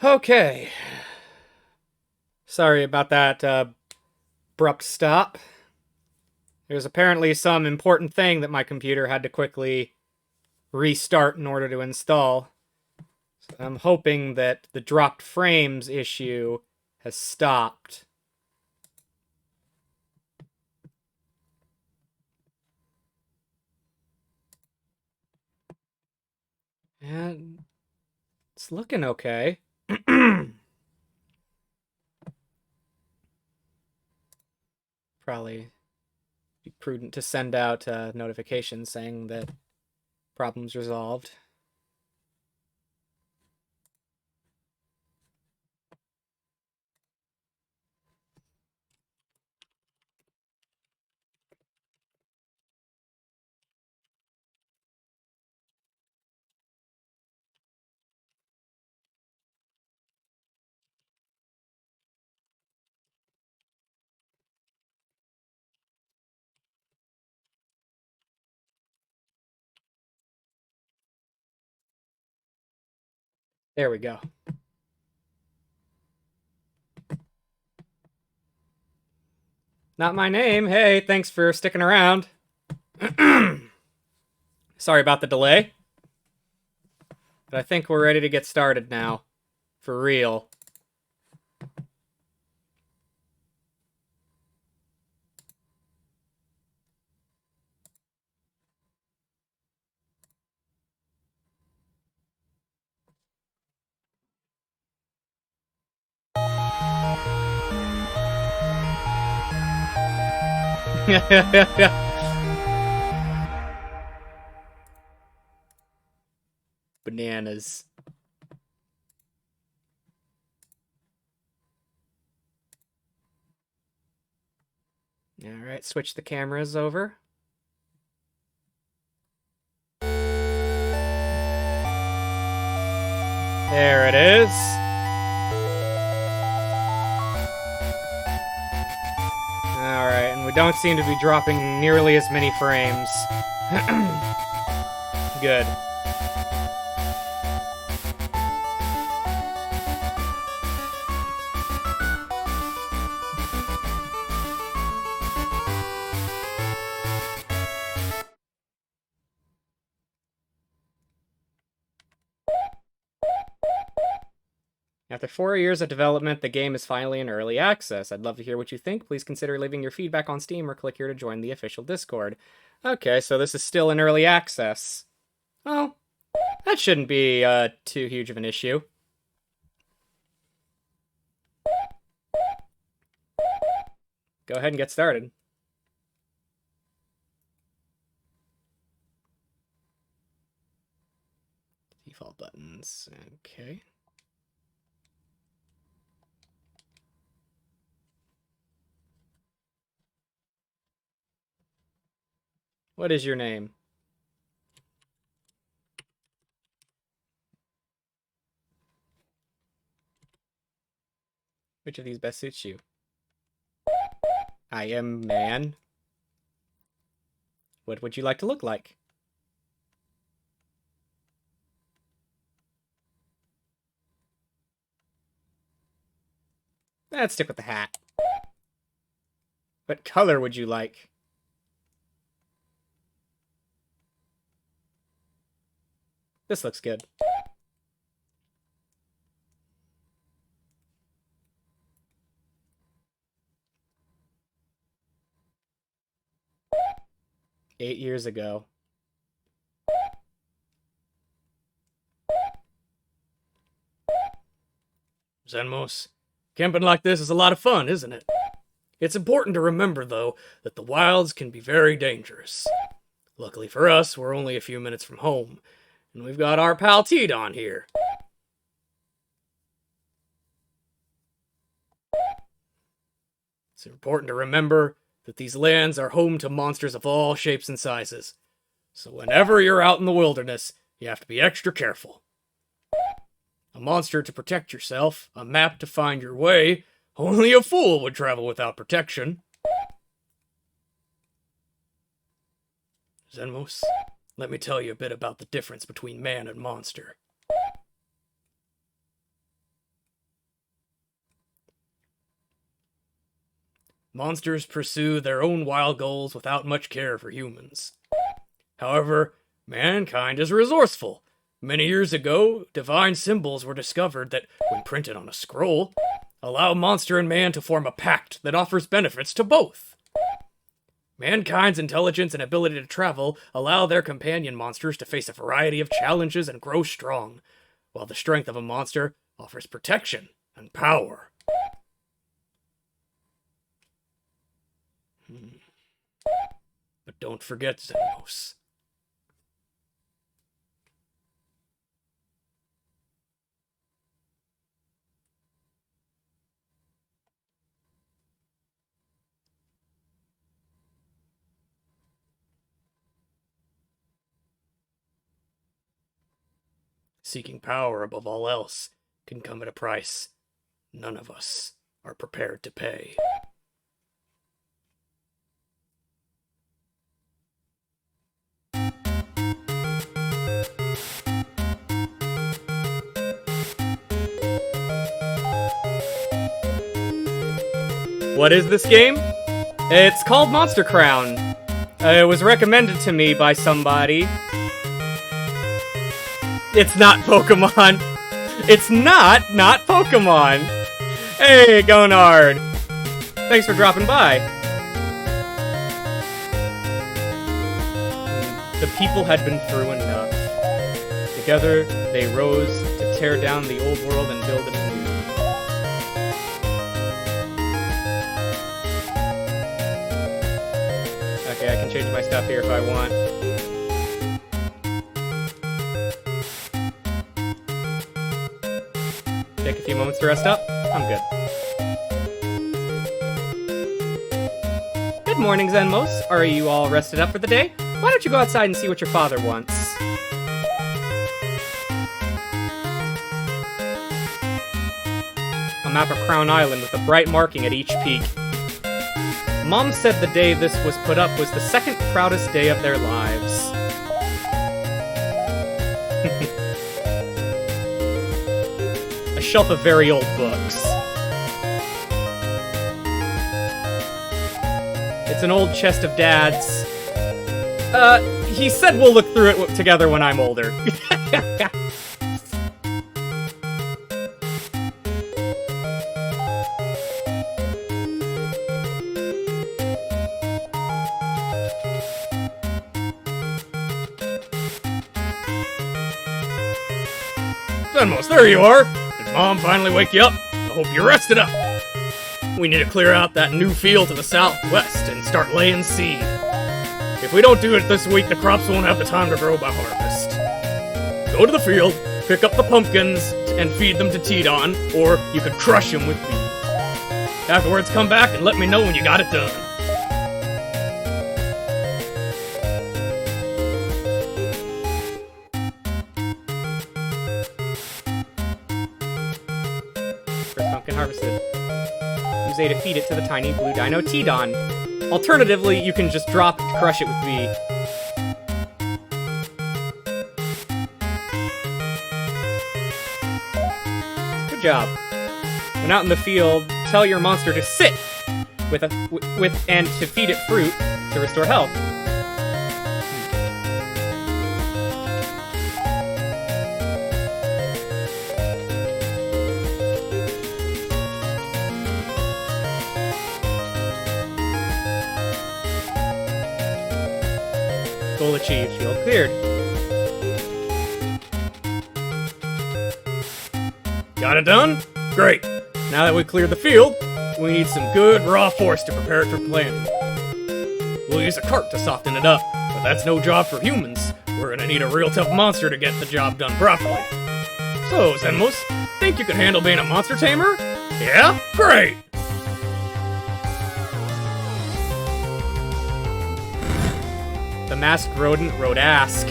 Okay. Sorry about that abrupt stop. There's apparently some important thing that my computer had to quickly restart in order to install. So I'm hoping that the dropped frames issue has stopped. And it's looking okay. Probably be prudent to send out a notification saying that problem's resolved. There we go. Not my name. Hey, thanks for sticking around. Sorry about the delay. But I think we're ready to get started now. For real. Bananas. Alright, switch the cameras over. There it is. Alright, and we don't seem to be dropping nearly as many frames. Good. After 4 years of development, the game is finally in early access. I'd love to hear what you think. Please consider leaving your feedback on Steam or click here to join the official Discord. Okay, so this is still in early access. Well, that shouldn't be too huge of an issue. Go ahead and get started. Default buttons. Okay. What is your name? Which of these best suits you? I am man. What would you like to look like? Let's stick with the hat. What color would you like? This looks good. "8 years ago." Zenmos, camping like this is a lot of fun, isn't it? It's important to remember, though, that the wilds can be very dangerous. Luckily for us, we're only a few minutes from home, and we've got our pal T-Don here. It's important to remember that these lands are home to monsters of all shapes and sizes. So whenever you're out in the wilderness, you have to be extra careful. A monster to protect yourself, a map to find your way. Only a fool would travel without protection. Zenmos, let me tell you a bit about the difference between man and monster. Monsters pursue their own wild goals without much care for humans. However, mankind is resourceful. Many years ago, divine symbols were discovered that, when printed on a scroll, allow monster and man to form a pact that offers benefits to both. Mankind's intelligence and ability to travel allow their companion monsters to face a variety of challenges and grow strong, while the strength of a monster offers protection and power. But don't forget Zenmos. Seeking power above all else can come at a price none of us are prepared to pay. What is this game? It's called Monster Crown. It was recommended to me by somebody. It's not Pokemon. It's not Pokemon. Hey, Gonard. Thanks for dropping by. The people had been through enough. Together, they rose to tear down the old world and build it anew. Okay, I can change my stuff here if I want. Take a few moments to rest up. I'm good. Good morning, Zenmos. Are you all rested up for the day? Why don't you go outside and see what your father wants? A map of Crown Island with a bright marking at each peak. Mom said the day this was put up was the second proudest day of their lives. A shelf of very old books. It's an old chest of Dad's. He said we'll look through it together when I'm older. Zenmos, there you are! Did Mom finally wake you up? I hope you're rested up. We need to clear out that new field to the southwest and start laying seed. If we don't do it this week, the crops won't have the time to grow by harvest. Go to the field, pick up the pumpkins, and feed them to Tidon, or you could crush them with me. Afterwards, come back and let me know when you got it done. First pumpkin harvested. Use A to feed it to the tiny blue dino Tidon. Alternatively, you can just drop it to crush it with B. Good job. When out in the field, tell your monster to sit and to feed it fruit to restore health. Goal achieved. Field cleared. Got it done? Great. Now that we cleared the field, we need some good raw force to prepare it for planting. We'll use a cart to soften it up, but that's no job for humans. We're gonna need a real tough monster to get the job done properly. So, Zenmos, think you could handle being a monster tamer? Yeah? Great! The masked rodent wrote ask.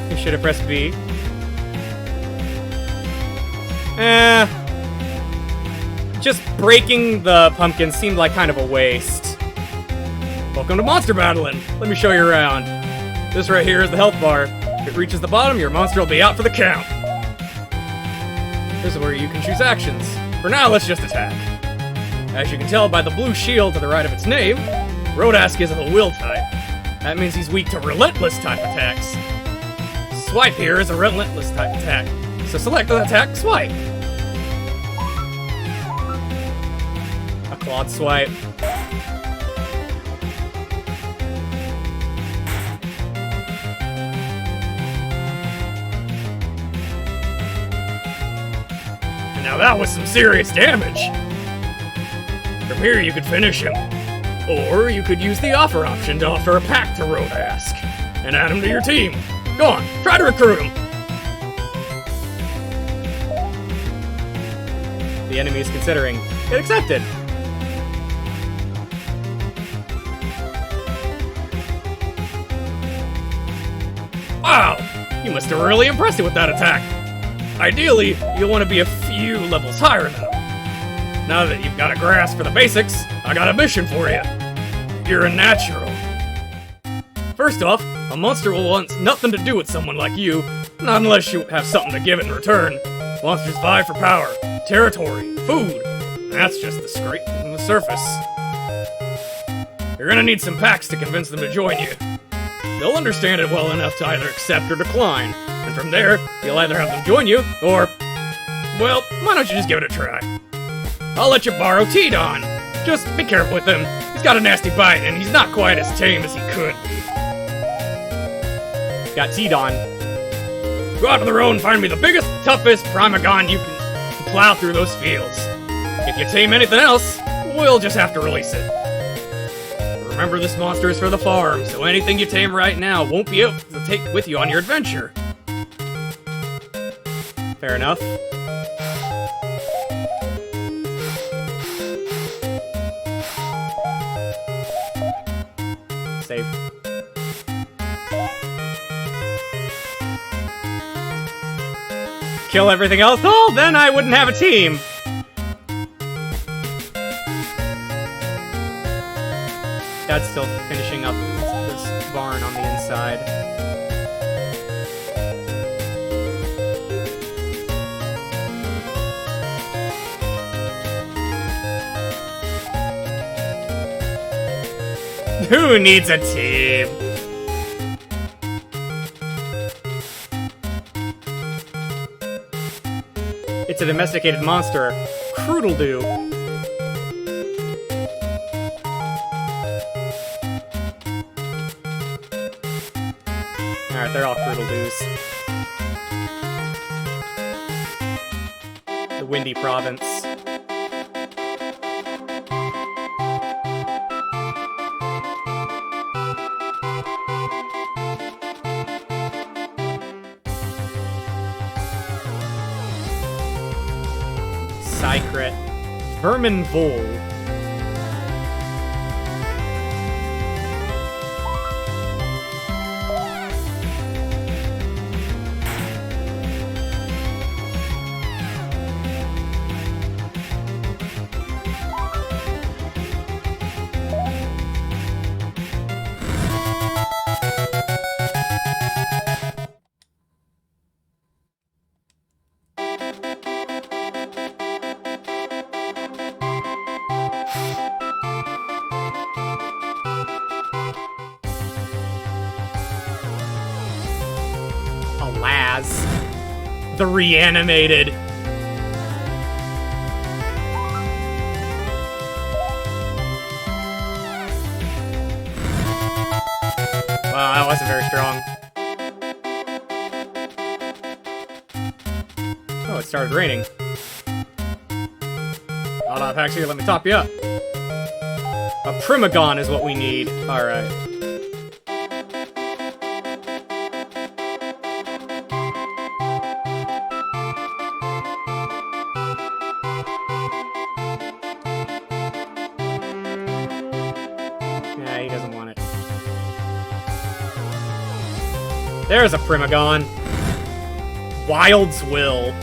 You should have pressed B. Just breaking the pumpkin seemed like kind of a waste. Welcome to Monster Battling. Let me show you around. This right here is the health bar. If it reaches the bottom, your monster will be out for the count. this is where you can choose actions. For now, let's just attack. As you can tell by the blue shield to the right of its name, Rodask is of the Will type. That means he's weak to Relentless type attacks. Swipe here is a Relentless type attack, so select an attack, Swipe. A Clawed Swipe. And now that was some serious damage. From here you could finish him. Or you could use the offer option to offer a pack to Rodask and add him to your team. Go on, try to recruit him. The enemy is considering. Get accepted. Wow, you must have really impressed it with that attack. Ideally, you'll want to be a few levels higher now. Now that you've got a grasp for the basics, I got a mission for you. You're a natural. First off, a monster will want nothing to do with someone like you, not unless you have something to give in return. Monsters vie for power, territory, food. That's just the scraping the surface. You're gonna need some packs to convince them to join you. They'll understand it well enough to either accept or decline, and from there, you'll either have them join you, or... well, why don't you just give it a try? I'll let you borrow T-Don. Just be careful with him. He's got a nasty bite, and he's not quite as tame as he could be. Got T-Don. Go out on the road and find me the biggest, toughest Primagon you can plow through those fields. If you tame anything else, we'll just have to release it. Remember, this monster is for the farm, so anything you tame right now won't be able to take with you on your adventure. Fair enough. Save. Kill everything else? Oh, then I wouldn't have a team. Dad's still finishing up this barn on the inside. Who needs a team? It's a domesticated monster. Croodle-doo. Alright, they're all Croodle-doos. The Windy Province. Psycret. Vermin Vole. Alas. The reanimated. Wow, that wasn't very strong. Oh, it started raining. Hold on, here, let me top you up. A Primagon is what we need. Alright. Yeah, he doesn't want it. There's a Primagon. Wild's Will.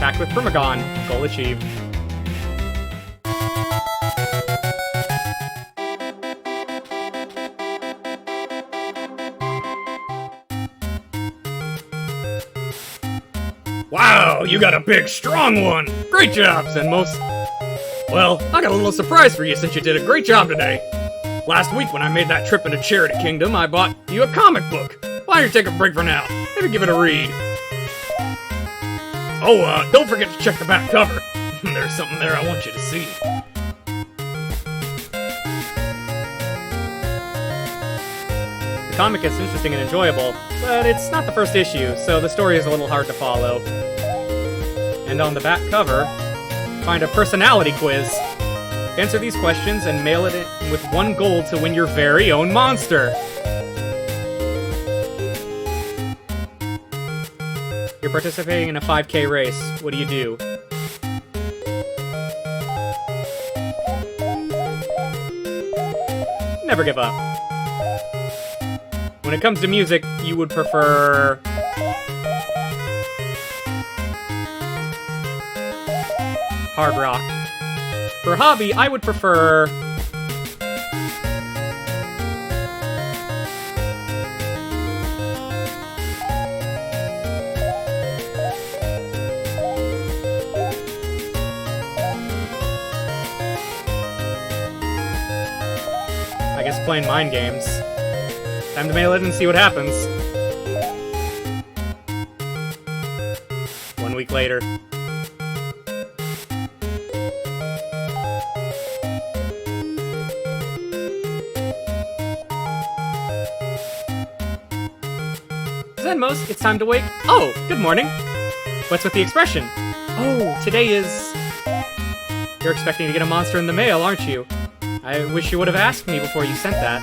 attacked with Permagon. Goal achieved. Wow, you got a big, strong one! Great job, Zenmos! Well, I got a little surprise for you since you did a great job today. Last week when I made that trip into Charity Kingdom, I bought you a comic book. Why don't you take a break for now? Maybe give it a read. Oh, don't forget to check the back cover. There's something there I want you to see. The comic is interesting and enjoyable, but it's not the first issue, so the story is a little hard to follow. And on the back cover, find a personality quiz. Answer these questions and mail it in with 1 gold to win your very own monster. You're participating in a 5K race. What do you do? Never give up. When it comes to music, you would prefer... hard rock. For a hobby, I would prefer... I guess playing mind games. Time to mail it and see what happens. 1 week later. Zenmos, it's time to wake. Oh, good morning. What's with the expression? Oh, today is... You're expecting to get a monster in the mail, aren't you? I wish you would have asked me before you sent that.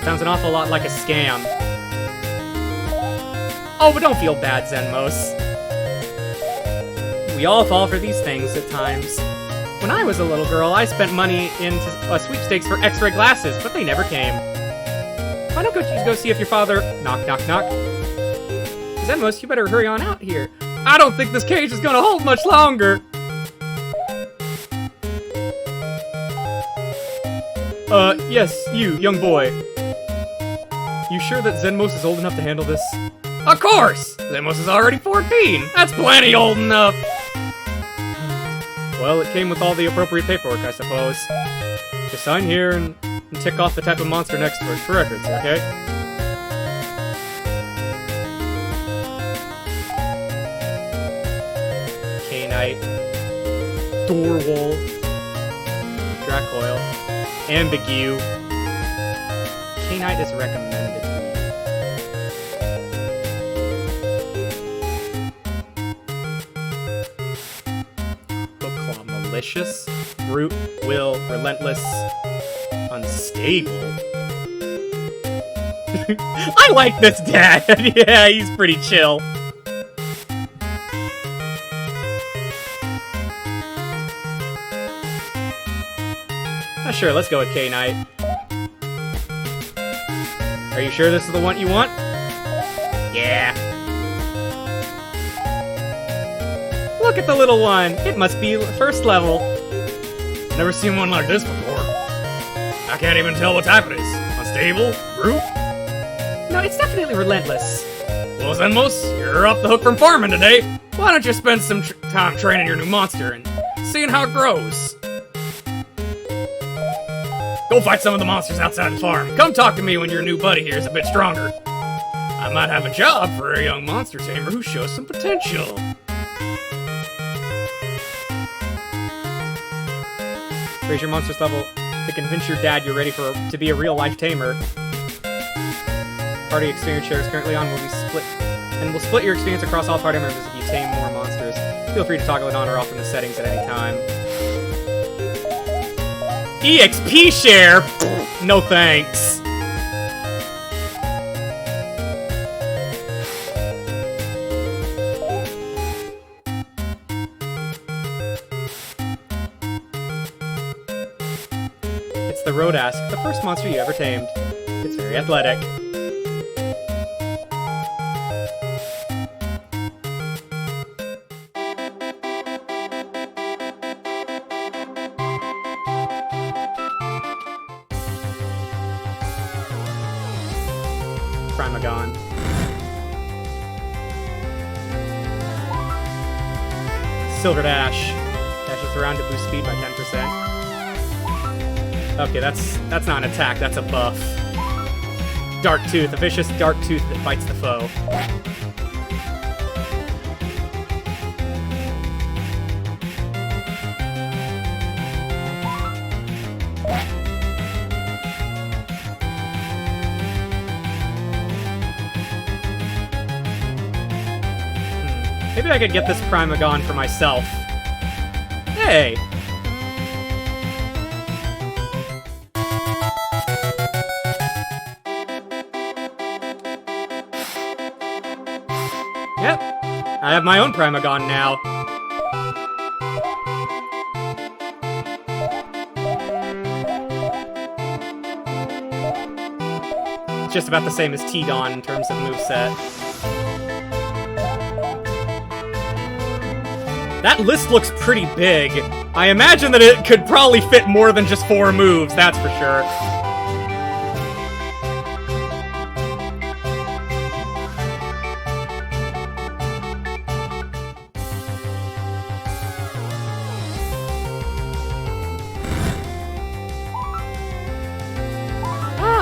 Sounds an awful lot like a scam. Oh, but don't feel bad, Zenmos. We all fall for these things at times. When I was a little girl, I spent money into sweepstakes for X-ray glasses, but they never came. Why don't you go see if your father... Knock, knock, knock. Zenmos, you better hurry on out here. I don't think this cage is gonna hold much longer. Yes, you, young boy. You sure that Zenmos is old enough to handle this? Of course! Zenmos is already 14! That's plenty old enough! Well, it came with all the appropriate paperwork, I suppose. Just sign here and tick off the type of monster next to it for records, okay? K-Knight. Doorwall. Dracoil. Ambigu. K-Knight is recommended. Hookclaw. Malicious. Brute. Will. Relentless. Unstable. I like this dad! Yeah, he's pretty chill. Sure, let's go with K-Knight. Are you sure this is the one you want? Yeah. Look at the little one. It must be first level. Never seen one like this before. I can't even tell what type it is. Unstable? Brute? No, it's definitely relentless. Well, Zenmos, you're off the hook from farming today. Why don't you spend some time training your new monster and seeing how it grows? Go fight some of the monsters outside the farm. Come talk to me when your new buddy here is a bit stronger. I might have a job for a young monster tamer who shows some potential. Raise your monster's level to convince your dad you're ready to be a real-life tamer. Party experience share is currently on. We'll split your experience across all party members if you tame more monsters. Feel free to toggle it on or off in the settings at any time. EXP share? No thanks. It's the Rodask, the first monster you ever tamed. It's very athletic. Primagon. Silver Dash. Dashes around to boost speed by 10%. Okay, that's not an attack, that's a buff. Dark Tooth, a vicious Dark Tooth that bites the foe. Maybe I could get this Primagon for myself. Hey! Yep, I have my own Primagon now. It's just about the same as T-Don in terms of moveset. That list looks pretty big. I imagine that it could probably fit more than just 4 moves, that's for sure.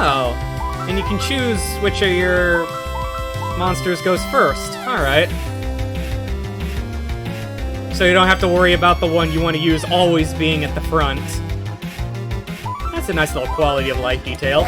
Oh, and you can choose which of your monsters goes first. Alright. So you don't have to worry about the one you want to use always being at the front. That's a nice little quality of life detail.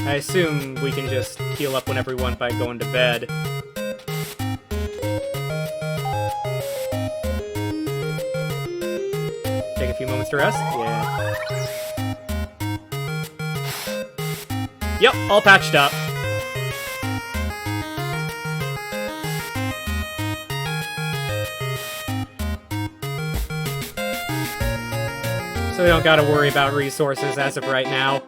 I assume we can just heal up whenever we want by going to bed. Take a few moments to rest? Yeah. Yep, all patched up. So we don't gotta worry about resources as of right now.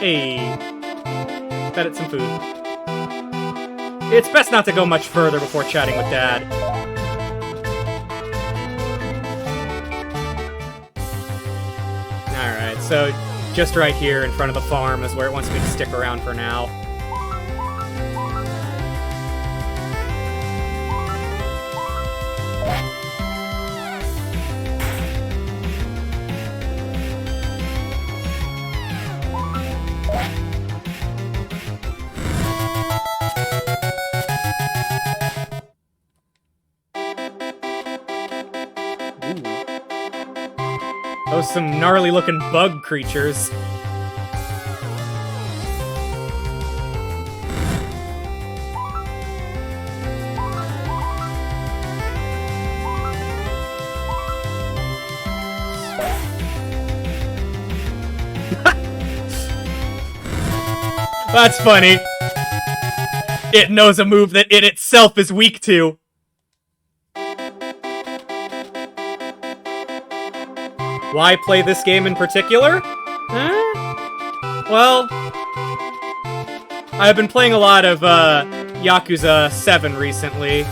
Hey, fed it some food. It's best not to go much further before chatting with Dad. Alright, so just right here in front of the farm is where it wants me to stick around for now. Those some gnarly-looking bug creatures. That's funny. It knows a move that it itself is weak to. Why play this game in particular? Well, I've been playing a lot of Yakuza 7 recently.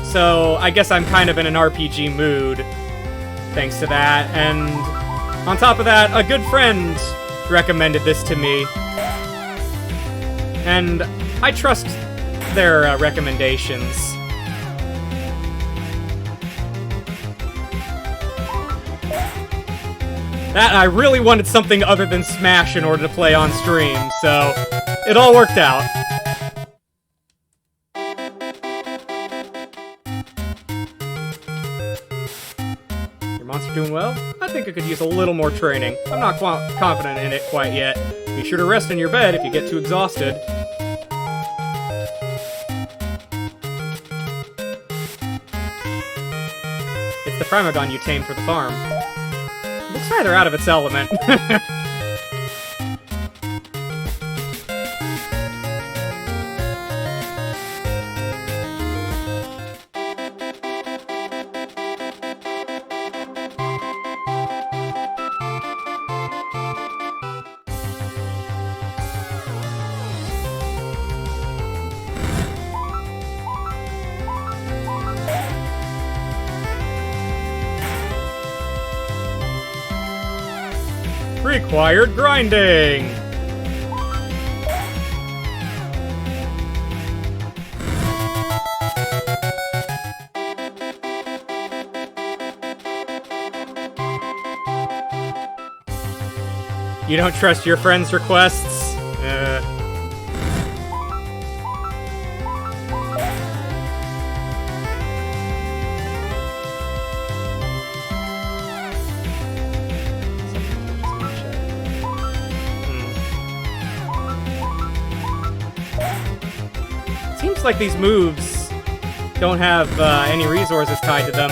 So I guess I'm kind of in an RPG mood, thanks to that. And on top of that, a good friend recommended this to me. And I trust their recommendations. That I really wanted something other than Smash in order to play on stream, so it all worked out. Your monster doing well? I think it could use a little more training. I'm not confident in it quite yet. Be sure to rest in your bed if you get too exhausted. It's the Primagon you tamed for the farm. Looks rather out of its element. Required grinding! You don't trust your friend's requests? Seems like these moves don't have any resources tied to them.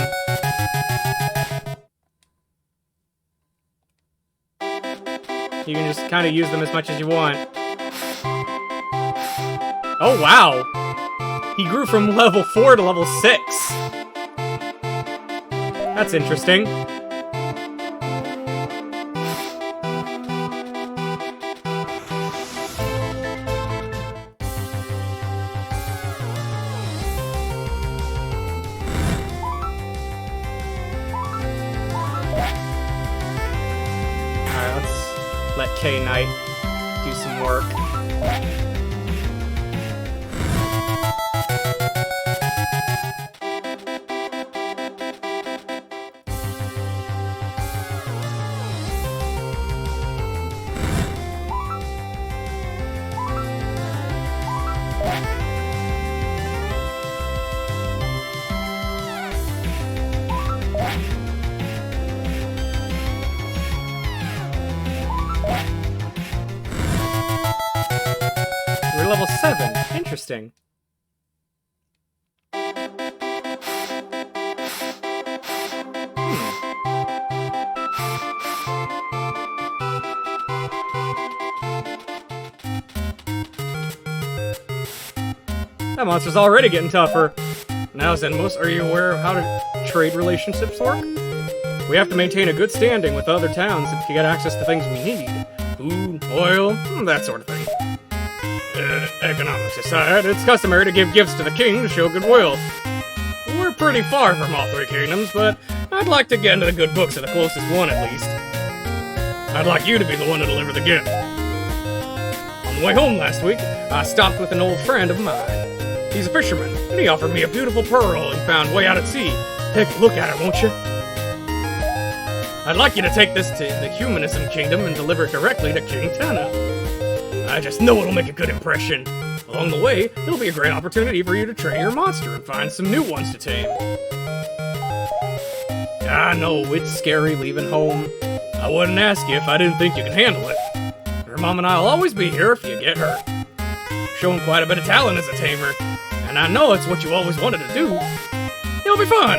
You can just kind of use them as much as you want. Oh, wow! He grew from level 4 to level 6. That's interesting. Alright, let's let K-Knight do some work. We're level 7. Interesting. That monster's already getting tougher. Now, Zenmos, are you aware of how trade relationships work? We have to maintain a good standing with other towns to get access to things we need. Food, oil, that sort of thing. Economics aside, it's customary to give gifts to the king to show goodwill. We're pretty far from all 3 kingdoms, but I'd like to get into the good books of the closest one at least. I'd like you to be the one to deliver the gift. On the way home last week, I stopped with an old friend of mine. He's a fisherman, and he offered me a beautiful pearl he found way out at sea. Take a look at it, won't you? I'd like you to take this to the Humanism Kingdom and deliver it directly to King Tenna. I just know it'll make a good impression. Along the way, it'll be a great opportunity for you to train your monster and find some new ones to tame. I know, it's scary leaving home. I wouldn't ask you if I didn't think you could handle it. Your mom and I'll always be here if you get hurt. Showing quite a bit of talent as a tamer, and I know it's what you always wanted to do. It'll be fun.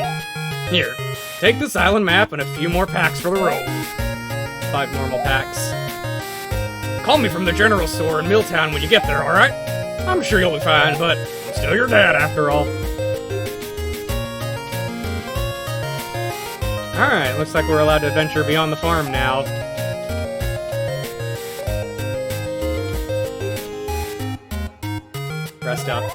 Here, take this island map and a few more packs for the road. 5 normal packs. Call me from the general store in Milltown when you get there, alright? I'm sure you'll be fine, but I'm still your dad after all. Alright, looks like we're allowed to venture beyond the farm now. Rest up.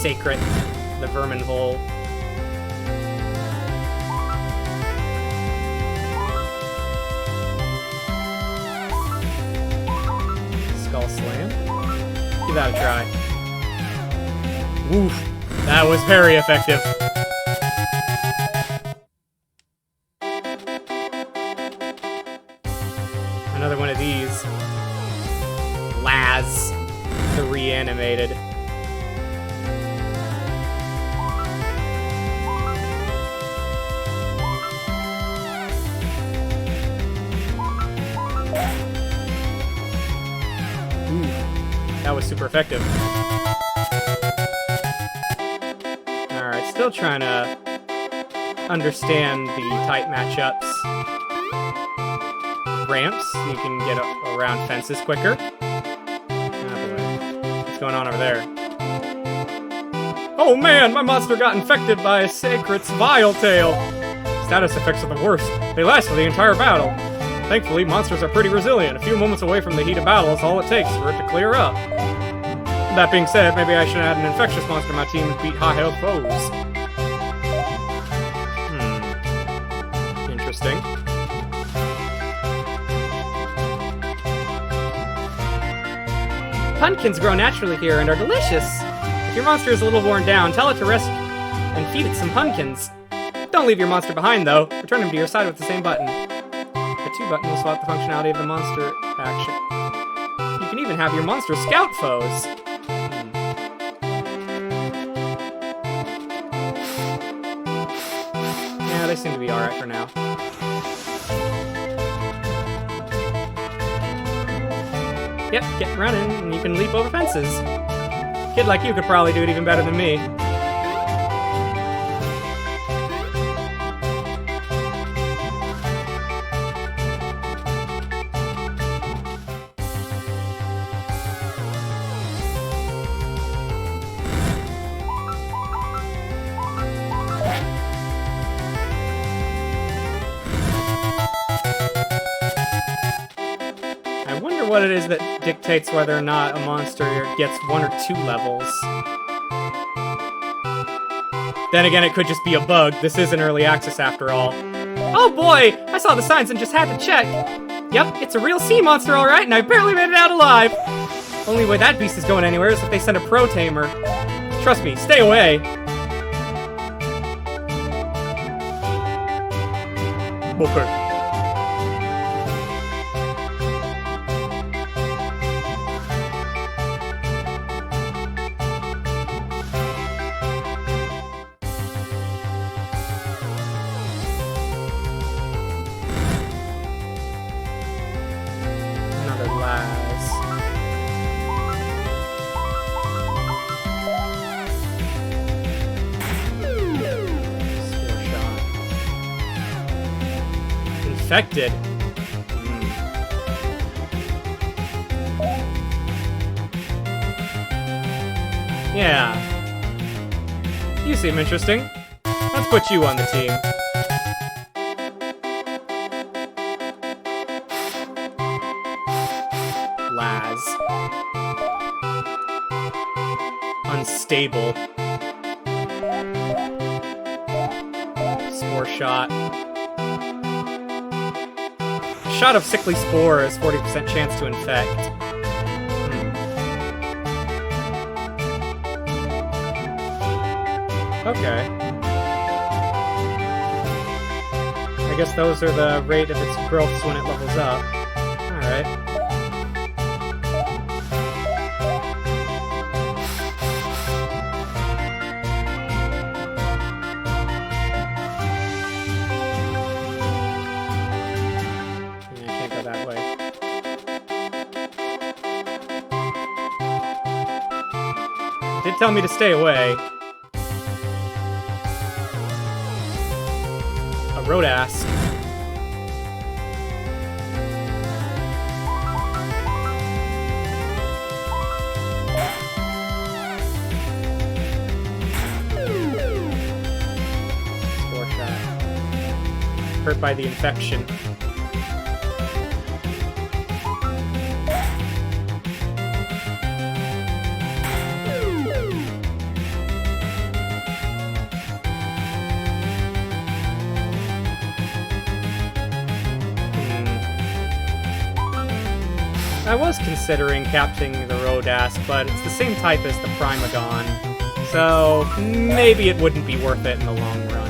Sacred, the vermin hole. Skull slam. Give that a try. Woof. That was very effective. Another one of these. Laz, the reanimated. That was super effective. Alright, still trying to understand the type matchups. Ramps, you can get around fences quicker. Oh boy. What's going on over there? Oh man, my monster got infected by a Sacred's vile tail. Status effects are the worst. They last for the entire battle. Thankfully, monsters are pretty resilient. A few moments away from the heat of battle is all it takes for it to clear up. That being said, maybe I should add an infectious monster to my team to beat high-health foes. Interesting. Pumpkins grow naturally here and are delicious. If your monster is a little worn down, tell it to rest and feed it some pumpkins. Don't leave your monster behind, though. Return him to your side with the same button. The 2 button will swap the functionality of the monster action. You can even have your monster scout foes. Yeah, they seem to be alright for now. Yep, get running, and you can leap over fences. A kid like you could probably do it even better than me. I wonder what it is that dictates whether or not a monster gets 1 or 2 levels. Then again, it could just be a bug. This is an early access after all. Oh boy! I saw the signs and just had to check. Yep, it's a real sea monster alright, and I barely made it out alive. Only way that beast is going anywhere is if they send a pro tamer. Trust me, stay away. Okay. Infected. Yeah. You seem interesting. Let's put you on the team. Laz. Unstable. Spore shot. Shot of sickly spore is 40% chance to infect. Okay. I guess those are the rate of its growths when it levels up. Alright. Did tell me to stay away. A road ass. Spore shot. Hurt by the infection. I was considering capturing the Rodass, but it's the same type as the Primagon, so maybe it wouldn't be worth it in the long run.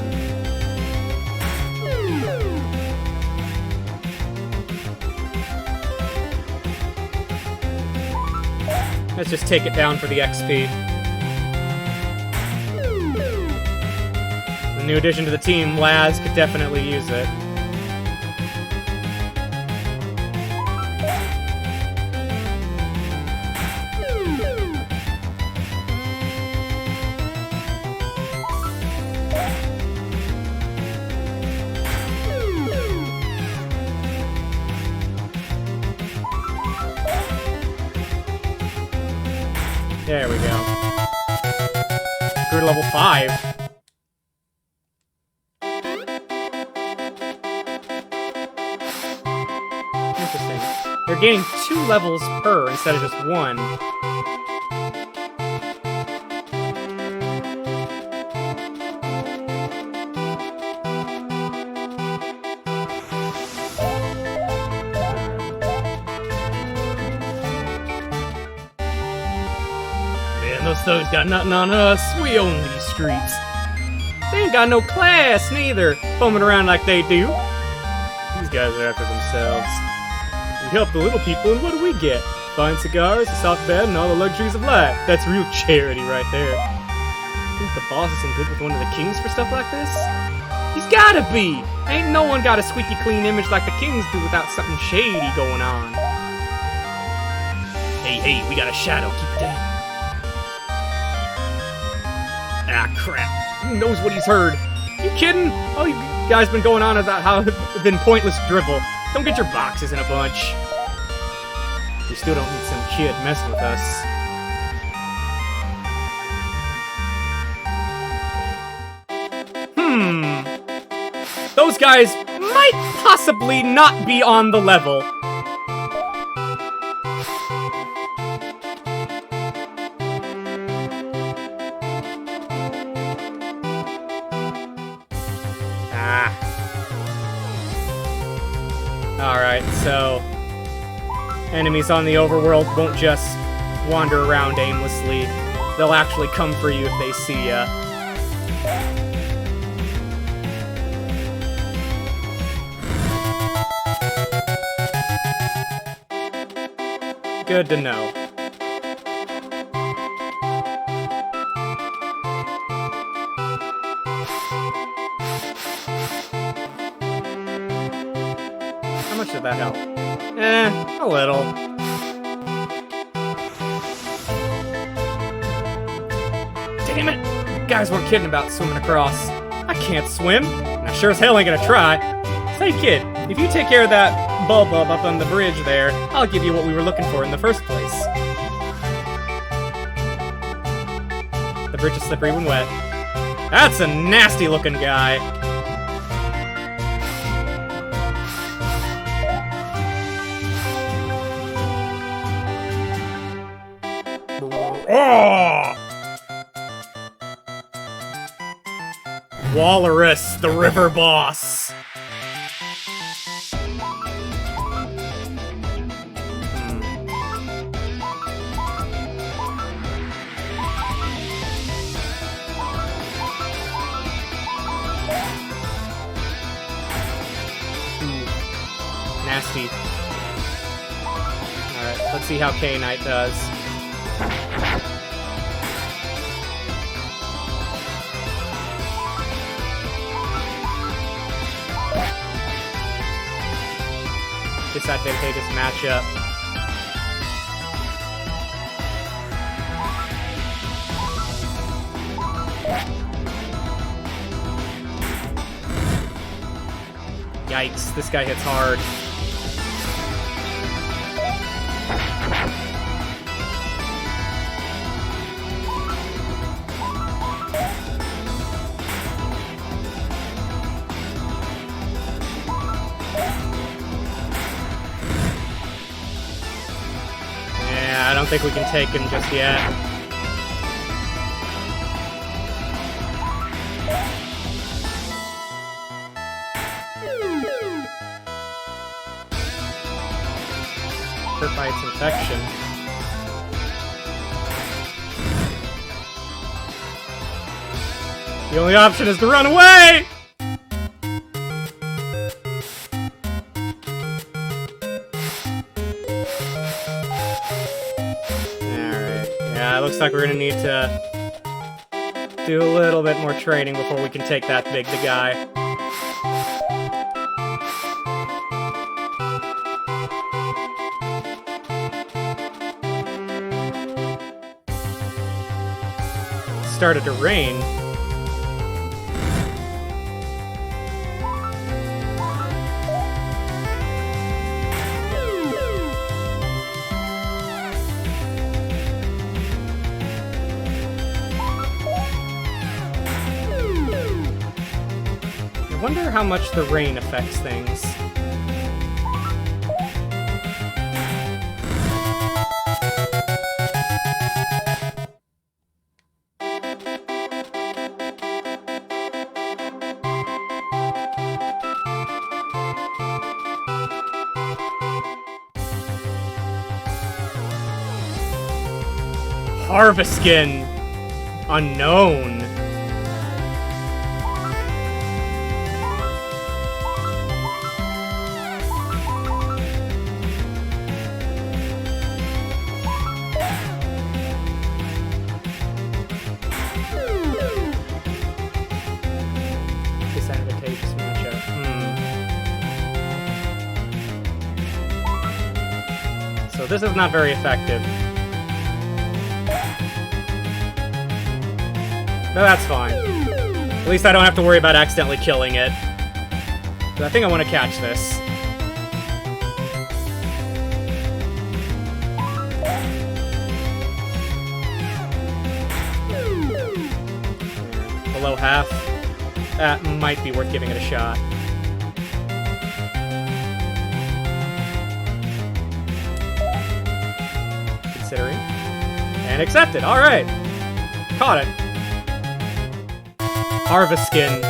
Let's just take it down for the XP. The new addition to the team, Laz, could definitely use it. There we go. through to level 5. Interesting. They're gaining 2 levels per instead of just 1. Man, those thugs got nothing on us. We own these streets. They ain't got no class, neither, bumming around like they do. These guys are after themselves. We help the little people, and what do we get? Fine cigars, a soft bed, and all the luxuries of life. That's real charity right there. Think the boss is in good with one of the kings for stuff like this? He's gotta be! Ain't no one got a squeaky clean image like the kings do without something shady going on. Hey, we got a shadow. Keep it down. Ah, crap. Who knows what he's heard? You kidding? Oh, you guys been going on about how it's been pointless dribble. Don't get your boxes in a bunch. We still don't need some kid messing with us. Those guys might possibly not be on the level. Alright, so enemies on the overworld won't just wander around aimlessly. They'll actually come for you if they see ya. Good to know. How much did that help? A little. Damn it! You guys weren't kidding about swimming across. I can't swim, and I sure as hell ain't gonna try. Say, kid, if you take care of that bulb up on the bridge there, I'll give you what we were looking for in the first place. The bridge is slippery when wet. That's a nasty looking guy. Oh! Walrus, the river boss. Nasty. Alright, let's see how K-Knight does. Disadvantageous matchup. Yikes, this guy hits hard. I don't think we can take him just yet. Hurt by its infection. The only option is to run away! Looks like we're gonna need to do a little bit more training before we can take that big guy. It started to rain. I wonder how much the rain affects things. Harveskin! Unknown. Disadvantageous matchup. So this is not very effective. No, that's fine. At least I don't have to worry about accidentally killing it. But I think I want to catch this. Below half. That might be worth giving it a shot. Considering. And accepted. Alright. Caught it. Harveskin.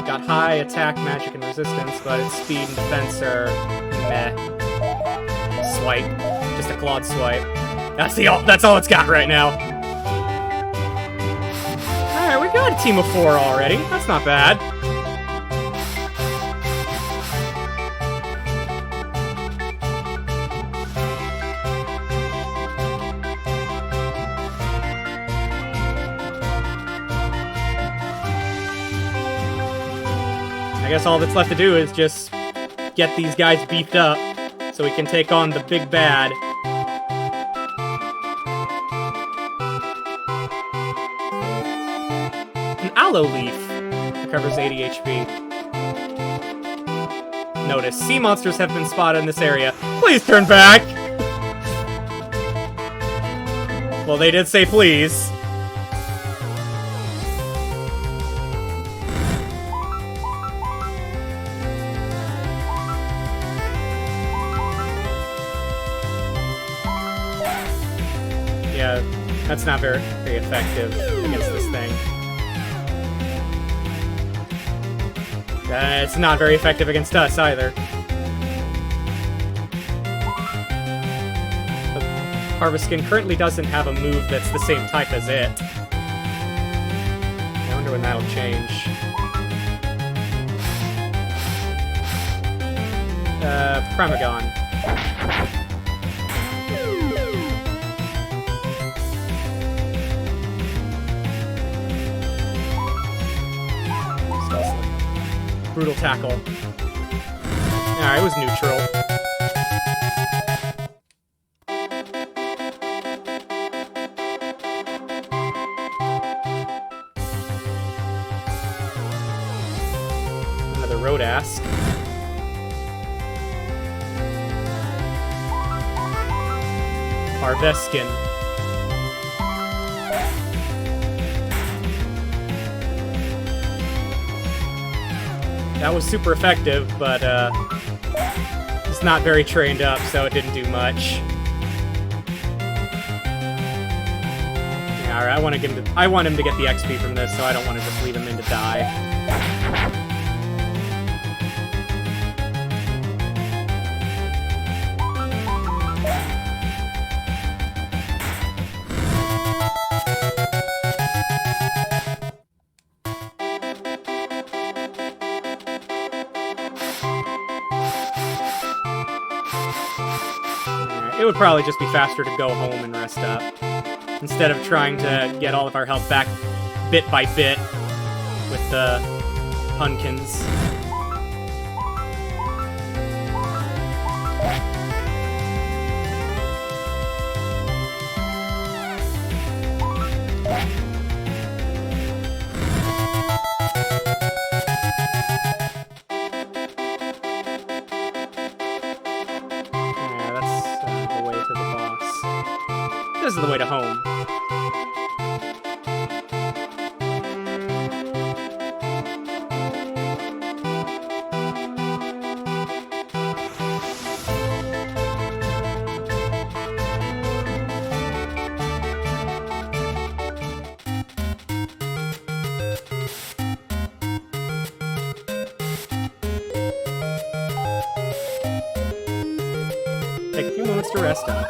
Got high attack, magic, and resistance, but its speed and defense are meh. Swipe. Just a clawed swipe. That's all it's got right now. Alright, we got a team of 4 already. That's not bad. I guess all that's left to do is just get these guys beefed up so we can take on the big bad. An aloe leaf recovers 80 HP. Notice, sea monsters have been spotted in this area. Please turn back! Well, they did say please. Yeah, that's not very effective against this thing. It's not very effective against us, either. The Harveskin currently doesn't have a move that's the same type as it. I wonder when that'll change. Premagon. Brutal tackle. Alright, it was neutral. Another Rodask. Harveskin. That was super effective, but it's not very trained up, so it didn't do much. Yeah, alright, I want him to get the XP from this, so I don't want to just leave him in to die. It would probably just be faster to go home and rest up, instead of trying to get all of our health back bit by bit with the pumpkins. is the way to home. Take a few moments to rest up.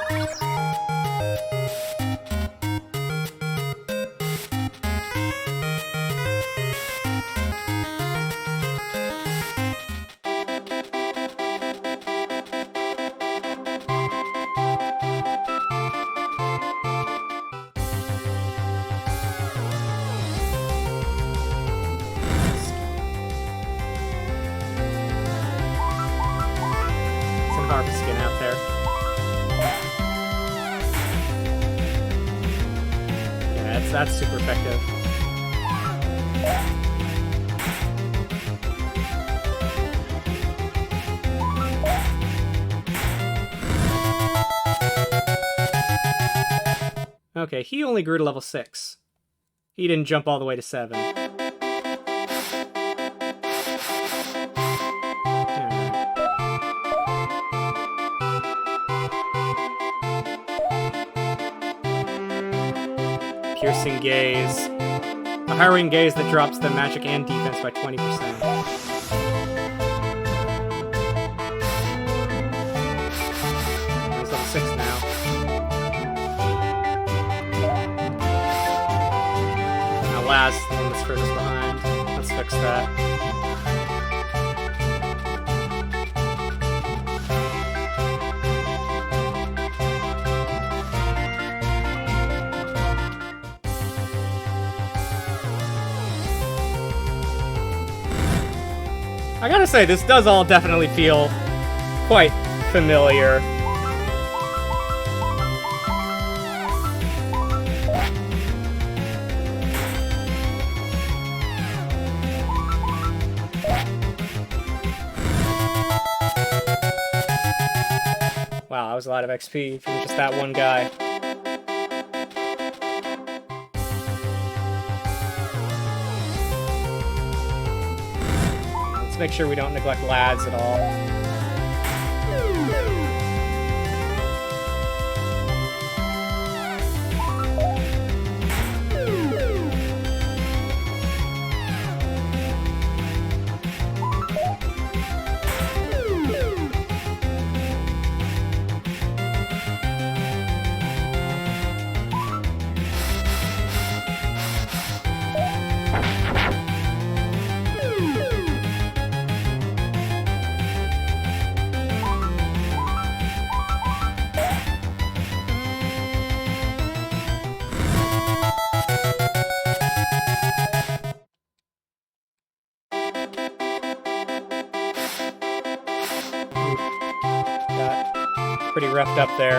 Some harvest skin out there. Yeah, that's super effective. Okay, he only grew to level 6. He didn't jump all the way to 7. Piercing Gaze. A harrowing gaze that drops the magic and defense by 20%. He's level 6 now. Now Laz, the one that's furthest behind. Let's fix that. I gotta say, this does all definitely feel quite familiar. Wow, that was a lot of XP from just that one guy. Make sure we don't neglect lads at all. Pretty roughed up there.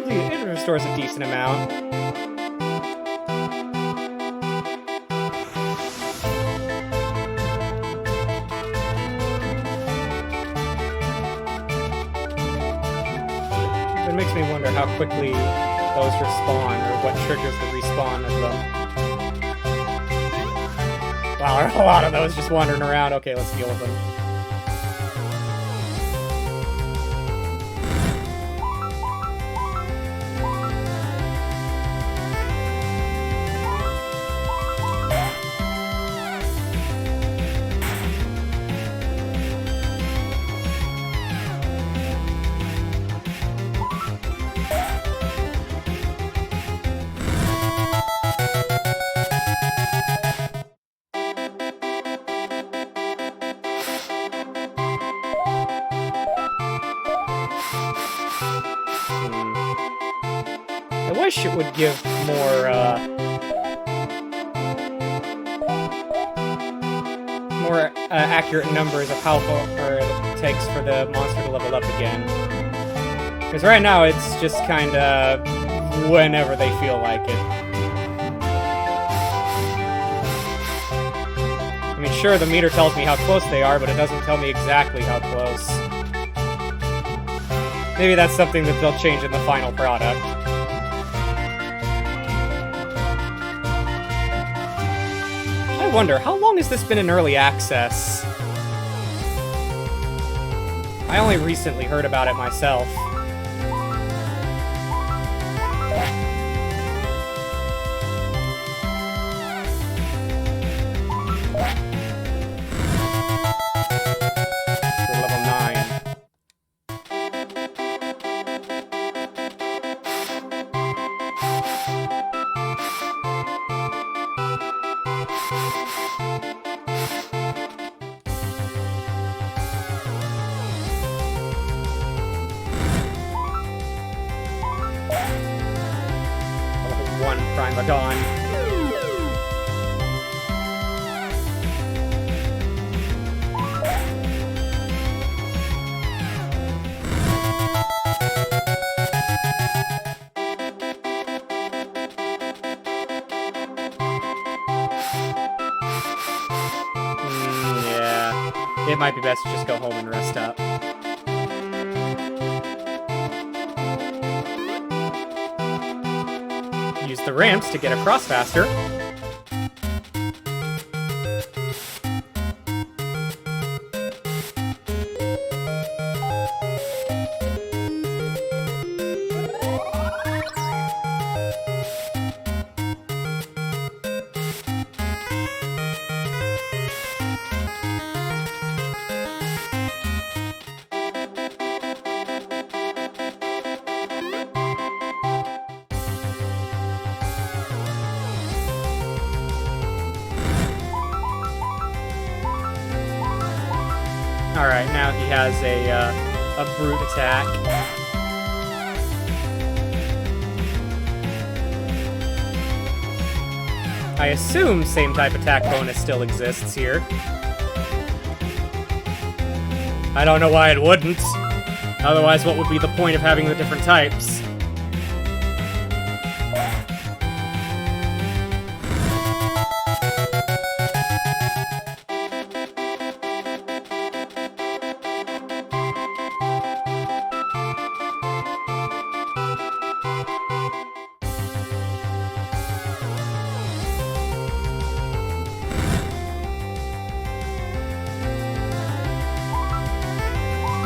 It restores a decent amount. It makes me wonder how quickly those respawn, or what triggers the respawn of them. Wow, there are a lot of those just wandering around. Okay, let's deal with them. I wish it would give more accurate numbers of how far it takes for the monster to level up again. Because right now it's just kind of whenever they feel like it. I mean, sure, the meter tells me how close they are, but it doesn't tell me exactly how close. Maybe that's something that they'll change in the final product. I wonder, how long has this been in early access? I only recently heard about it myself. For level 9. Level 1 Primadon. Yeah. It might be best to just go home and rest up. Use the ramps to get across faster. Alright, now he has a brute attack. I assume same type attack bonus still exists here. I don't know why it wouldn't. Otherwise, what would be the point of having the different types?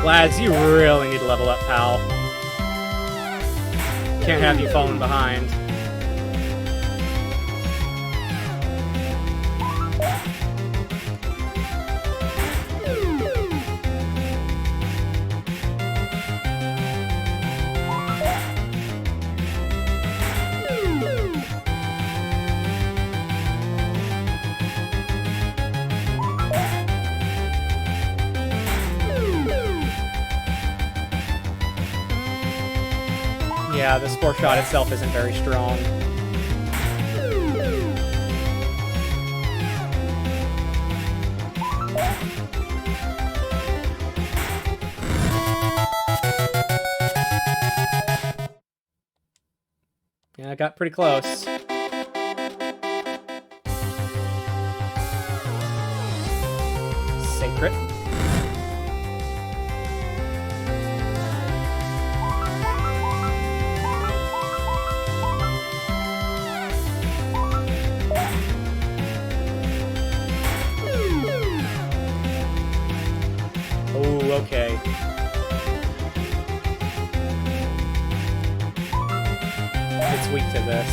Laz, you really need to level up, pal. Can't have you falling behind. Yeah, the Spore Shot itself isn't very strong. Yeah, I got pretty close. Sacred. Ooh, okay. It's weak to this.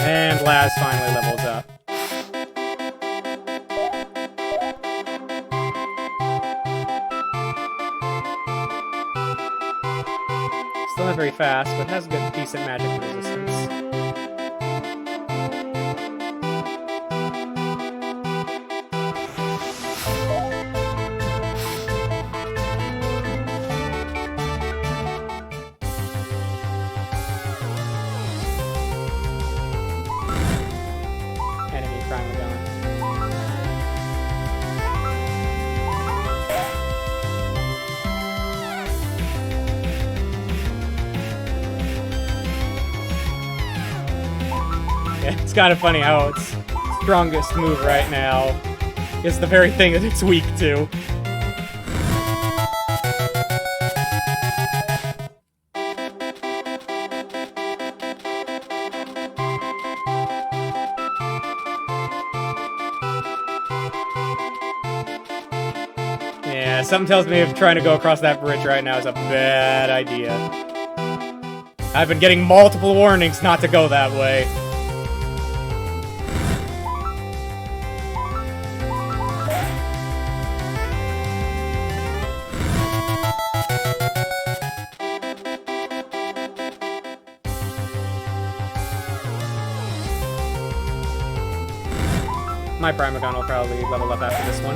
And Laz finally levels up. Still not very fast, but has good, decent magic resistance. Enemy Primadon. Yeah, it's kind of funny how its strongest move right now is the very thing that it's weak to. Yeah, something tells me if trying to go across that bridge right now is a bad idea. I've been getting multiple warnings not to go that way. My Primagon will probably level up after this one.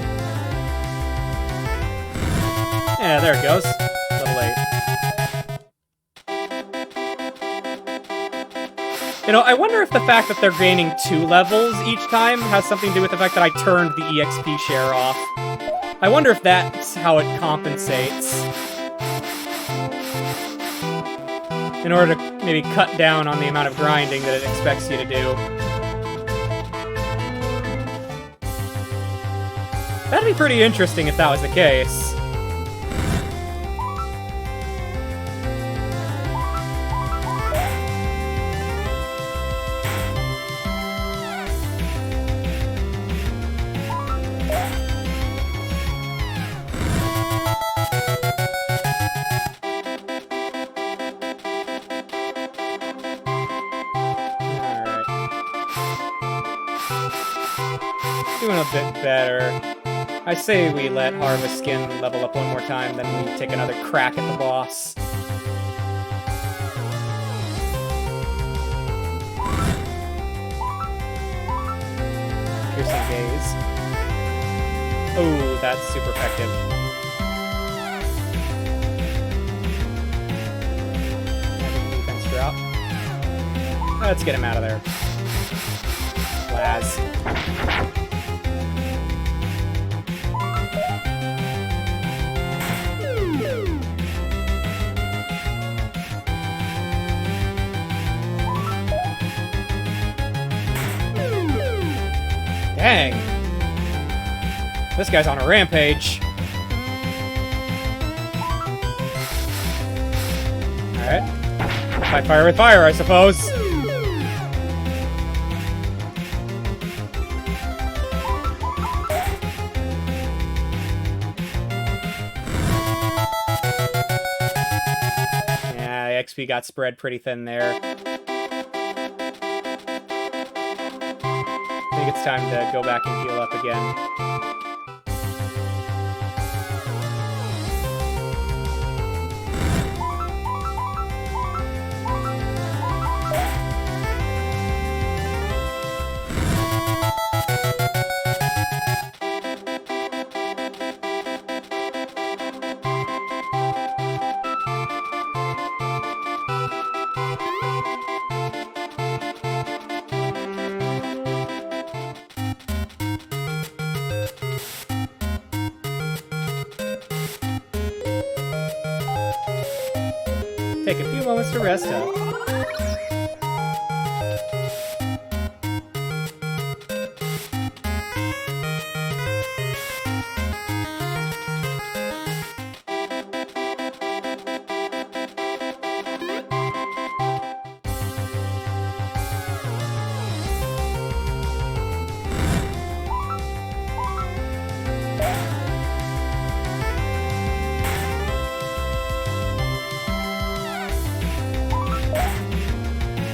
Yeah, there it goes. Level 8. You know, I wonder if the fact that they're gaining 2 levels each time has something to do with the fact that I turned the EXP share off. I wonder if that's how it compensates. In order to maybe cut down on the amount of grinding that it expects you to do. That'd be pretty interesting if that was the case. Doing a bit better. I say we let Harvest Skin level up one more time, then we take another crack at the boss. Piercing Gaze. Oh, that's super effective. Defense drop. Let's get him out of there. Laz. Dang! This guy's on a rampage. Alright. Fight fire with fire, I suppose. Yeah, the XP got spread pretty thin there. I think it's time to go back and heal up again. Take a few moments to rest up.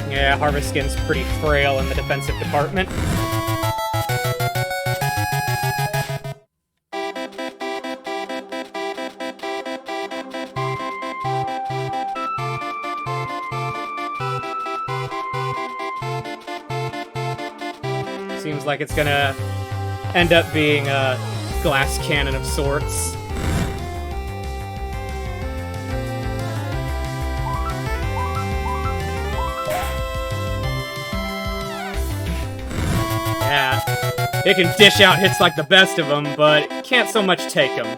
Yeah, Harvest Skin's pretty frail in the defensive department. Seems like it's gonna end up being a glass cannon of sorts. Yeah, it can dish out hits like the best of them, but it can't so much take them.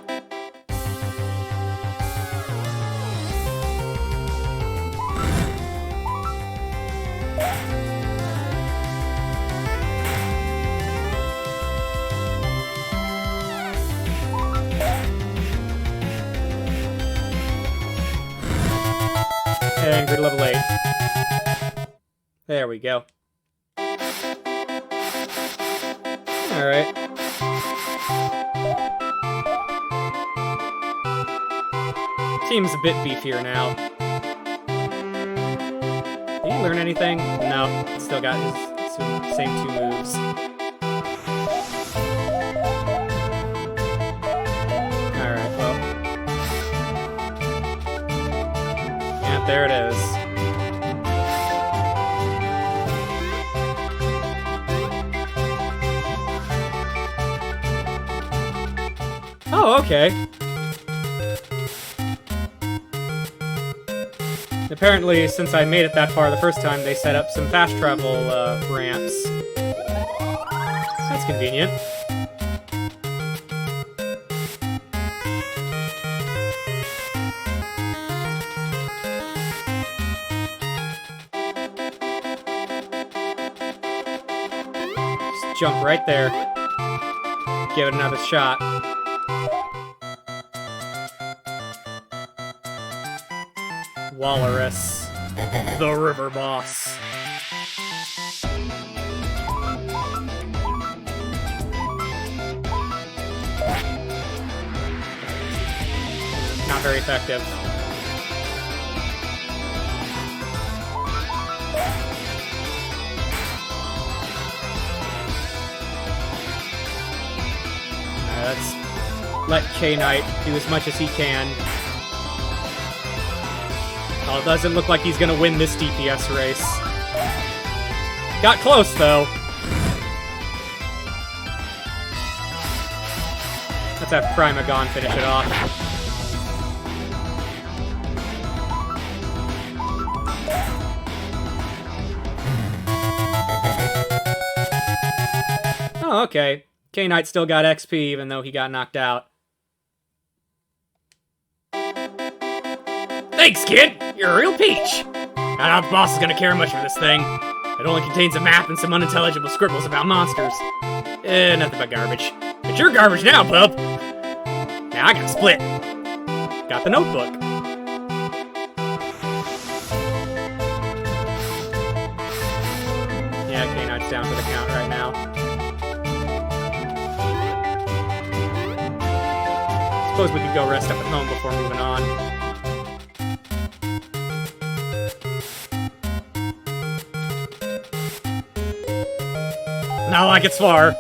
Angry level 8. There we go. Alright. Team's a bit beefier now. Did he learn anything? No, still got his same 2 moves. Alright, well. Yeah, there it is. Oh, okay. Apparently, since I made it that far the first time, they set up some fast travel ramps. That's convenient. Just jump right there. Give it another shot. Walrus, the river boss. Not very effective. Let's let K-Knight do as much as he can. Oh, it doesn't look like he's gonna win this DPS race. Got close, though. Let's have Primagon finish it off. Oh, okay. K-Knight still got XP, even though he got knocked out. Thanks, kid! You're a real peach! I doubt the boss is gonna care much for this thing. It only contains a map and some unintelligible scribbles about monsters. Nothing but garbage. But you're garbage now, pup! Now I gotta split. Got the notebook. Yeah, K-Knight's down for the count right now. Suppose we could go rest up at home before moving on. Not like it's far.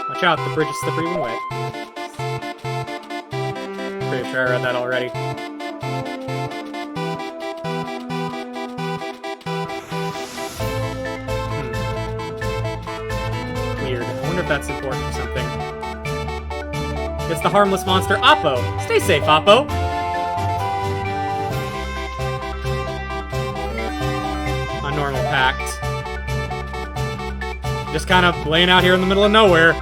Watch out, the bridge is slippery when wet. Pretty sure I read that already. Weird. I wonder if that's important or something. It's the harmless monster, Oppo. Stay safe, Oppo. A normal pact. Just kind of laying out here in the middle of nowhere.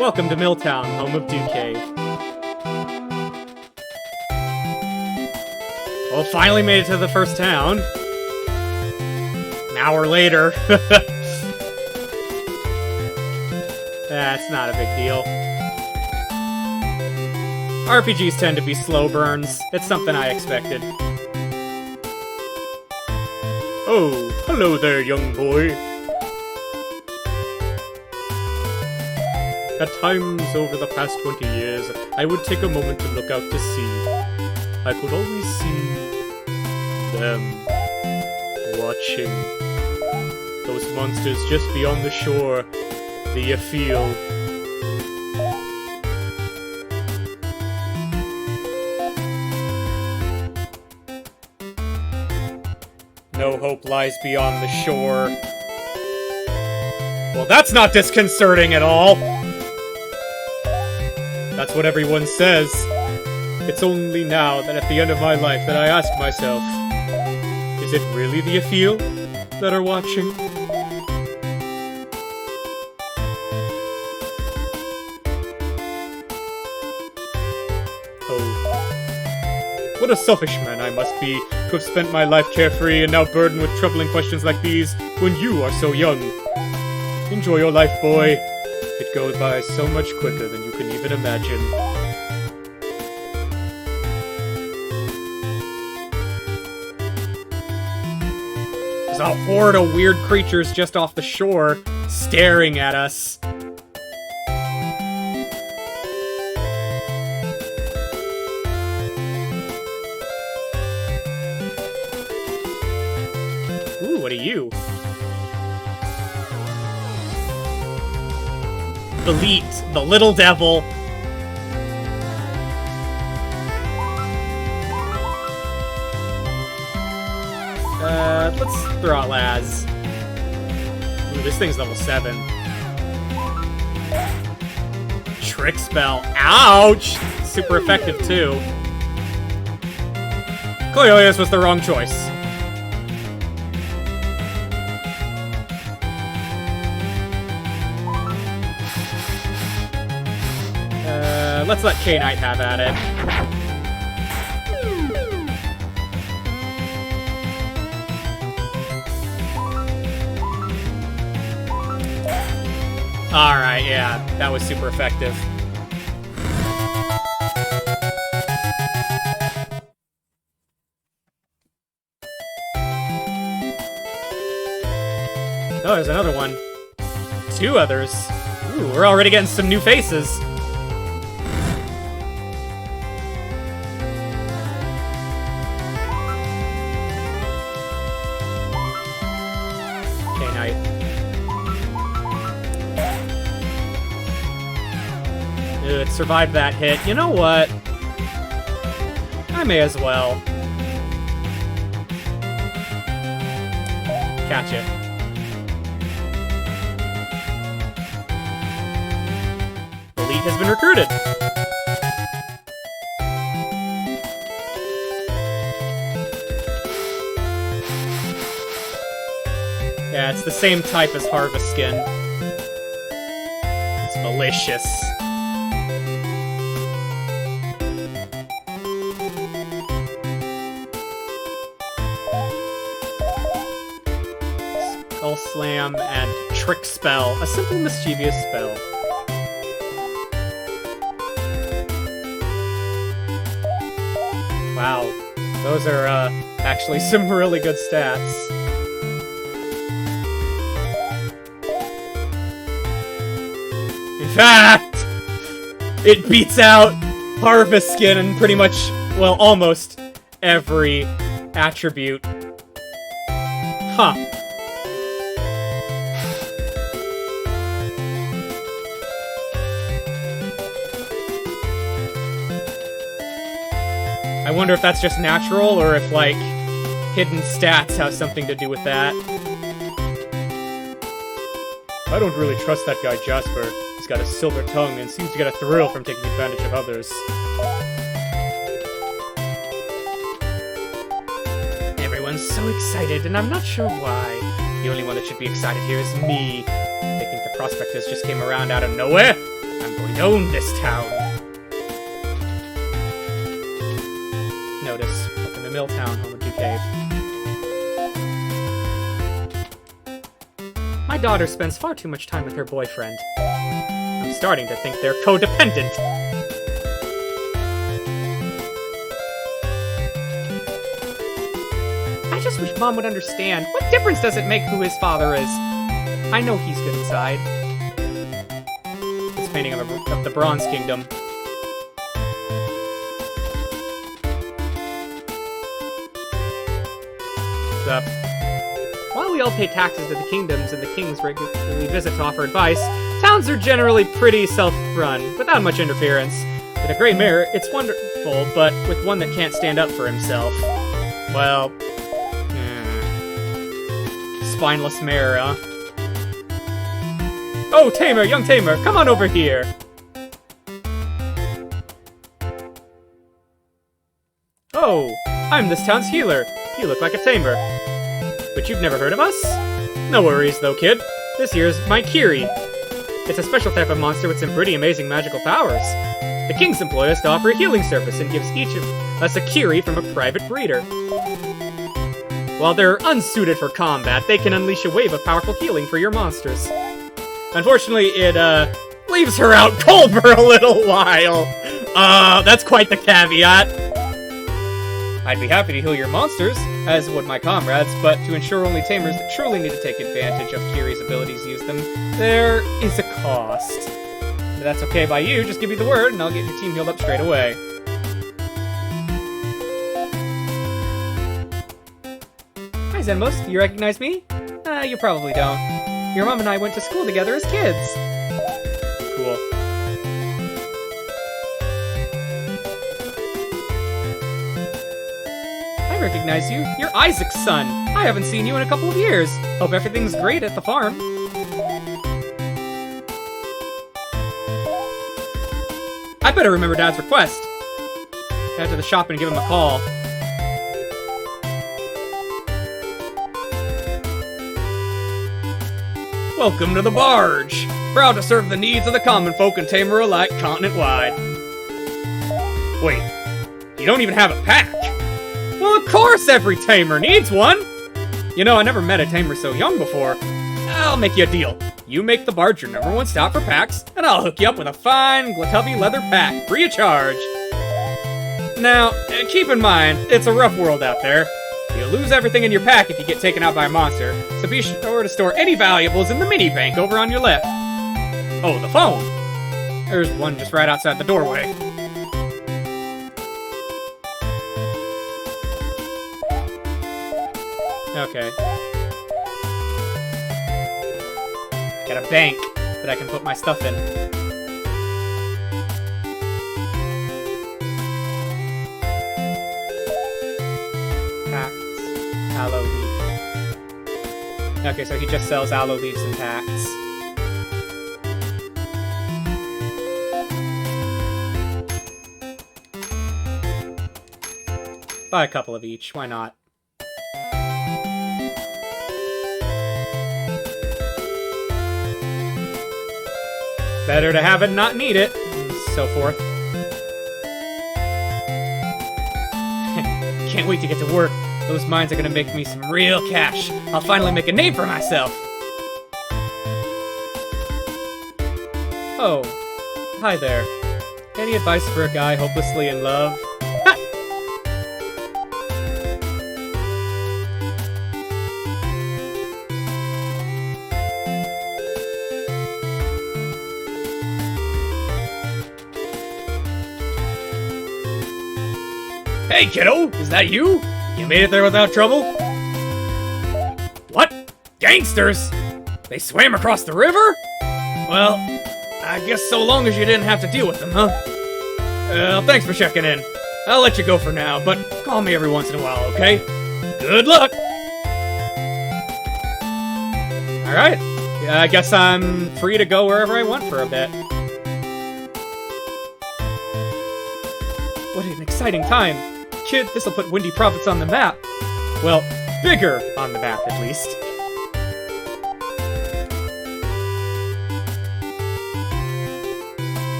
Welcome to Milltown, home of Dew Cave. Well, finally made it to the first town. An hour later. That's not a big deal. RPGs tend to be slow burns. It's something I expected. Oh, hello there, young boy. At times over the past 20 years, I would take a moment to look out to sea. I could always see them watching. Those monsters just beyond the shore, the field. No hope lies beyond the shore. Well, that's not disconcerting at all! That's what everyone says. It's only now that at the end of my life that I ask myself, is it really the Aphil that are watching? Oh. What a selfish man I must be to have spent my life carefree and now burdened with troubling questions like these when you are so young. Enjoy your life, boy. It goes by so much quicker than you can even imagine. There's a horde of weird creatures just off the shore, staring at us. Ooh, what are you? Elite, the little devil. Let's throw out Laz. Ooh, this thing's level 7. Trick spell. Ouch! Super effective, too. Clearly, this was the wrong choice. Let's let K-Knight have at it. Alright, yeah, that was super effective. Oh, there's another one. 2 others. Ooh, we're already getting some new faces. It survived that hit. You know what? I may as well. Catch it. Elite has been recruited. Yeah, it's the same type as Harvest Skin. It's malicious. Skull Slam and Trick Spell. A simple, mischievous spell. Wow. Those are, actually some really good stats. In fact, it beats out Harvest Skin in pretty much, well, almost every attribute. Huh. I wonder if that's just natural, or if, like, hidden stats have something to do with that. I don't really trust that guy Jasper. He's got a silver tongue and seems to get a thrill from taking advantage of others. Everyone's so excited, and I'm not sure why. The only one that should be excited here is me. They think the prospectors just came around out of nowhere. I'm going to own this town. Notice, welcome to Milltown, home of Dew Cave. My daughter spends far too much time with her boyfriend. I'm starting to think they're codependent. I just wish Mom would understand. What difference does it make who his father is? I know he's good inside. This painting of the Bronze Kingdom. Up. While we all pay taxes to the kingdoms and the kings regularly visit to offer advice, towns are generally pretty self-run, without much interference. With a great mayor, it's wonderful, but with one that can't stand up for himself, well, spineless mayor, huh? Oh, Tamer, young Tamer, come on over here. Oh, I'm this town's healer. You look like a Tamer. But you've never heard of us? No worries, though, kid. This here's my Kiri. It's a special type of monster with some pretty amazing magical powers. The kings employ us to offer a healing service and gives each of us a Kiri from a private breeder. While they're unsuited for combat, they can unleash a wave of powerful healing for your monsters. Unfortunately, it, leaves her out cold for a little while. That's quite the caveat. I'd be happy to heal your monsters, as would my comrades, but to ensure only tamers that truly need to take advantage of Kiri's abilities use them, there is a cost. If that's okay by you, just give me the word and I'll get your team healed up straight away. Hi Zenmos, do you recognize me? You probably don't. Your mom and I went to school together as kids. Cool. I recognize you. You're Isaac's son. I haven't seen you in a couple of years. Hope everything's great at the farm. I better remember Dad's request. Head to the shop and give him a call. Welcome to the barge. Proud to serve the needs of the common folk and tamer alike continent-wide. Wait, you don't even have a pack? Well, of course every tamer needs one! You know, I never met a tamer so young before. I'll make you a deal. You make the barge your #1 stop for packs, and I'll hook you up with a fine, tubby leather pack, free of charge. Now, keep in mind, it's a rough world out there. You'll lose everything in your pack if you get taken out by a monster, so be sure to store any valuables in the mini bank over on your left. Oh, the phone! There's one just right outside the doorway. Okay. Got a bank that I can put my stuff in. Packs. Aloe leaf. Okay, so he just sells aloe leaves and packs. Buy a couple of each, why not? Better to have it and not need it, and so forth. Can't wait to get to work. Those mines are gonna make me some real cash. I'll finally make a name for myself. Oh, hi there. Any advice for a guy hopelessly in love? Ha! Hey, kiddo! Is that you? You made it there without trouble? What? Gangsters? They swam across the river? Well, I guess so long as you didn't have to deal with them, huh? Thanks for checking in. I'll let you go for now, but call me every once in a while, okay? Good luck! Alright. Yeah, I guess I'm free to go wherever I want for a bit. What an exciting time! Kid, this'll put Windy Province on the map. Well, bigger on the map, at least.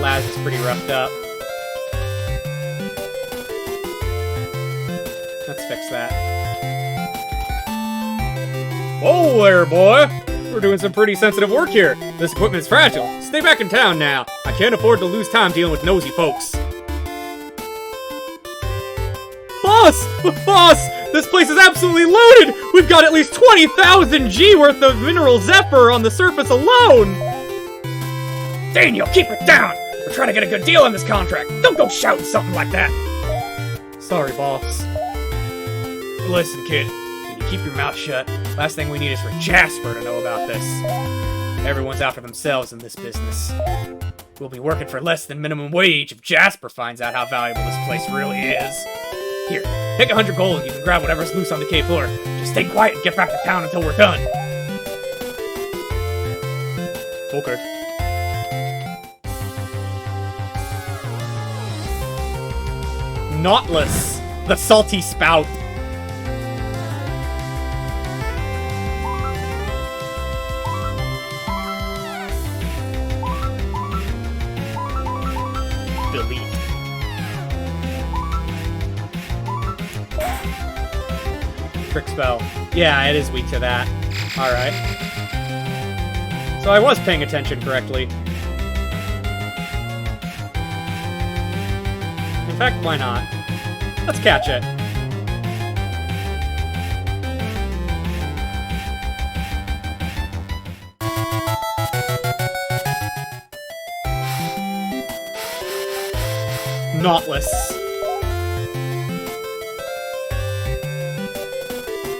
Laz is pretty roughed up. Let's fix that. Whoa there, boy! We're doing some pretty sensitive work here. This equipment's fragile. Stay back in town now. I can't afford to lose time dealing with nosy folks. Boss! Boss! This place is absolutely loaded! We've got at least 20,000 G worth of mineral Zephyr on the surface alone! Daniel, keep it down! We're trying to get a good deal on this contract. Don't go shouting something like that. Sorry, boss. Listen, kid, can you keep your mouth shut? Last thing we need is for Jasper to know about this. Everyone's out for themselves in this business. We'll be working for less than minimum wage if Jasper finds out how valuable this place really is. Here, take 100 gold and you can grab whatever's loose on the cave floor. Just stay quiet and get back to town until we're done. Okay. Nautilus, the salty spout. Delete. Trick spell. Yeah, it is weak to that. Alright. So I was paying attention correctly. In fact, why not? Let's catch it. Nautilus.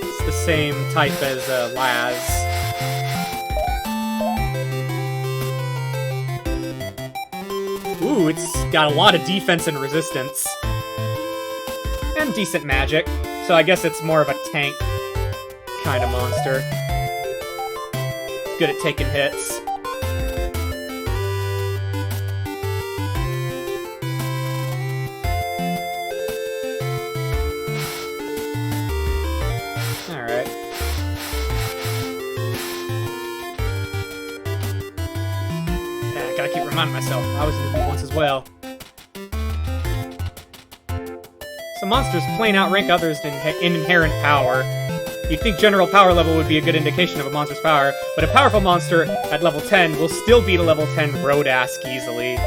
It's the same type as Laz. Ooh, it's got a lot of defense and resistance. And decent magic. So I guess it's more of a tank kind of monster. It's good at taking hits. Alright. Yeah, I gotta keep reminding myself. I was a newbie once as well. Some monsters plain outrank others in inherent power. You'd think general power level would be a good indication of a monster's power, but a powerful monster at level 10 will still beat a level 10 Rodask easily.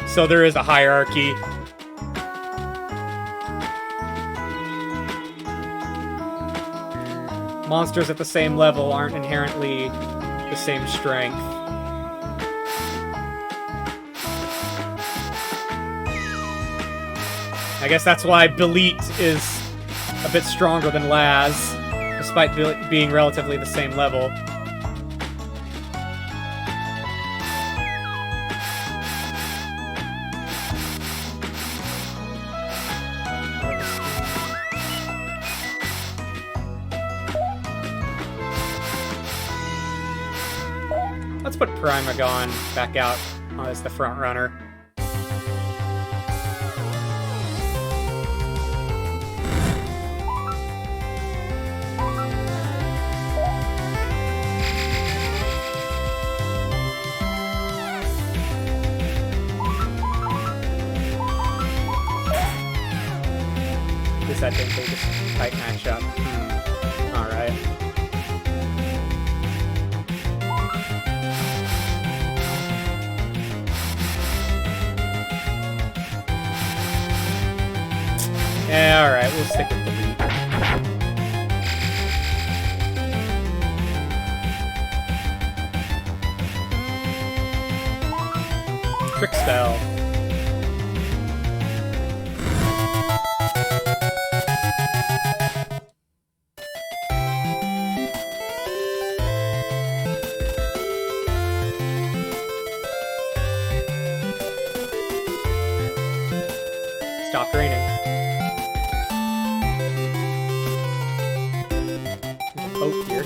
So there is a hierarchy. Monsters at the same level aren't inherently the same strength. I guess that's why Belit is a bit stronger than Laz, despite being relatively the same level. Let's put Primagon back out as the front runner. Guess that didn't take a tight matchup. Alright. Yeah, alright, we'll stick with the lead. Trick spell. Stop draining. There's a boat here.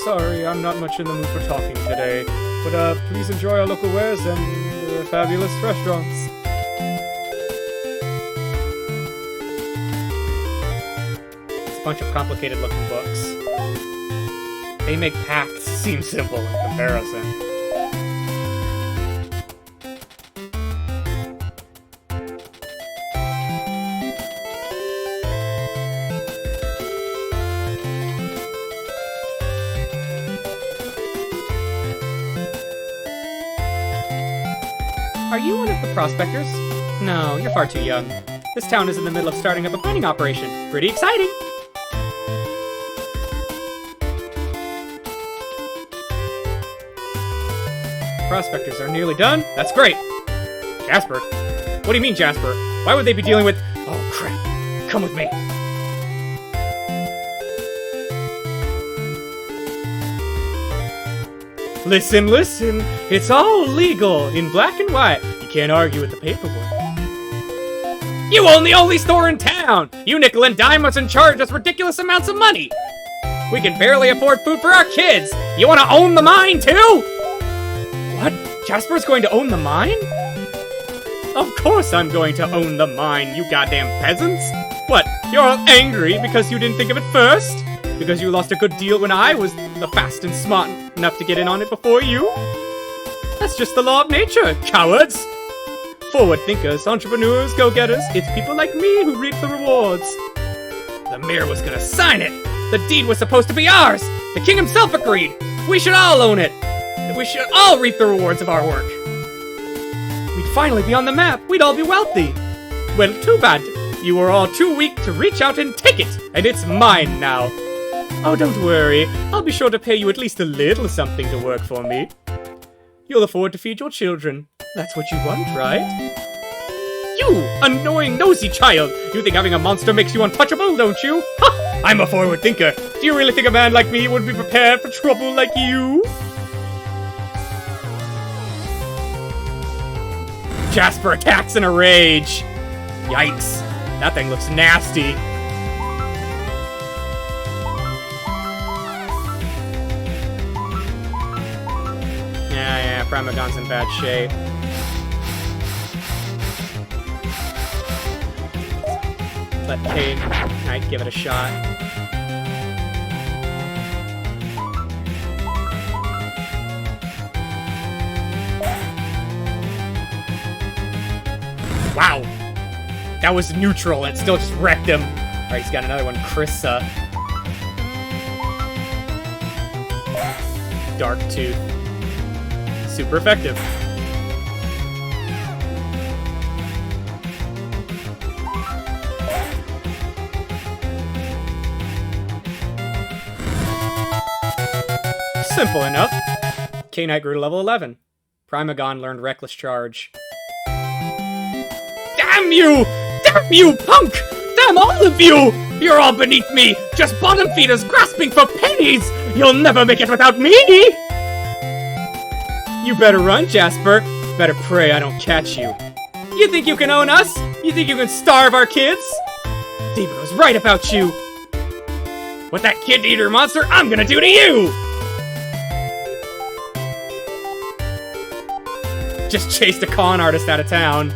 Sorry, I'm not much in the mood for talking today, but please enjoy our local wares and fabulous restaurants. It's a bunch of complicated looking books. They make pacts seem simple in comparison. Are you one of the prospectors? No, you're far too young. This town is in the middle of starting up a mining operation. Pretty exciting! Prospectors are nearly done. That's great! Jasper? What do you mean, Jasper? Why would they be dealing with... Oh, crap. Come with me. Listen, listen. It's all legal, in black and white. You can't argue with the paperwork. You own the only store in town! You nickel and dime us and charge us ridiculous amounts of money! We can barely afford food for our kids! You wanna own the mine, too? What? Jasper's going to own the mine? Of course I'm going to own the mine, you goddamn peasants! What, you're all angry because you didn't think of it first? Because you lost a good deal when I was the fast and smart enough to get in on it before you? That's just the law of nature, cowards! Forward thinkers, entrepreneurs, go-getters, it's people like me who reap the rewards. The mayor was gonna sign it! The deed was supposed to be ours! The king himself agreed! We should all own it! We should all reap the rewards of our work! We'd finally be on the map, we'd all be wealthy! Well, too bad. You were all too weak to reach out and take it, and it's mine now. Oh, don't worry. I'll be sure to pay you at least a little something to work for me. You'll afford to feed your children. That's what you want, right? You annoying nosy child! You think having a monster makes you untouchable, don't you? Ha! I'm a forward thinker. Do you really think a man like me would be prepared for trouble like you? Jasper attacks in a rage. Yikes. That thing looks nasty. Yeah, Primagon's in bad shape. Let Knight give it a shot. Wow! That was neutral and it still just wrecked him. Alright, he's got another one, Krissa. Dark Tooth. Super effective. Simple enough. K-Knight grew to level 11. Primagon learned Reckless Charge. Damn you! Damn you, punk! Damn all of you! You're all beneath me! Just bottom feeders grasping for pennies! You'll never make it without me! You better run, Jasper. Better pray I don't catch you. You think you can own us? You think you can starve our kids? David was right about you. What that kid-eater monster I'm gonna do to you! Just chased a con artist out of town.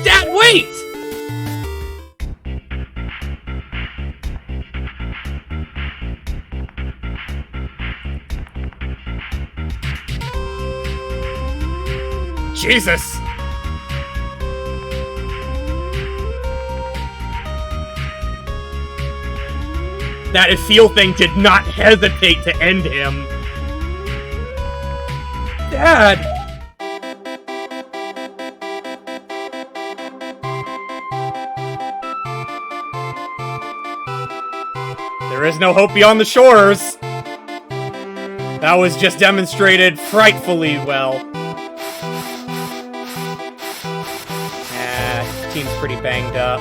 Dad, wait! Jesus! That Epheal thing did not hesitate to end him. Dad! There is no hope beyond the shores. That was just demonstrated frightfully well. Team's pretty banged up.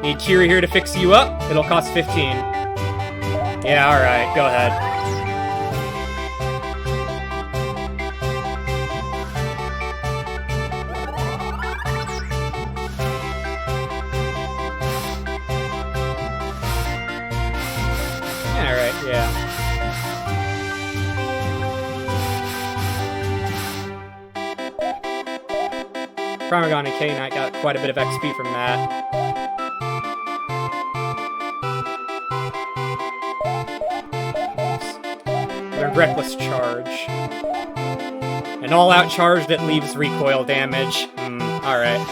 Need Kiri here to fix you up? It'll cost 15. Yeah, alright, go ahead. Alright, yeah. Primagon and K-Knight got quite a bit of XP from that. Learned Reckless Charge. An all-out charge that leaves recoil damage. Alright.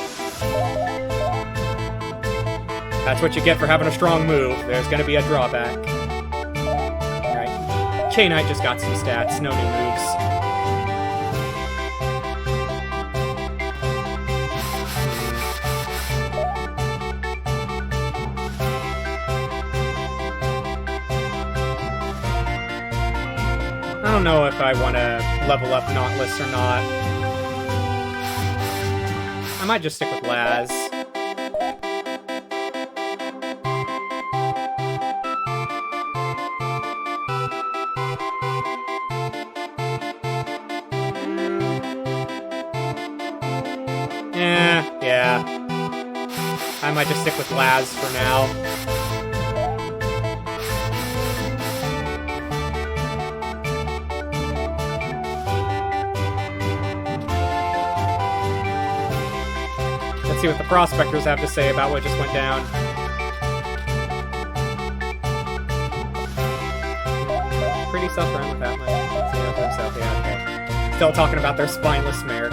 That's what you get for having a strong move. There's gonna be a drawback. Alright. K-Knight just got some stats, no new moves. I don't know if I want to level up Nautilus or not. I might just stick with Laz. Yeah. I might just stick with Laz for now. Let's see what the prospectors have to say about what just went down. Pretty self around with that much. Let's see for himself. Yeah, okay. Still talking about their spineless mare.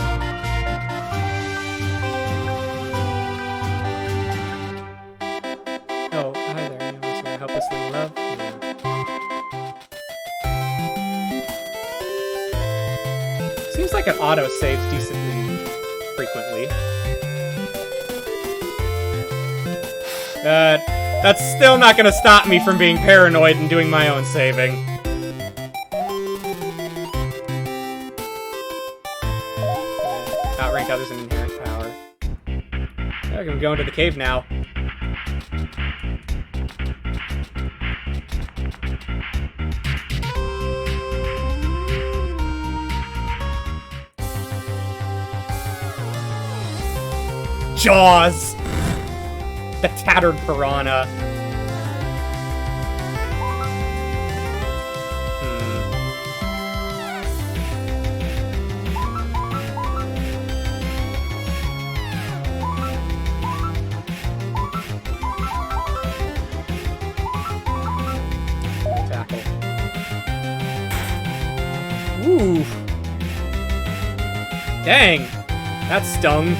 Oh, hi there. You know, so helplessly in love. Yeah. Seems like it auto saves decently frequently. That's still not gonna stop me from being paranoid and doing my own saving. Outrank others in inherent power. Okay, I'm going to the cave now. Jaws! The tattered piranha. Tackle. Ooh. Dang. That stung.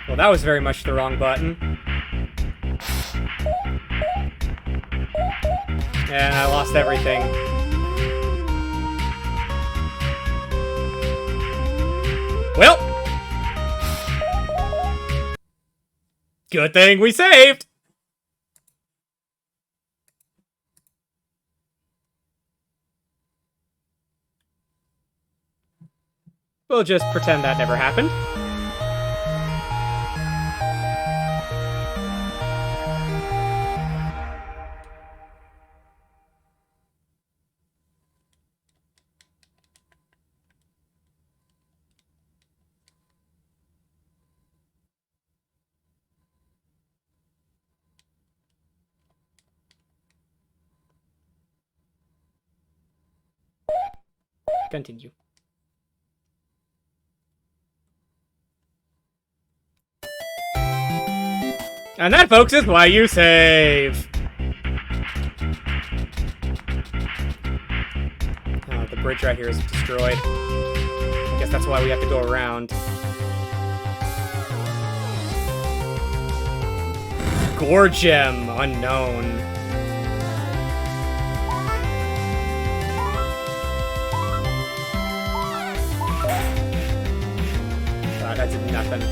Well, that was very much the wrong button. And I lost everything. Well! Good thing we saved! We'll just pretend that never happened. Continue. And that, folks, is why you save! Oh, the bridge right here is destroyed. I guess that's why we have to go around. Gorgem, unknown. God, that did nothing.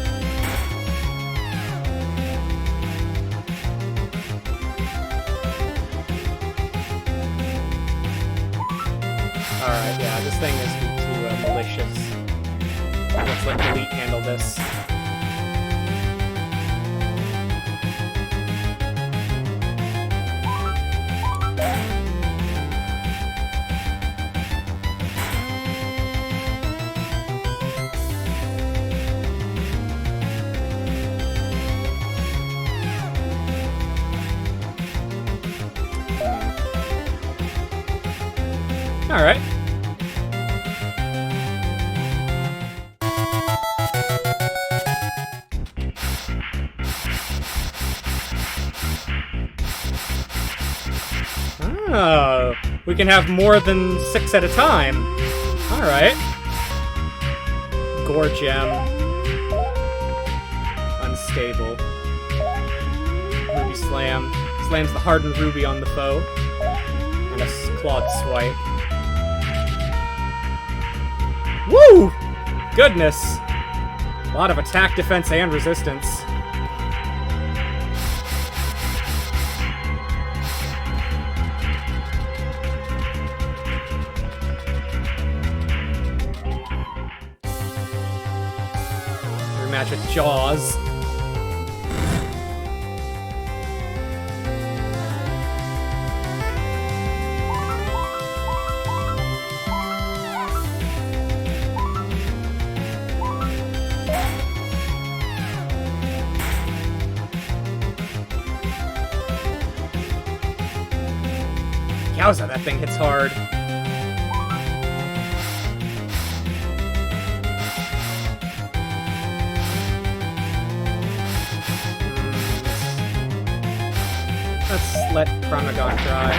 Alright, yeah, this thing is too malicious. Let's let Delete handle this. Alright. Oh, we can have more than 6 at a time. Alright. Gorgem. stable. Ruby Slam. Slams the hardened ruby on the foe. And a clawed swipe. Woo! Goodness! A lot of attack, defense, and resistance. Rematch with Jaws. Yowza, that thing hits hard. Let's let Pramagon try.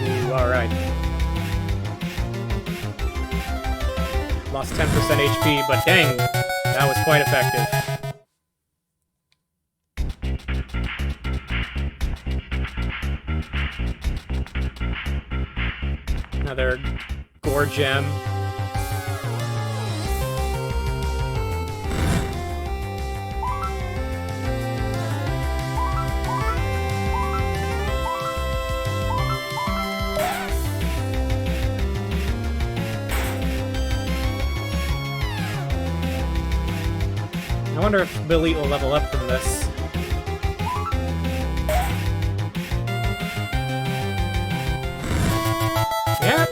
Ooh, alright. Lost 10% HP, but dang, that was quite effective. Another Gore Gem. I wonder if Billy will level up from this. Yeah,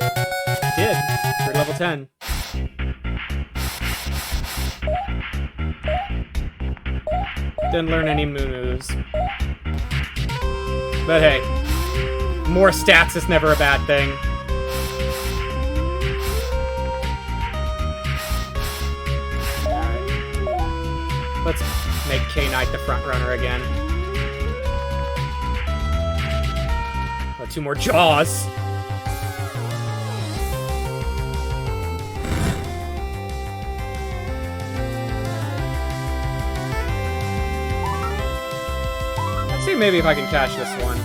did. For level 10. Didn't learn any moves. But hey, more stats is never a bad thing. Let's make K-Knight the front runner again. Oh, 2 more Jaws. Let's see maybe if I can catch this one.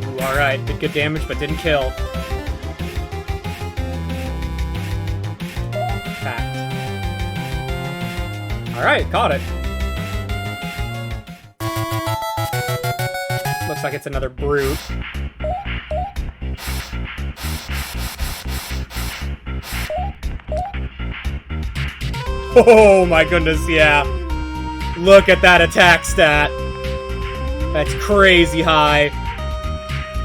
Ooh, alright, did good damage but didn't kill. Alright, caught it. Looks like it's another brute. Oh my goodness, yeah. Look at that attack stat. That's crazy high.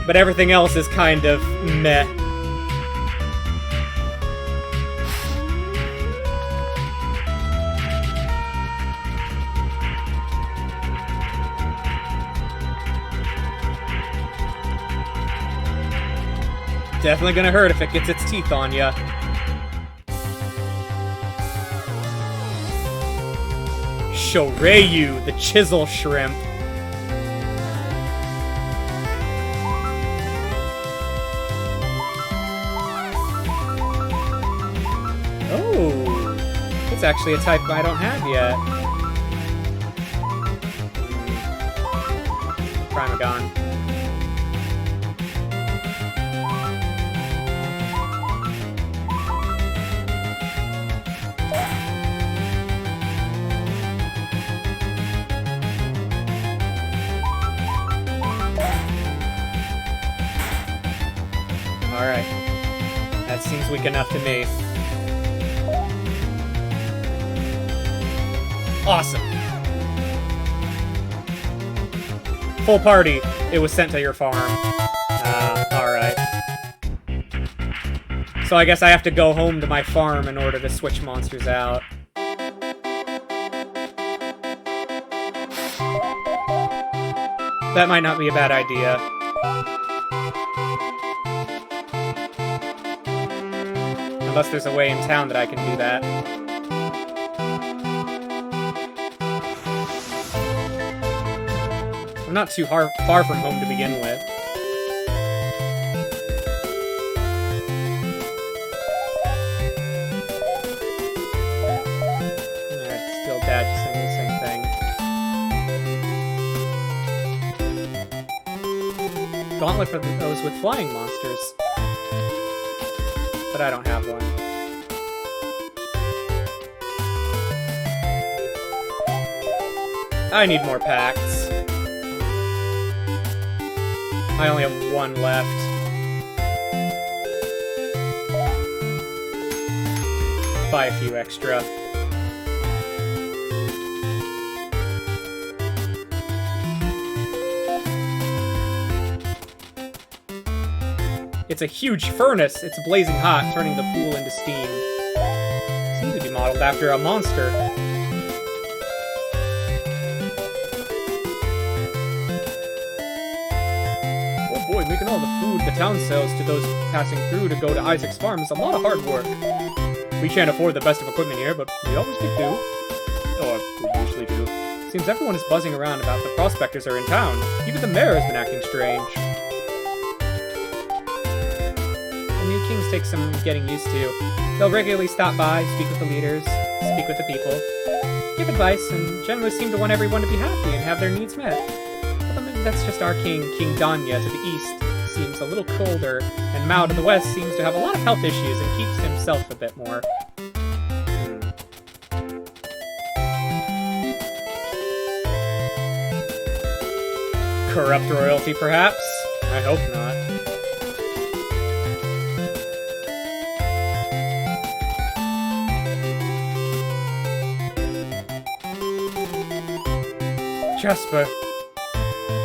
But everything else is kind of meh. Definitely gonna hurt if it gets its teeth on ya. Shoreyu, the Chisel Shrimp. Oh, it's actually a type I don't have yet. Primagon. Alright. That seems weak enough to me. Awesome. Full party. It was sent to your farm. Alright. So I guess I have to go home to my farm in order to switch monsters out. That might not be a bad idea. Unless there's a way in town that I can do that. I'm not too far from home to begin with. Yeah, it's still dad just saying the same thing. Gauntlet for those with flying monsters. But I don't have one. I need more packs. I only have one left. Buy a few extra. It's a huge furnace. It's blazing hot, turning the pool into steam. Seems to be modeled after a monster. Oh boy, making all the food the town sells to those passing through to go to Isaac's farm is a lot of hard work. We can't afford the best of equipment here, but we always make do. Or we usually do. Seems everyone is buzzing around about the prospectors are in town. Even the mayor has been acting strange. The new kings take some getting used to. They'll regularly stop by, speak with the leaders, speak with the people, give advice, and generally seem to want everyone to be happy and have their needs met. Although maybe that's just our king, King Danya, to the east, seems a little colder, and Mao to the west seems to have a lot of health issues and keeps to himself a bit more. Corrupt royalty, perhaps? I hope not. Jasper,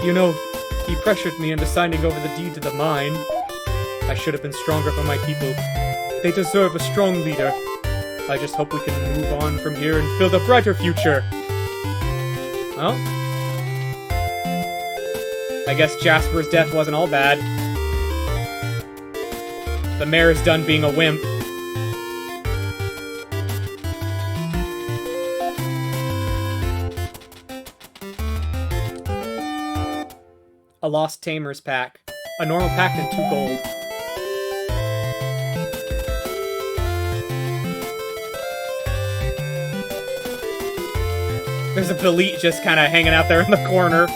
you know, he pressured me into signing over the deed to the mine. I should have been stronger for my people. They deserve a strong leader. I just hope we can move on from here and build a brighter future. Well, I guess Jasper's death wasn't all bad. The mayor's done being a wimp. A Lost Tamers pack. A normal pack and 2 gold. There's a Belit just kind of hanging out there in the corner.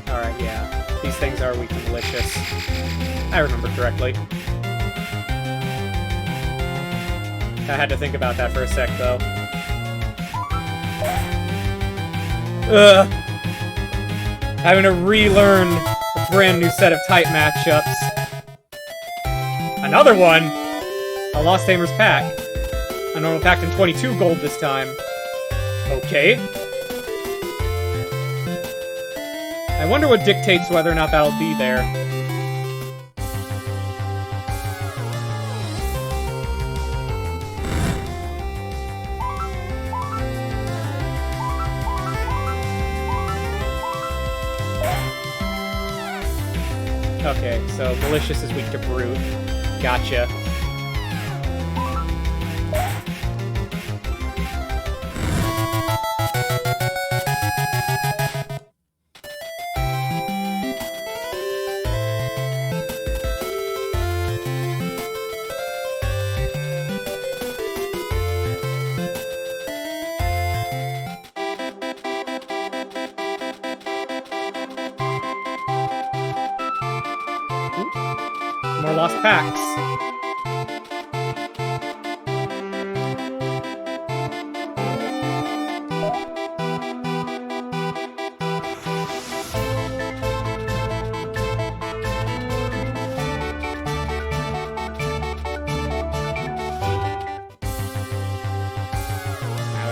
Alright, yeah. These things are weak and malicious. I remember correctly. I had to think about that for a sec, though. Ugh! Having to relearn a brand new set of type matchups. Another one! A Lost Tamers pack. A normal pack and 22 gold this time. Okay. I wonder what dictates whether or not that'll be there. Okay, so Malicious is weak to Brute. Gotcha. More lost packs.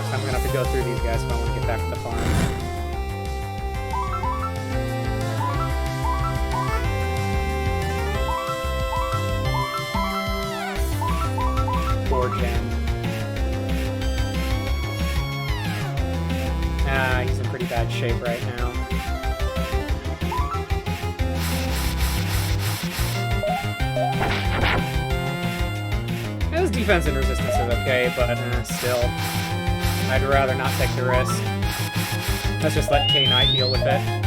I'm gonna have to go through these guys if I want to get back to the farm. bad shape right now. His defense and resistance is okay, but still. I'd rather not take the risk. Let's just let K-Knight deal with it.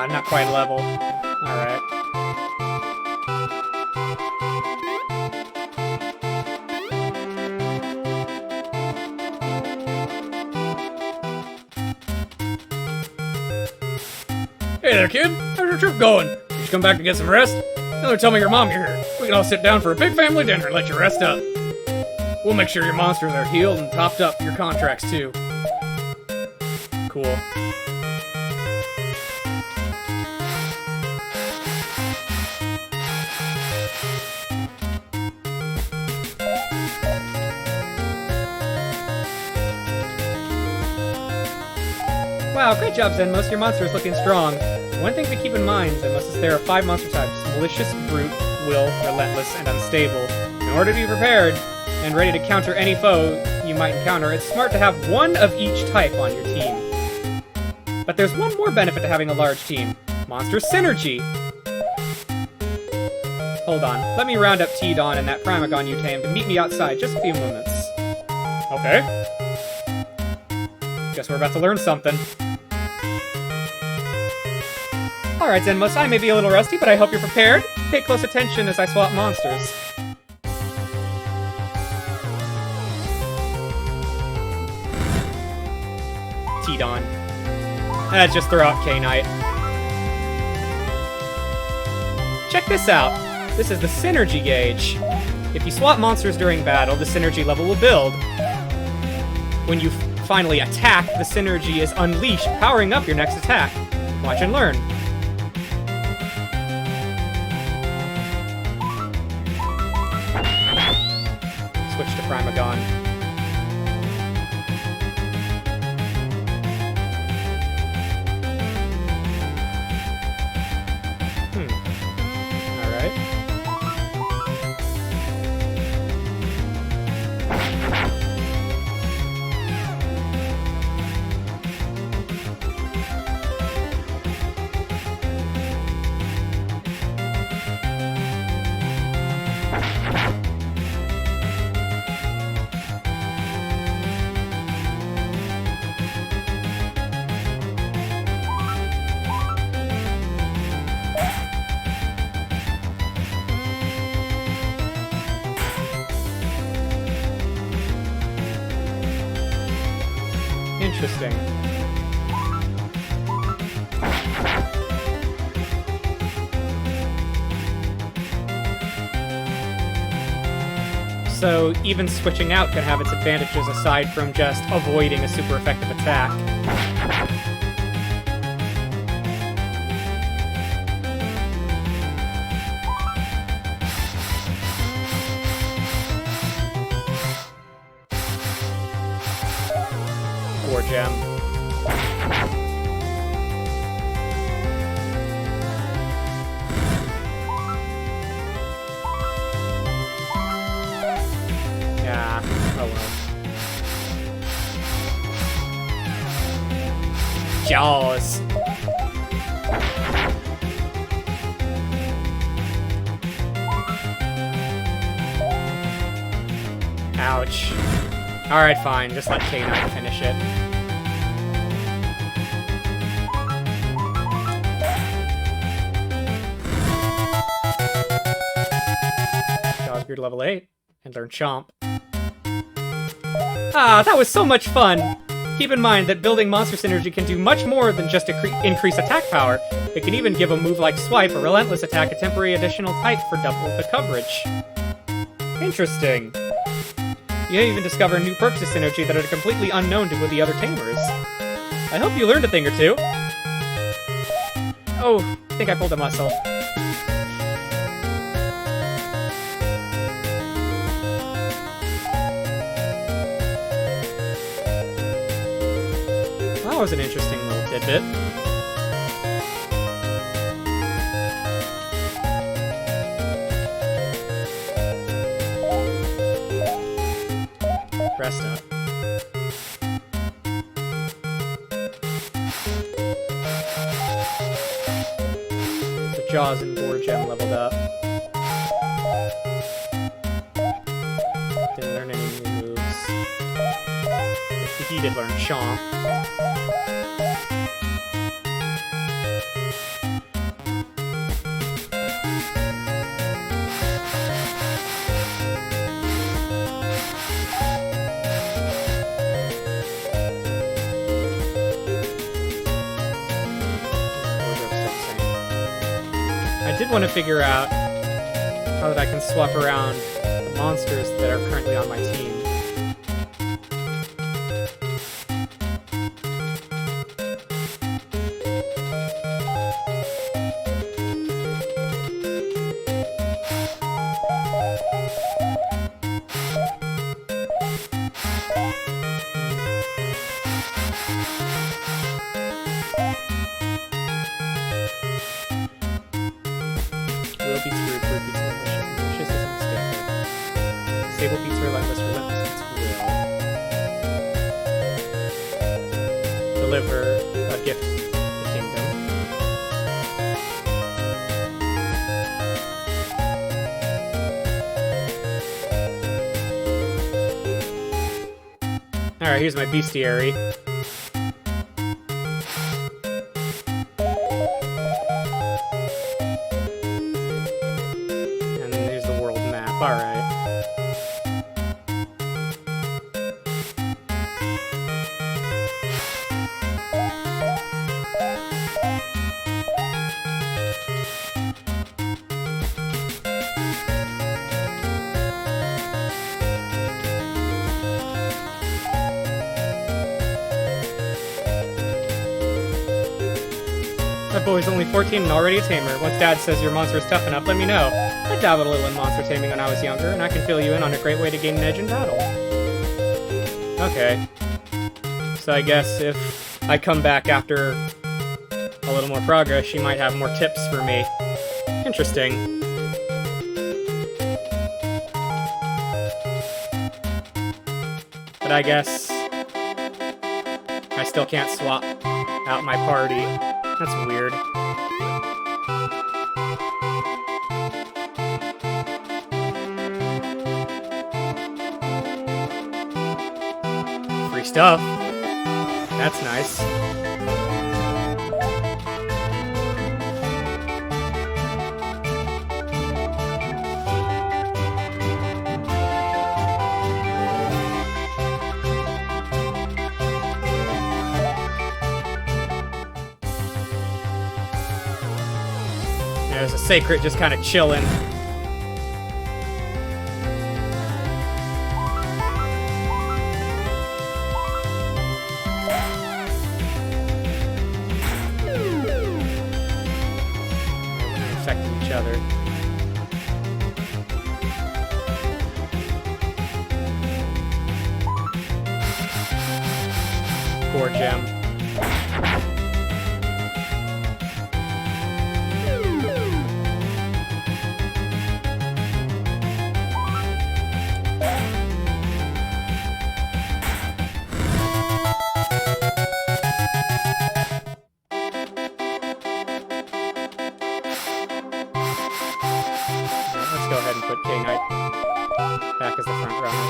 Not quite level. Alright. Hey there, kid. How's your trip going? Did you come back to get some rest? No, tell me your mom you're here. We can all sit down for a big family dinner and let you rest up. We'll make sure your monsters are healed and topped up, your contracts too. Cool. Wow, great job, Zenmos. Your monster is looking strong. One thing to keep in mind, Zenmos, is there are 5 monster types: malicious, brute, will, relentless, and unstable. In order to be prepared and ready to counter any foe you might encounter, it's smart to have one of each type on your team. But there's one more benefit to having a large team: monster synergy. Hold on, let me round up T-Don and that Primagon you tamed and meet me outside just a few moments. Okay. Guess we're about to learn something. Alright, Zenmos, I may be a little rusty, but I hope you're prepared. Pay close attention as I swap monsters. T-Don. Just throw out K-Knight. Check this out. This is the synergy gauge. If you swap monsters during battle, the synergy level will build. When you finally attack, the synergy is unleashed, powering up your next attack. Watch and learn. Switch to Primagon. Alright. Interesting. So even switching out can have its advantages aside from just avoiding a super effective attack. War gem. Yeah, oh well. Jaws. Ouch. Alright, fine. Just let K-Knight finish it. Jaws grew to level 8 and learned Chomp. Ah, that was so much fun! Keep in mind that building monster synergy can do much more than just increase attack power. It can even give a move like Swipe or Relentless attack a temporary additional type for double the coverage. Interesting. You even discover new perks to synergy that are completely unknown to the other tamers. I hope you learned a thing or two. Oh, I think I pulled a muscle. was an interesting little tidbit. Rest up. The Jaws and Gore Gem leveled up. Didn't learn any new moves. He did learn Chomp. I did want to figure out how that I can swap around the monsters that are currently on my team. Stable beats relentless, relentless beats will. Deliver a gift to the kingdom. Alright, here's my bestiary. And here's the world map, alright. That boy's only 14 and already a tamer. Once Dad says your monster is tough enough, let me know. I dabbled a little in monster taming when I was younger, and I can fill you in on a great way to gain an edge in battle. Okay. So I guess if I come back after a little more progress, she might have more tips for me. Interesting. But I guess I still can't swap out my party. That's weird. Free stuff. That's nice. There's a Sacred just kind of chilling. Affecting each other. Gore Gem. Let's go ahead and put K-Knight back as the front runner.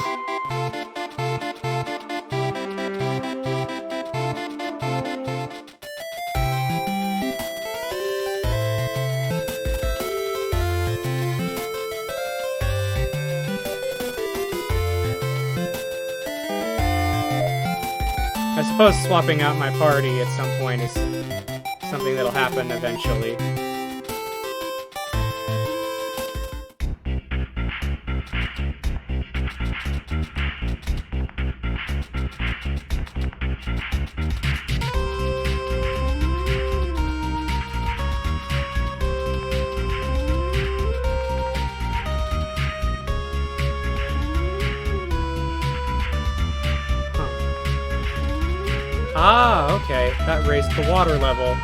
I suppose swapping out my party at some point is something that'll happen eventually. Ah, okay. That raised the water level.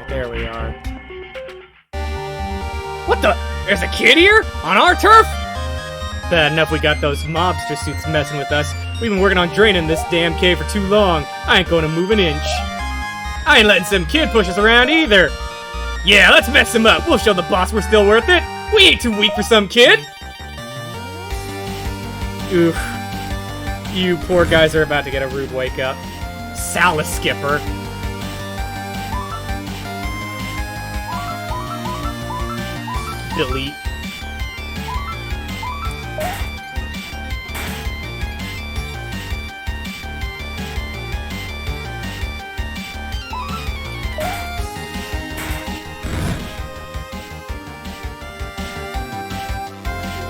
There we are. What the? There's a kid here? On our turf? Bad enough we got those mobster suits messing with us. We've been working on draining this damn cave for too long. I ain't gonna move an inch. I ain't letting some kid push us around either. Yeah, let's mess him up. We'll show the boss we're still worth it. We ain't too weak for some kid. Oof. You poor guys are about to get a rude wake-up. Salad skipper. Delete.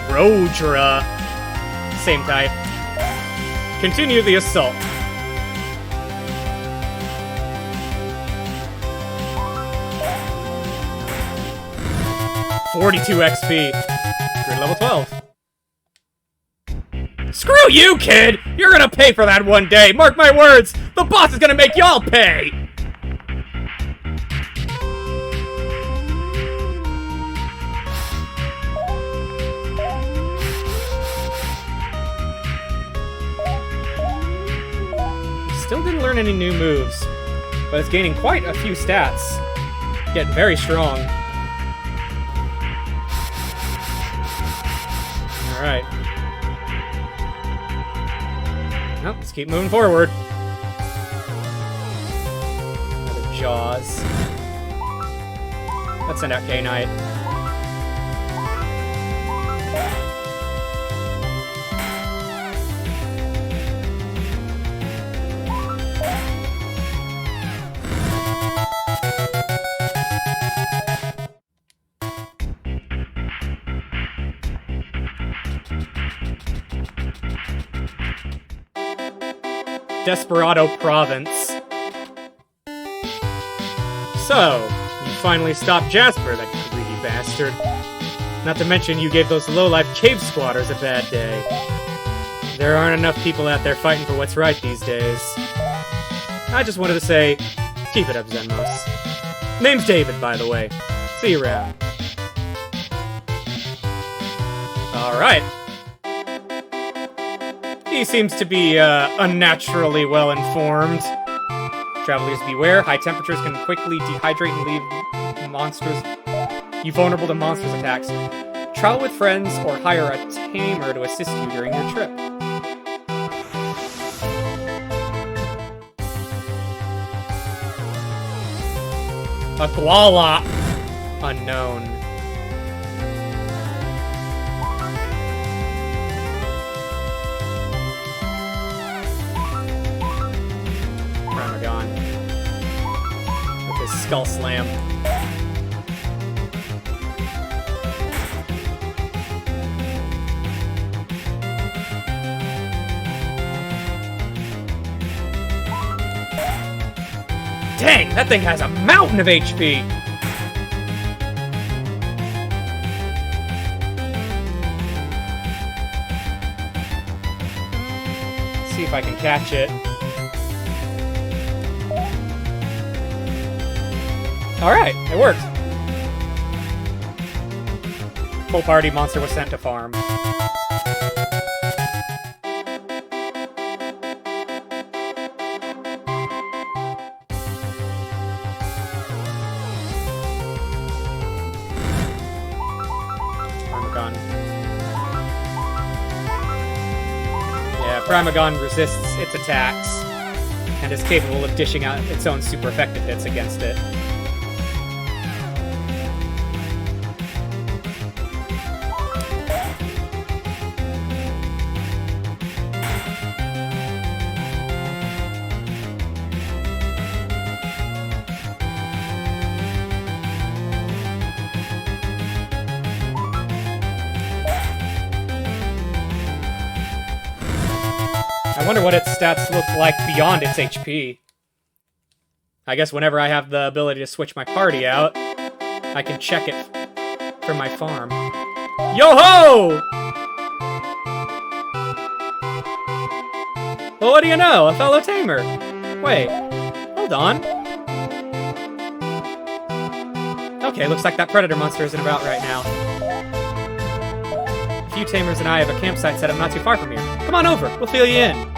Rodra. Same type. Continue the assault. $42 XP. You're level 12. Screw you, kid! You're gonna pay for that one day! Mark my words! The boss is gonna make y'all pay! Still didn't learn any new moves, but it's gaining quite a few stats. Getting very strong. Alright. Well, let's keep moving forward. Another Jaws. Let's send out K-Knight. Desperado Province. So, you finally stopped Jasper, that greedy bastard. Not to mention you gave those low-life cave squatters a bad day. There aren't enough people out there fighting for what's right these days. I just wanted to say, keep it up, Zenmos. Name's David, by the way. See you around. Alright. He seems to be, unnaturally well-informed. Travelers beware, high temperatures can quickly dehydrate and leave monsters... you vulnerable to monsters' attacks. Travel with friends or hire a tamer to assist you during your trip. A koala. Unknown. Ramagon. With his Skull Slam. Dang, that thing has a mountain of HP! See if I can catch it. Alright, it worked. Full party monster was sent to farm. Yeah, Primagon resists its attacks, and is capable of dishing out its own super effective hits against it. I wonder what its stats look like beyond its HP. I guess whenever I have the ability to switch my party out, I can check it for my farm. Yo-ho! Well, what do you know? A fellow tamer. Wait, hold on. Okay, looks like that predator monster isn't about right now. A few tamers and I have a campsite set up not too far from here. Come on over, we'll fill you in.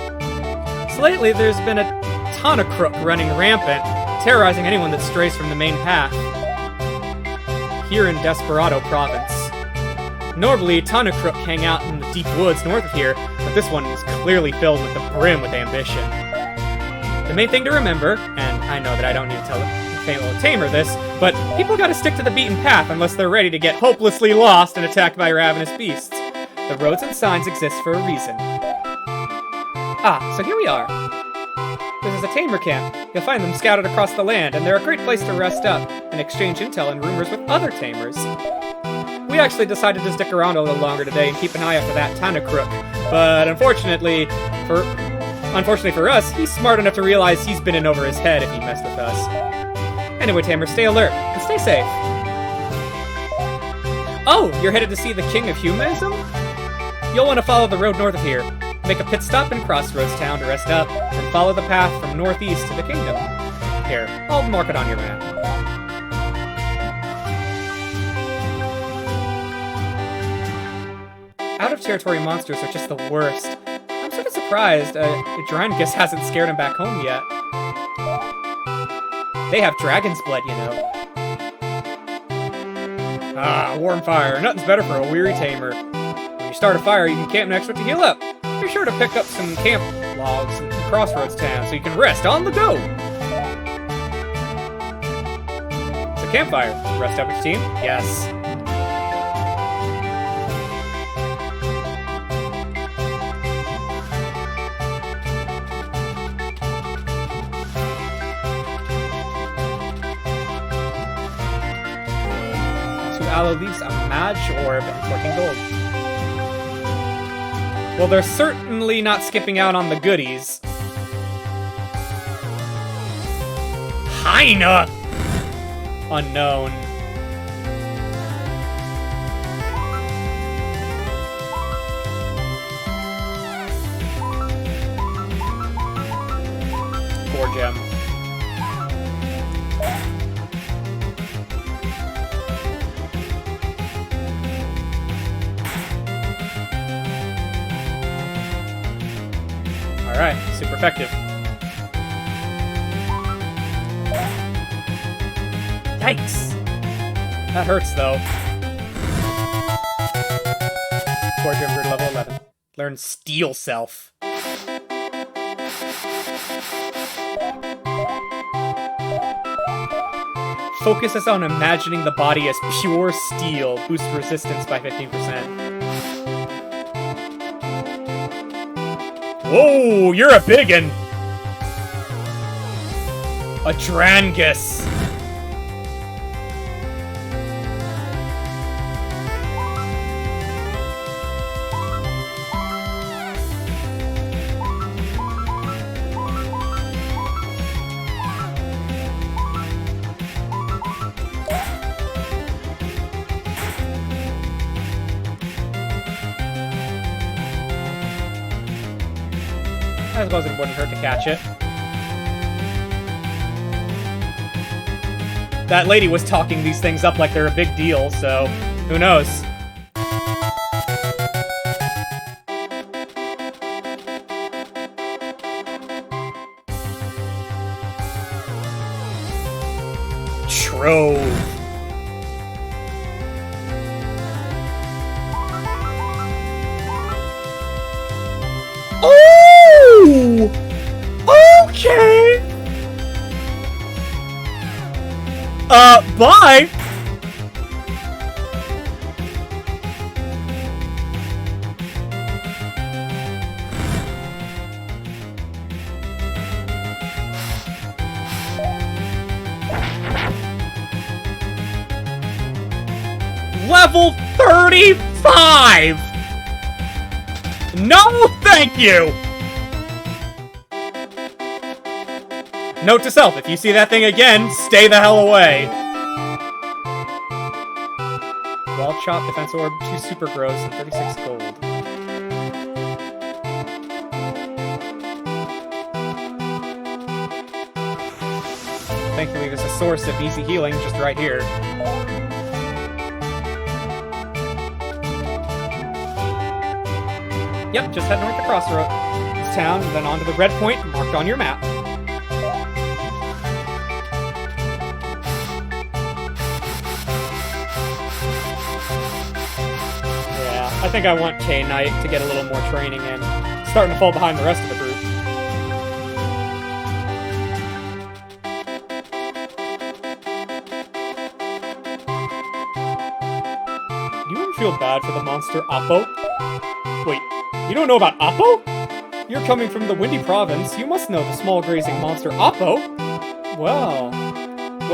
So lately, there's been a ton of crook running rampant, terrorizing anyone that strays from the main path. Here in Desperado Province. Normally, a ton of crook hang out in the deep woods north of here, but this one is clearly filled with the brim with ambition. The main thing to remember, and I know that I don't need to tell a fellow tamer this, but people gotta stick to the beaten path unless they're ready to get hopelessly lost and attacked by ravenous beasts. The roads and signs exist for a reason. Ah, so here we are. This is a tamer camp. You'll find them scattered across the land, and they're a great place to rest up and exchange intel and rumors with other tamers. We actually decided to stick around a little longer today and keep an eye out for that Tana crook, but unfortunately for us, he's smart enough to realize he's been in over his head if he messed with us. Anyway, tamers, stay alert and stay safe. Oh, you're headed to see the King of Humanism? You'll want to follow the road north of here. Make a pit stop in Crossroads Town to rest up, and follow the path from northeast to the kingdom. Here, I'll mark it on your map. Out-of-territory monsters are just the worst. I'm sort of surprised Drangus hasn't scared him back home yet. They have dragon's blood, you know. Ah, warm fire. Nothing's better for a weary tamer. When you start a fire, you can camp next to it to heal up. Be sure to pick up some camp logs in Crossroads Town so you can rest on the go. It's a campfire. Rest up with your team? Yes. Aloe leaves a match orb and 14 gold. Well, they're certainly not skipping out on the goodies. Hyena! Unknown. Four gem. Alright, super effective. Yikes! That hurts, though. Core gem for level 11. Learn Steel Self. Focuses on imagining the body as pure steel. Boost resistance by 15%. Whoa, you're a biggin! A Drangus! I suppose it wouldn't hurt to catch it. That lady was talking these things up like they're a big deal, so who knows? Trove. Okay. Bye. Level 35. No, thank you. Note to self, if you see that thing again, stay the hell away. Wall Chop, Defense Orb, 2 Super Grows, and 36 gold. Thankfully, there's a source of easy healing just right here. Yep, just head north to Crossroads town, and then onto the red point marked on your map. Yeah, I think I want K-Knight to get a little more training in. Starting to fall behind the rest of the group. Do you ever feel bad for the monster Oppo? Wait, you don't know about Oppo? You're coming from the Windy Province. You must know the small grazing monster Oppo. Well,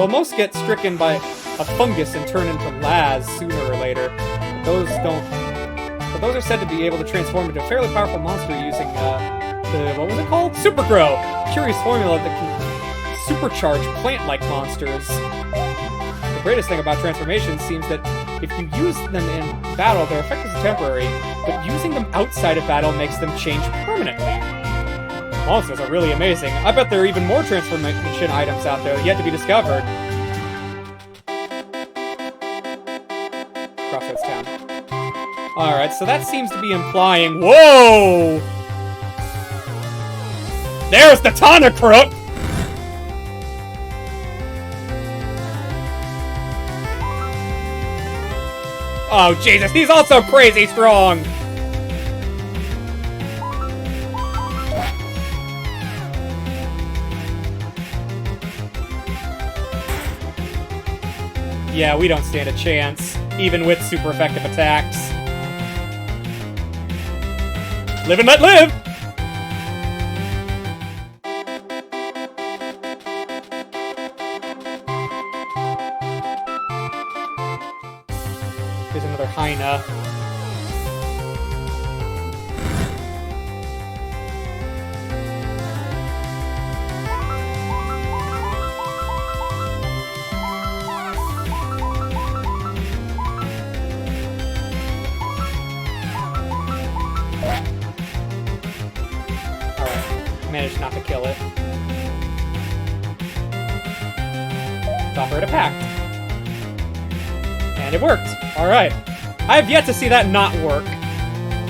most get stricken by a fungus and turn into Laz sooner or later. But those are said to be able to transform into a fairly powerful monster using what was it called? Super Grow. Curious formula that can supercharge plant-like monsters. The greatest thing about transformations seems that if you use them in battle, their effect is temporary, but using them outside of battle makes them change permanently. Monsters are really amazing. I bet there are even more transformation items out there yet to be discovered. Crossroads Town. Alright, so that seems to be implying... Whoa! There's the Tauntacrook! Oh, Jesus, he's also crazy strong! Yeah, we don't stand a chance, even with super effective attacks. Live and let live! Here's another Hyena. Managed not to kill it. Offer it a pact. And it worked. Alright. I've yet to see that not work.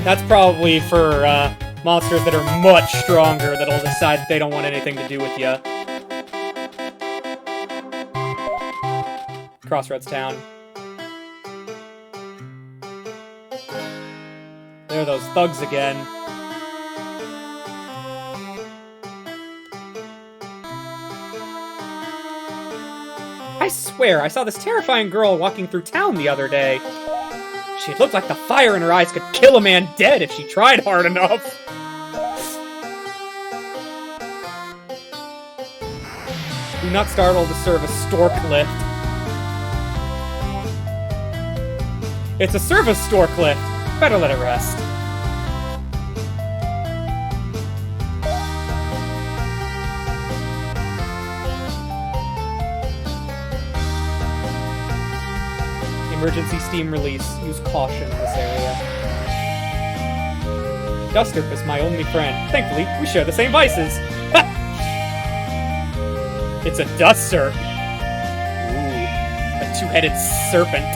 That's probably for monsters that are much stronger that'll decide that they don't want anything to do with you. Crossroads Town. There are those thugs again. I swear, I saw this terrifying girl walking through town the other day. She looked like the fire in her eyes could kill a man dead if she tried hard enough. Do not startle to serve a stork lift. It's a service stork lift. Better let it rest. Emergency steam release. Use caution in this area. Duster is my only friend. Thankfully, we share the same vices. Ha! It's a duster. Ooh, a two-headed serpent.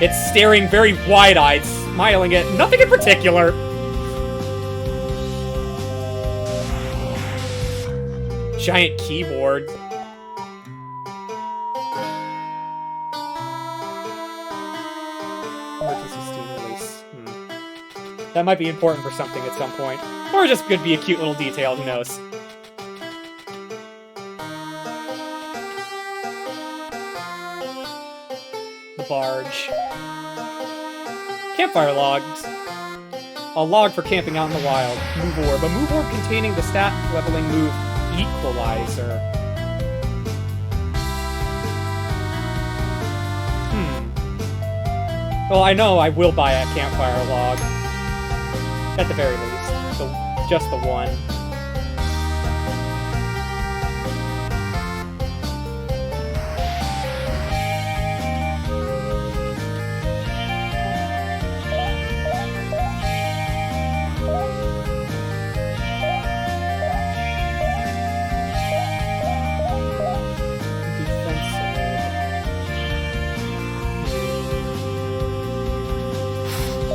It's staring very wide-eyed, smiling at nothing in particular. Giant keyboard. That might be important for something at some point. Or just could be a cute little detail, who knows. The barge. Campfire logs. A log for camping out in the wild. Move orb. A move orb containing the stat leveling move Equalizer. Well, I know I will buy a campfire log. At the very least. So, just the one.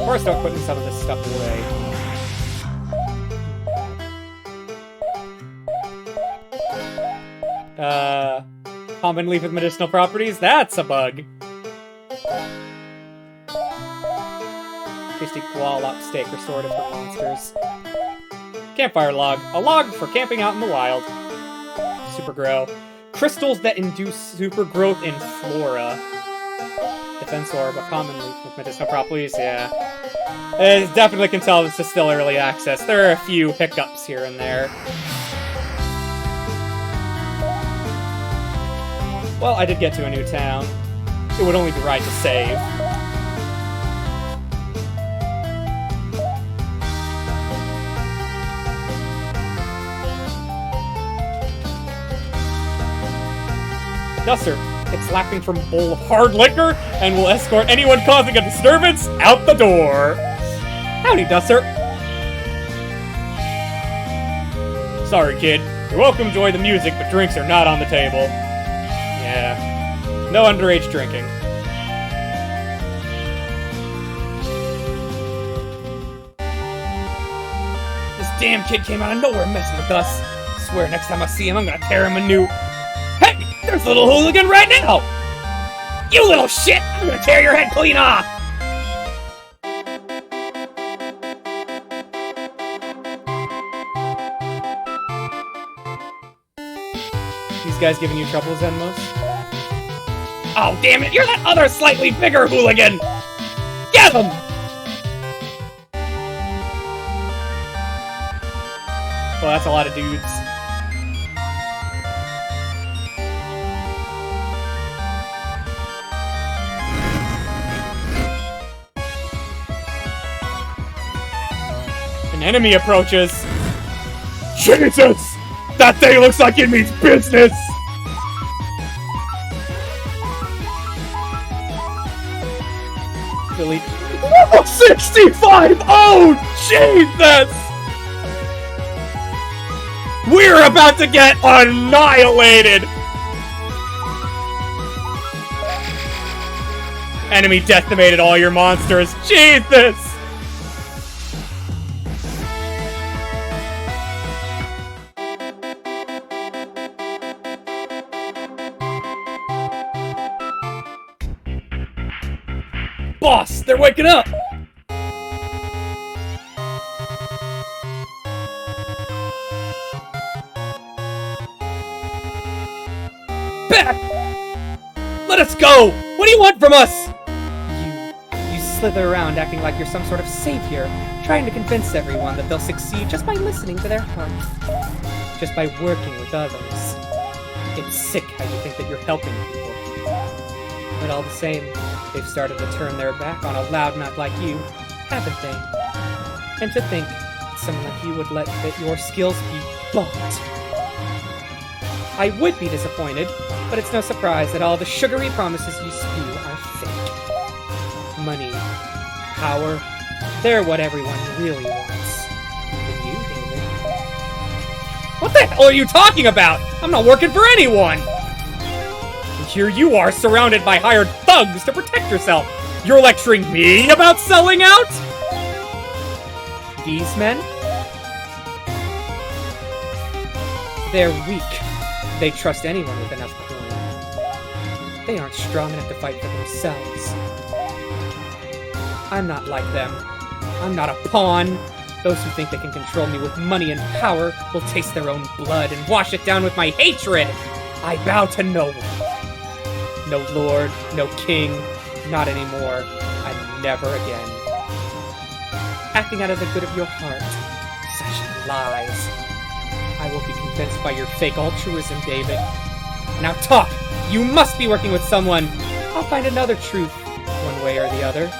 course, don't put some of this stuff away. Common leaf with medicinal properties? That's a bug. Tasty gualop steak restorative for monsters. Campfire log. A log for camping out in the wild. Super grow. Crystals that induce super growth in flora. Defense orb, a common leaf with medicinal properties, yeah. It definitely can tell this is still early access. There are a few hiccups here and there. Well, I did get to a new town. It would only be right to save. Dusser, it's lapping from a bowl of hard liquor and will escort anyone causing a disturbance out the door. Howdy, Dusser. Sorry, kid. You're welcome to enjoy the music, but drinks are not on the table. Yeah. No underage drinking. This damn kid came out of nowhere messing with us. I swear next time I see him, I'm gonna tear him a new... Hey! There's a little hooligan right now! You little shit! I'm gonna tear your head clean off! These guys giving you trouble, Zenmos? Oh, damn it! You're that other slightly bigger hooligan! Get him! Well, that's a lot of dudes. An enemy approaches. Jesus! That thing looks like it means business! Delete. Level 65! Oh, Jesus! We're about to get annihilated! Enemy decimated all your monsters. Jesus! Boss, they're waking up! Back! Let us go! What do you want from us? You slither around acting like you're some sort of savior, trying to convince everyone that they'll succeed just by listening to their hearts. Just by working with others. It's sick how you think that you're helping people. But all the same, they've started to turn their back on a loudmouth like you, haven't they? And to think that someone like you would let your skills be bought. I would be disappointed, but it's no surprise that all the sugary promises you spew are fake. Money, power, they're what everyone really wants. Even you, David. What the hell are you talking about? I'm not working for anyone! Here you are, surrounded by hired thugs to protect yourself. You're lecturing me about selling out? These men? They're weak. They trust anyone with enough coin. They aren't strong enough to fight for themselves. I'm not like them. I'm not a pawn. Those who think they can control me with money and power will taste their own blood and wash it down with my hatred. I bow to no one. No lord, no king, not anymore, and never again. Acting out of the good of your heart, such lies. I will be convinced by your fake altruism, David. Now talk! You must be working with someone! I'll find another truth, one way or the other.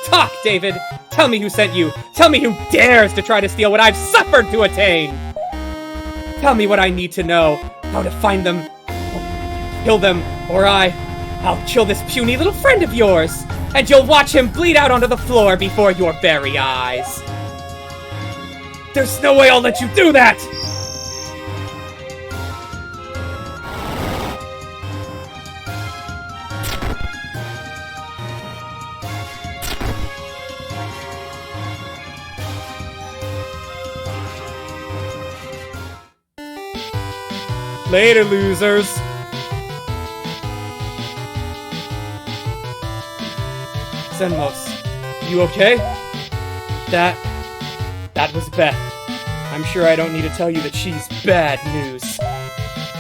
Talk, David! Tell me who sent you! Tell me who dares to try to steal what I've suffered to attain! Tell me what I need to know, how to find them, kill them, or I I'll kill this puny little friend of yours, and you'll watch him bleed out onto the floor before your very eyes. There's no way I'll let you do that! Later, losers. Zenmos, you okay? That was Beth. I'm sure I don't need to tell you that she's bad news.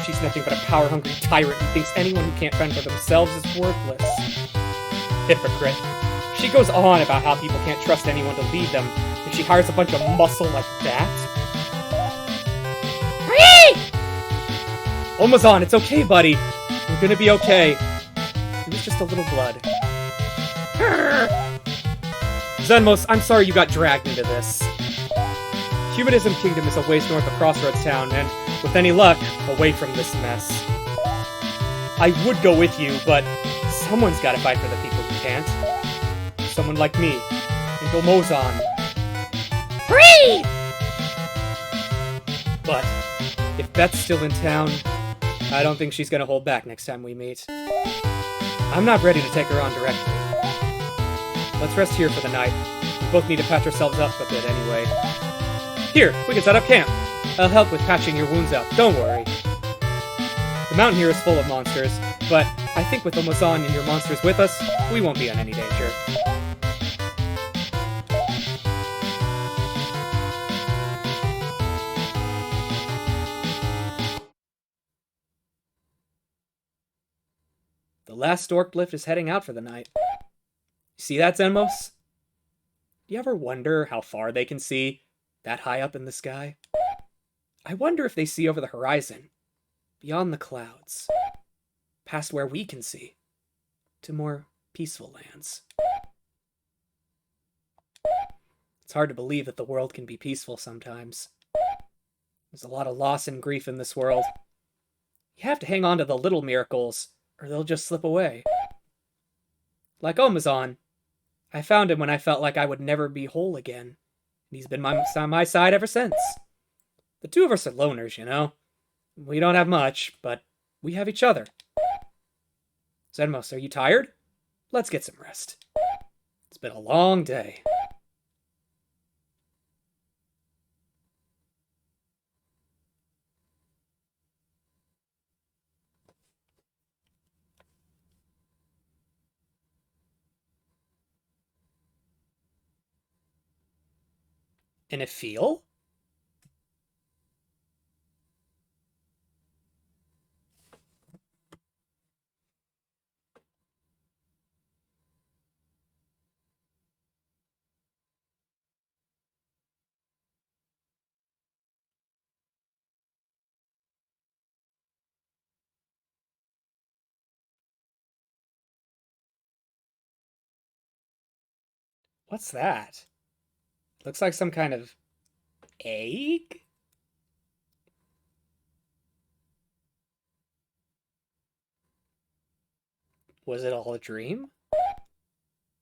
She's nothing but a power-hungry tyrant who thinks anyone who can't fend for themselves is worthless. Hypocrite. She goes on about how people can't trust anyone to lead them, and she hires a bunch of muscle like that? Omazon, it's okay, buddy. We're gonna be okay. It was just a little blood. Zenmos, I'm sorry you got dragged into this. Humanism Kingdom is a ways north of Crossroads Town, and with any luck, away from this mess. I would go with you, but someone's gotta fight for the people who can't. Someone like me, and Omazon. Free! But if Beth's still in town, I don't think she's gonna hold back next time we meet. I'm not ready to take her on directly. Let's rest here for the night. We both need to patch ourselves up a bit anyway. Here, we can set up camp. I'll help with patching your wounds up, don't worry. The mountain here is full of monsters, but I think with Omazon and your monsters with us, we won't be in any danger. The last Storklift is heading out for the night. You see that, Zenmos? You ever wonder how far they can see, that high up in the sky? I wonder if they see over the horizon, beyond the clouds, past where we can see, to more peaceful lands. It's hard to believe that the world can be peaceful sometimes. There's a lot of loss and grief in this world. You have to hang on to the little miracles, or they'll just slip away. Like Omazon. I found him when I felt like I would never be whole again. And he's been on my side ever since. The two of us are loners, you know? We don't have much, but we have each other. Zenmos, are you tired? Let's get some rest. It's been a long day. And it feel? What's that? Looks like some kind of egg? Was it all a dream?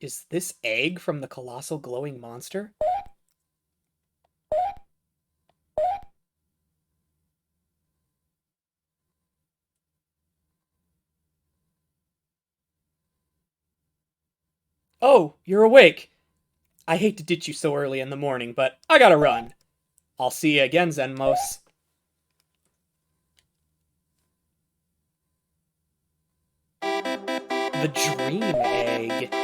Is this egg from the colossal glowing monster? Oh, you're awake. I hate to ditch you so early in the morning, but I gotta run. I'll see you again, Zenmos. The dream egg. I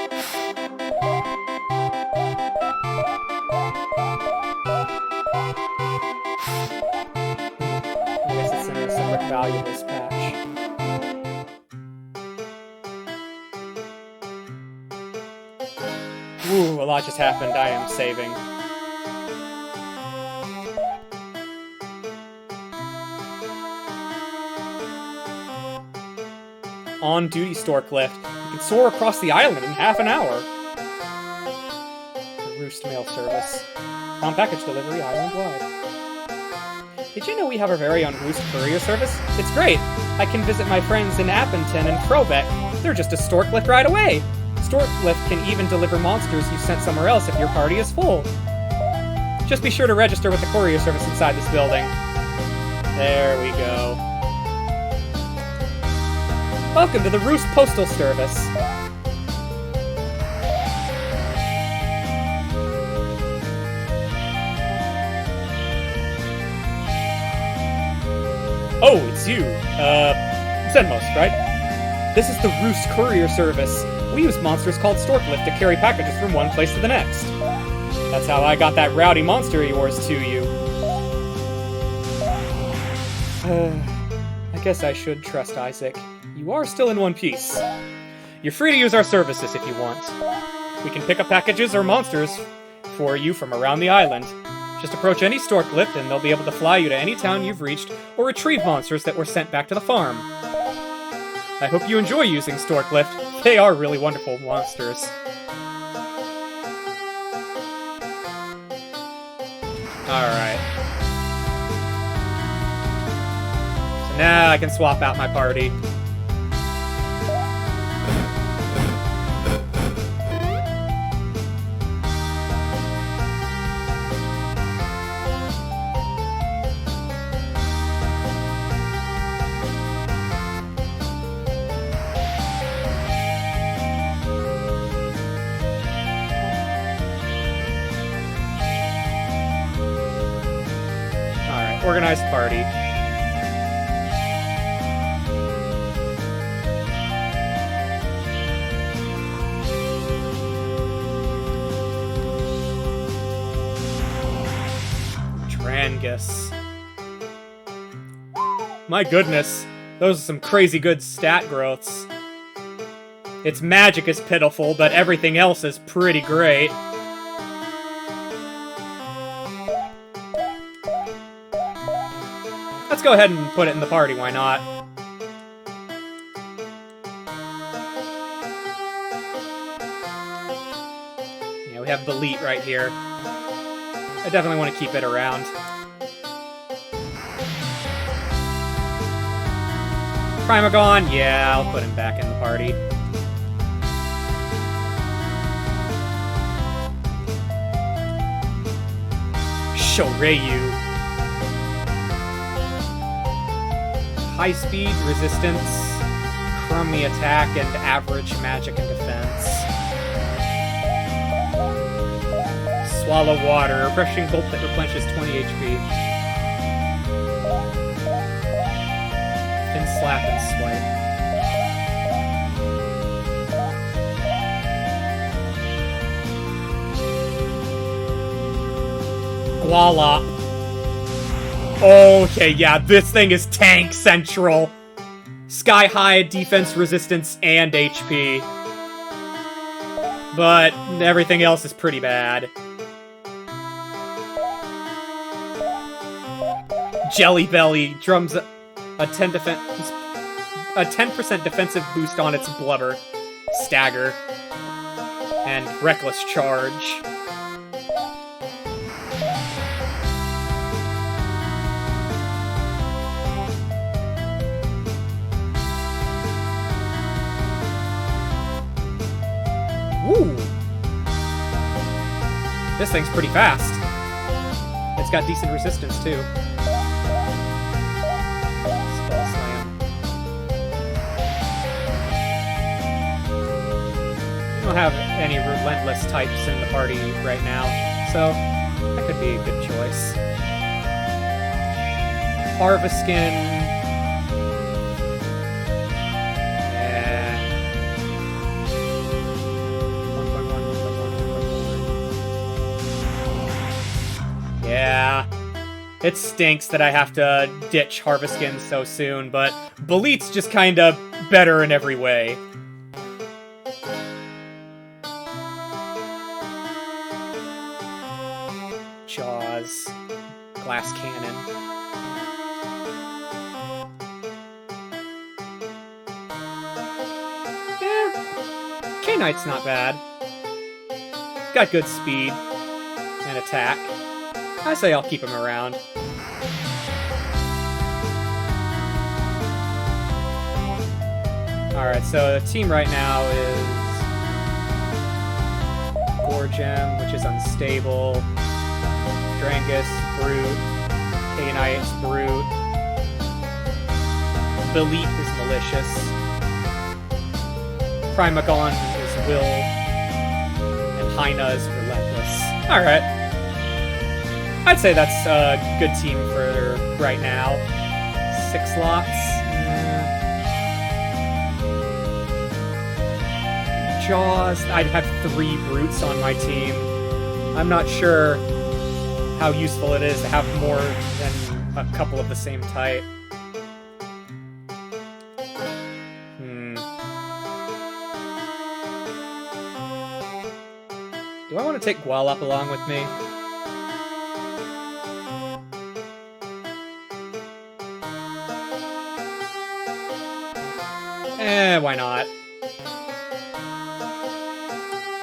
guess it's in a separate valuables patch. Ooh, a lot just happened. I am saving. On-duty Storklift. You can soar across the island in half an hour. The Roost Mail Service. On package delivery island-wide. Did you know we have our very own Roost Courier Service? It's great! I can visit my friends in Appleton and Frobeck They're just a stork lift right away. Stork lift can even deliver monsters you sent somewhere else if your party is full. Just be sure to register with the courier service inside this building. There we go. Welcome to the Roost Postal Service. Oh, it's you. Zenmos, right? This is the Roost Courier Service. We use monsters called Storklift to carry packages from one place to the next. That's how I got that rowdy monster of yours to you. I guess I should trust Isaac. You are still in one piece. You're free to use our services if you want. We can pick up packages or monsters for you from around the island. Just approach any Storklift and they'll be able to fly you to any town you've reached or retrieve monsters that were sent back to the farm. I hope you enjoy using Storklift. They are really wonderful monsters. Alright. So now I can swap out my party. Organized party. Drangus. My goodness, those are some crazy good stat growths. Its magic is pitiful, but everything else is pretty great. Let's go ahead and put it in the party, why not? Yeah, we have Belit right here. I definitely want to keep it around. Primagon, yeah, I'll put him back in the party. Shoreyu. High speed, resistance, crummy attack, and average magic and defense. Swallow water, refreshing gulp that replenishes 20 HP. Fin slap and swipe. Voila. Okay, yeah, this thing is tank central. Sky high defense, resistance, and HP. But everything else is pretty bad. Jelly Belly drums a 10% defensive boost on its blubber, stagger, and reckless charge. Woo! This thing's pretty fast. It's got decent resistance, too. Spell Slam. We don't have any relentless types in the party right now, so that could be a good choice. Harveskin. Yeah, it stinks that I have to ditch Harveskin so soon, but Belit's just kinda better in every way. Jaws. Glass Cannon. Yeah, K-Knight's not bad. Got good speed and attack. I say I'll keep him around. Alright, so the team right now is Gorgem, which is unstable, Drangus, Brute, Kanite, Brute, Belief is malicious, Primagon is Will, and Hyena is relentless. Alright. I'd say that's a good team for right now. 6 slots. Jaws. I'd have 3 Brutes on my team. I'm not sure how useful it is to have more than a couple of the same type. Do I want to take Gualop along with me? Why not?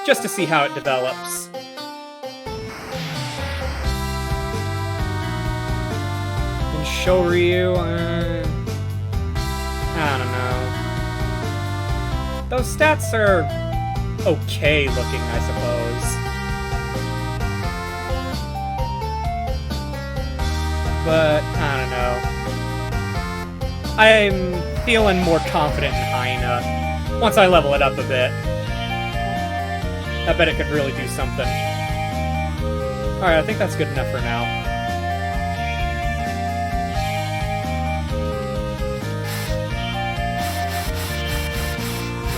Just to see how it develops. And Shoryu, I don't know. Those stats are okay looking, I suppose. But, I don't know. I'm feeling more confident in Hyena once I level it up a bit. I bet it could really do something. Alright, I think that's good enough for now.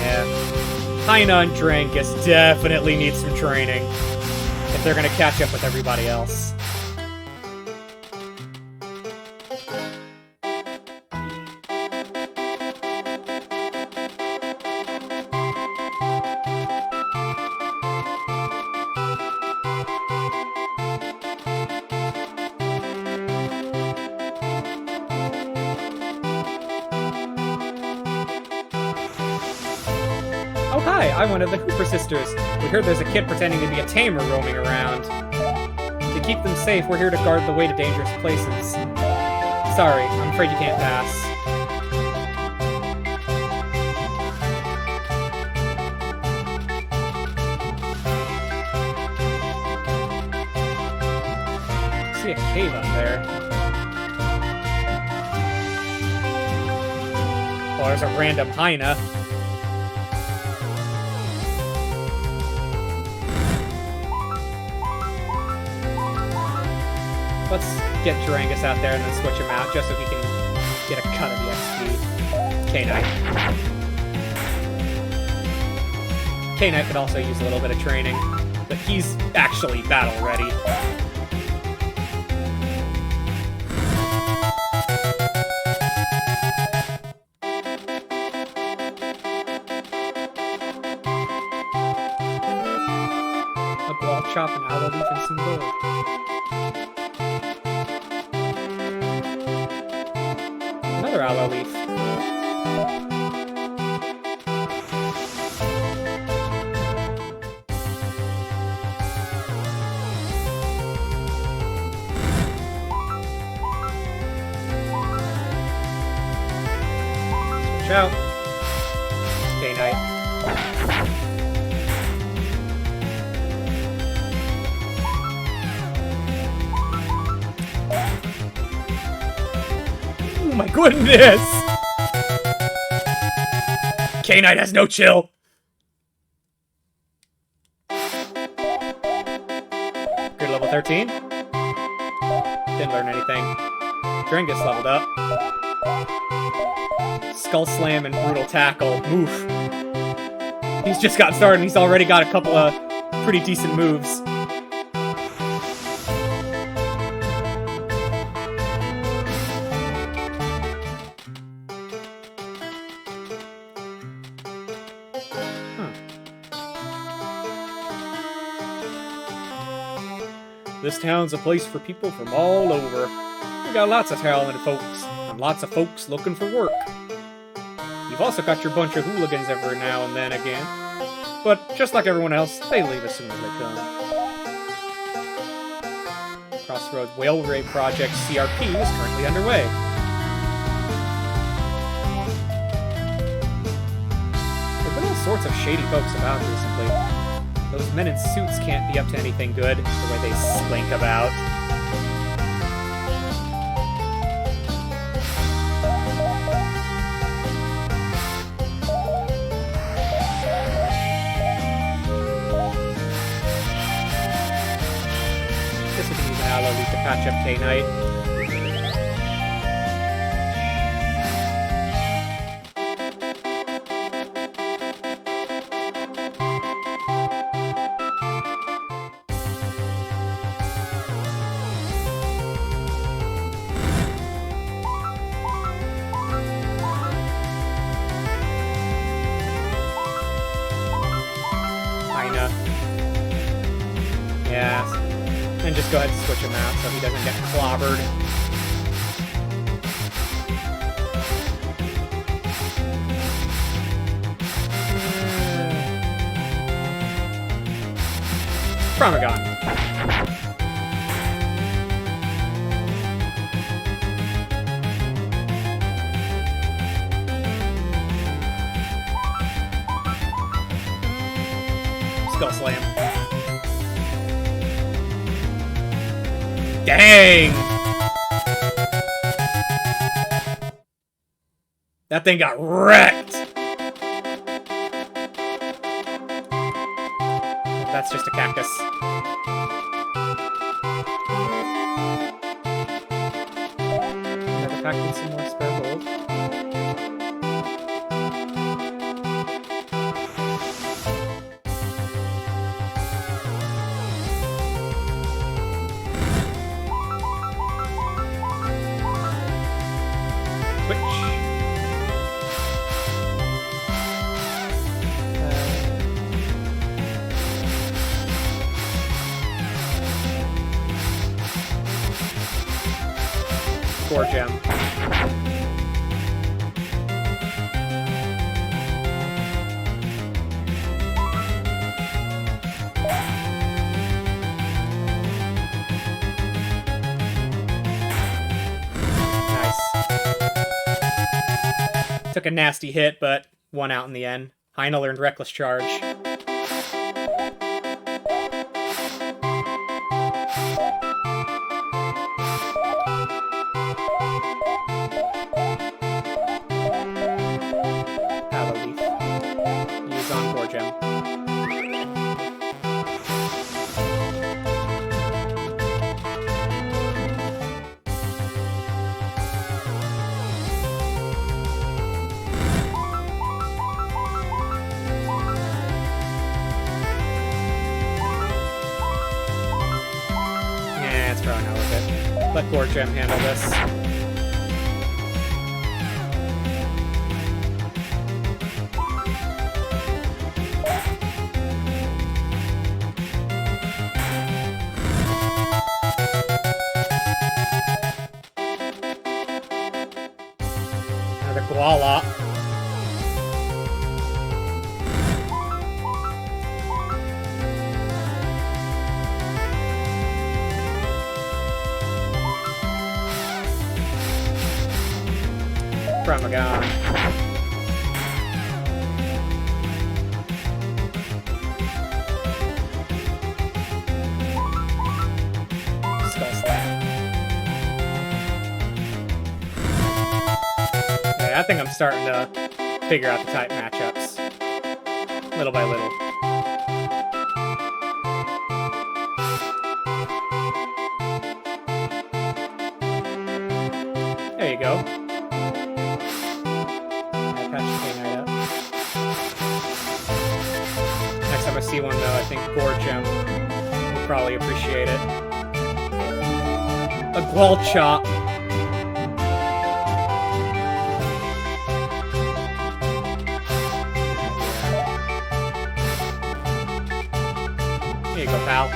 Yeah. Hyena and Drangus definitely need some training if they're gonna catch up with everybody else. Oh hi, I'm one of the Hooper sisters. We heard there's a kid pretending to be a tamer roaming around. To keep them safe, we're here to guard the way to dangerous places. Sorry, I'm afraid you can't pass. I see a cave up there. Oh, there's a random Hyena. Let's get Durangus out there and then switch him out just so he can get a cut of the XP. K-Knight. K-Knight could also use a little bit of training, but he's actually battle ready. A ball chop, an owl leaf, and some gold. Another aloe leaf. Switch out. K-Knight. Oh my goodness! K-Knight has no chill! Good level 13. Didn't learn anything. Drangus leveled up. Skull Slam and Brutal Tackle. Oof. He's just got started and he's already got a couple of pretty decent moves. This town's a place for people from all over. We got lots of talented folks, and lots of folks looking for work. You've also got your bunch of hooligans every now and then again. But just like everyone else, they leave as soon as they come. Crossroads Whale Raid Project CRP is currently underway. sorts of shady folks about recently. Those men in suits can't be up to anything good, the way they slink about. Guess we can use an aloe leaf to patch up K-Knight. Yeah, and just go ahead and switch him out so he doesn't get clobbered. Pramagon. Skull Slam. Dang! That thing got wrecked! That's just a cactus. Another pack with some more spare gold. Core gem. Nice. Took a nasty hit, but won out in the end. Hyena learned Reckless Charge. Let Core Gem handle this. Another Koala. Pramagon. Skull Slam. Okay, I think I'm starting to figure out the type matchups. Little by little. There you go. Next time I see one, though, I think Core Gem will probably appreciate it. A Gualchop. Here you go, pal.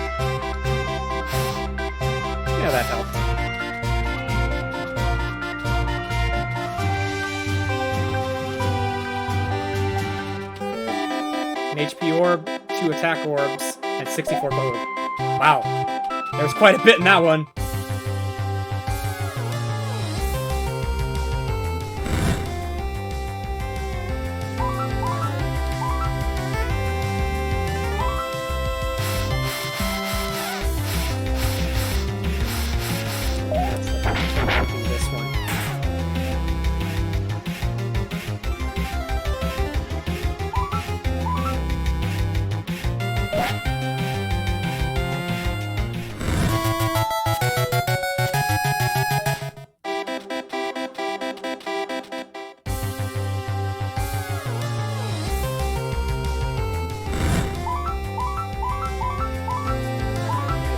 Yeah, that helped. An HP orb, 2 attack orbs, and 64 gold. Wow. There's quite a bit in that one.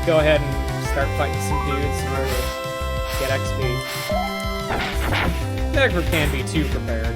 go ahead and start fighting some dudes in order to get XP. Never can be too prepared.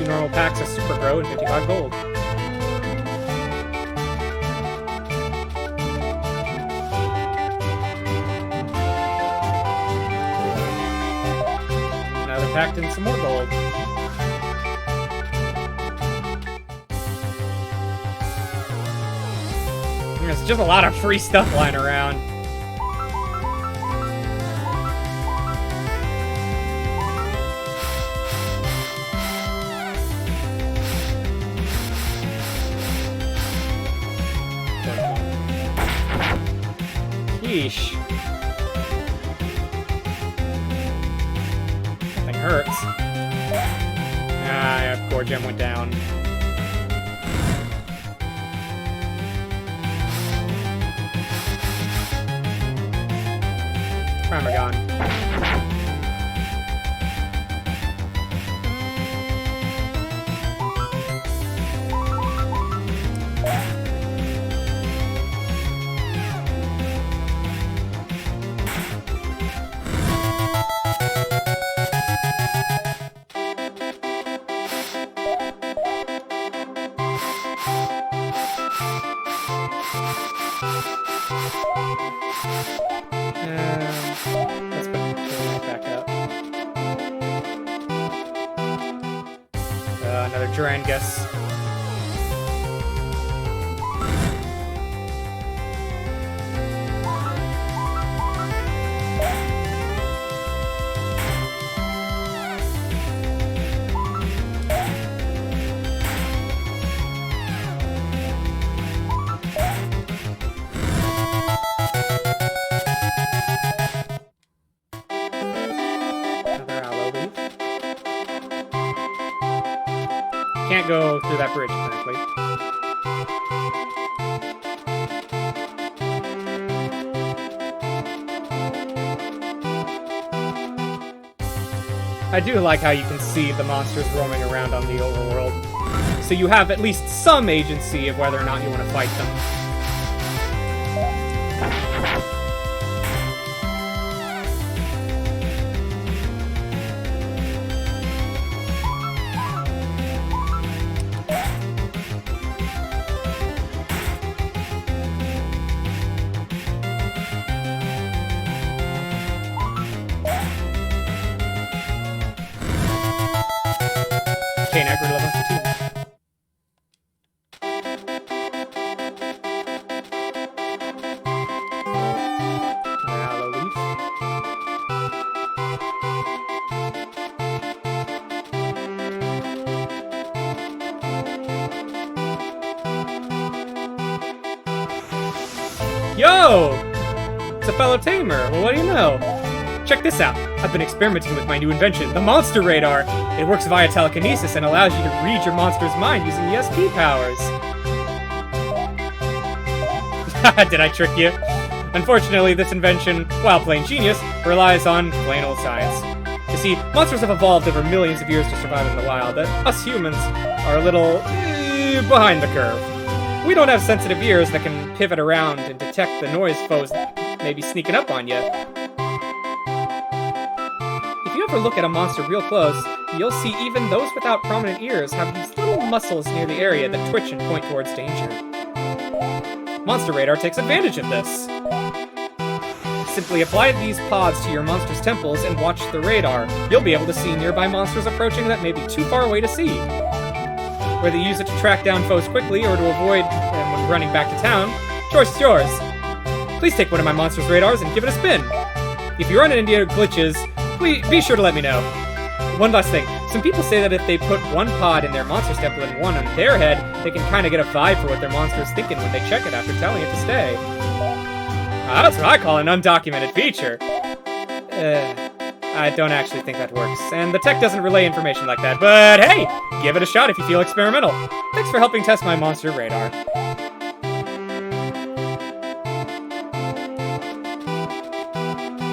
Normal packs of Super Grow and 55 gold. Now they're packed in some more gold. There's just a lot of free stuff lying around. Yeesh. That thing hurts. Ah, yeah, core gem went down. Primer gone. Let's put it back up. Another Durangus. Can't go through that bridge currently. I do like how you can see the monsters roaming around on the overworld, so you have at least some agency of whether or not you want to fight them. Agri level 2. Aloe leaf. Yo! It's a fellow tamer. Well, what do you know? Check this out. I've been experimenting with my new invention, the Monster Radar. It works via telekinesis and allows you to read your monster's mind using ESP powers. Did I trick you? Unfortunately, this invention, while plain genius, relies on plain old science. You see, monsters have evolved over millions of years to survive in the wild, and us humans are a little behind the curve. We don't have sensitive ears that can pivot around and detect the noise foes may be sneaking up on you. If you ever look at a monster real close, you'll see even those without prominent ears have these little muscles near the area that twitch and point towards danger. Monster Radar takes advantage of this. Simply apply these pods to your monster's temples and watch the radar. You'll be able to see nearby monsters approaching that may be too far away to see. Whether you use it to track down foes quickly or to avoid them when running back to town, choice is yours. Please take one of my monster's radars and give it a spin. If you run into any glitches, please be sure to let me know. One last thing. Some people say that if they put one pod in their monster's temple and one on their head, they can kind of get a vibe for what their monster is thinking when they check it after telling it to stay. That's what I call an undocumented feature. I don't actually think that works, and the tech doesn't relay information like that, but hey, give it a shot if you feel experimental. Thanks for helping test my monster radar.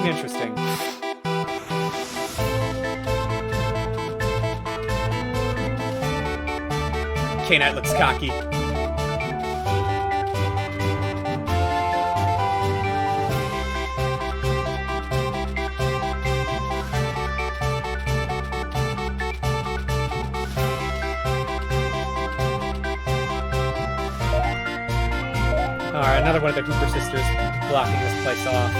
Interesting. K-Knight looks cocky. Alright, another one of the Hooper sisters blocking this place off.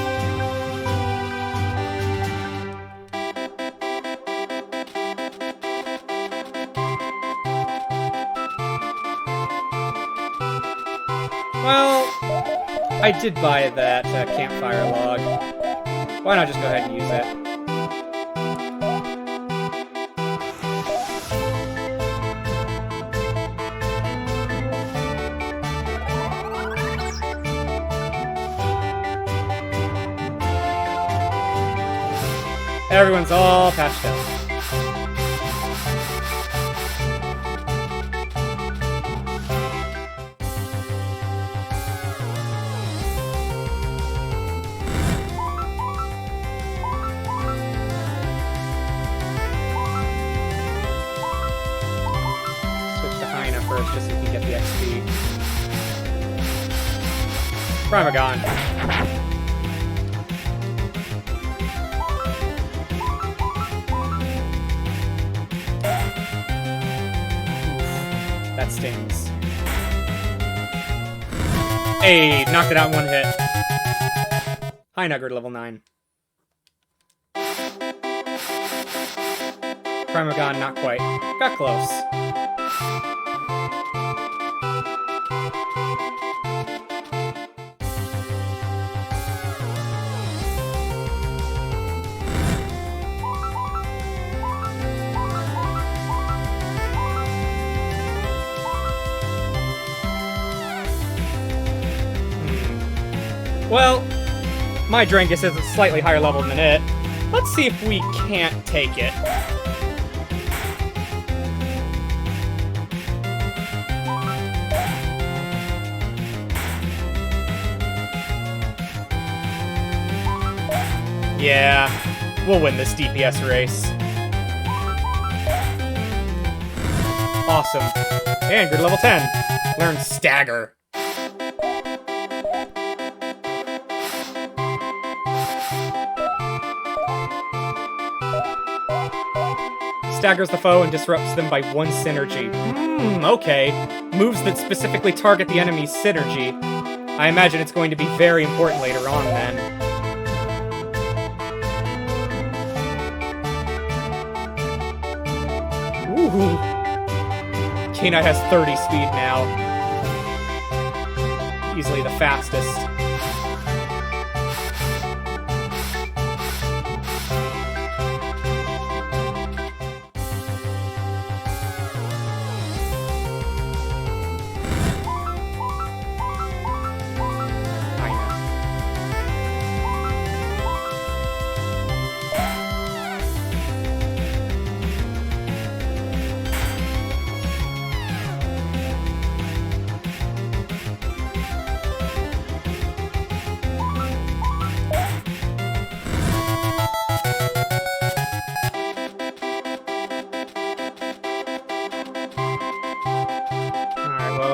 Well, I did buy that campfire log. Why not just go ahead and use it? Everyone's all patched up. Switch to Hyena first, just so we can get the XP. Primagon. That stings. Hey, knocked it out in one hit. High Nugget level 9. Primagon, not quite. Got close. Well, my Drangus is a slightly higher level than it. Let's see if we can't take it. Yeah, we'll win this DPS race. Awesome. And good level 10. Learn Stagger. Staggers the foe and disrupts them by 1 synergy. Okay. Moves that specifically target the enemy's synergy. I imagine it's going to be very important later on, then. Ooh. K-Knight has 30 speed now. Easily the fastest.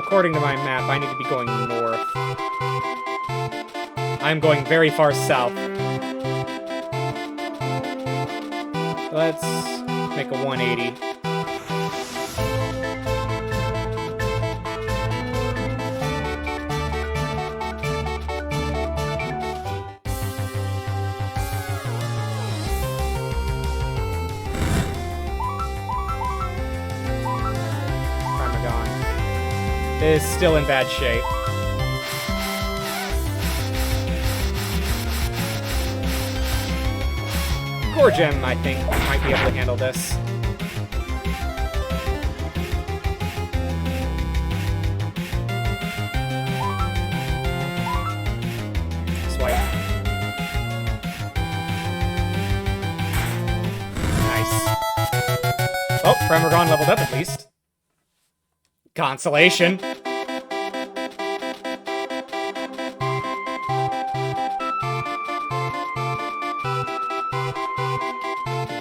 According to my map, I need to be going north. I'm going very far south. Let's make a 180. Is still in bad shape. Gorgem, I think, might be able to handle this. Swipe. Primergon leveled up at least. Consolation.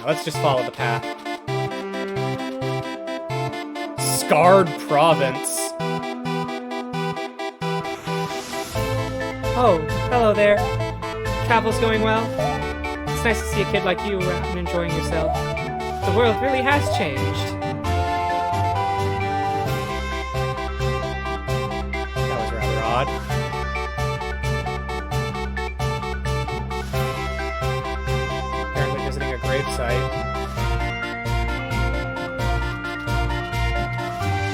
Let's just follow the path. Scarred Province. Oh, hello there. Travel's going well? It's nice to see a kid like you around and enjoying yourself. The world really has changed. That was rather odd. Apparently visiting a gravesite.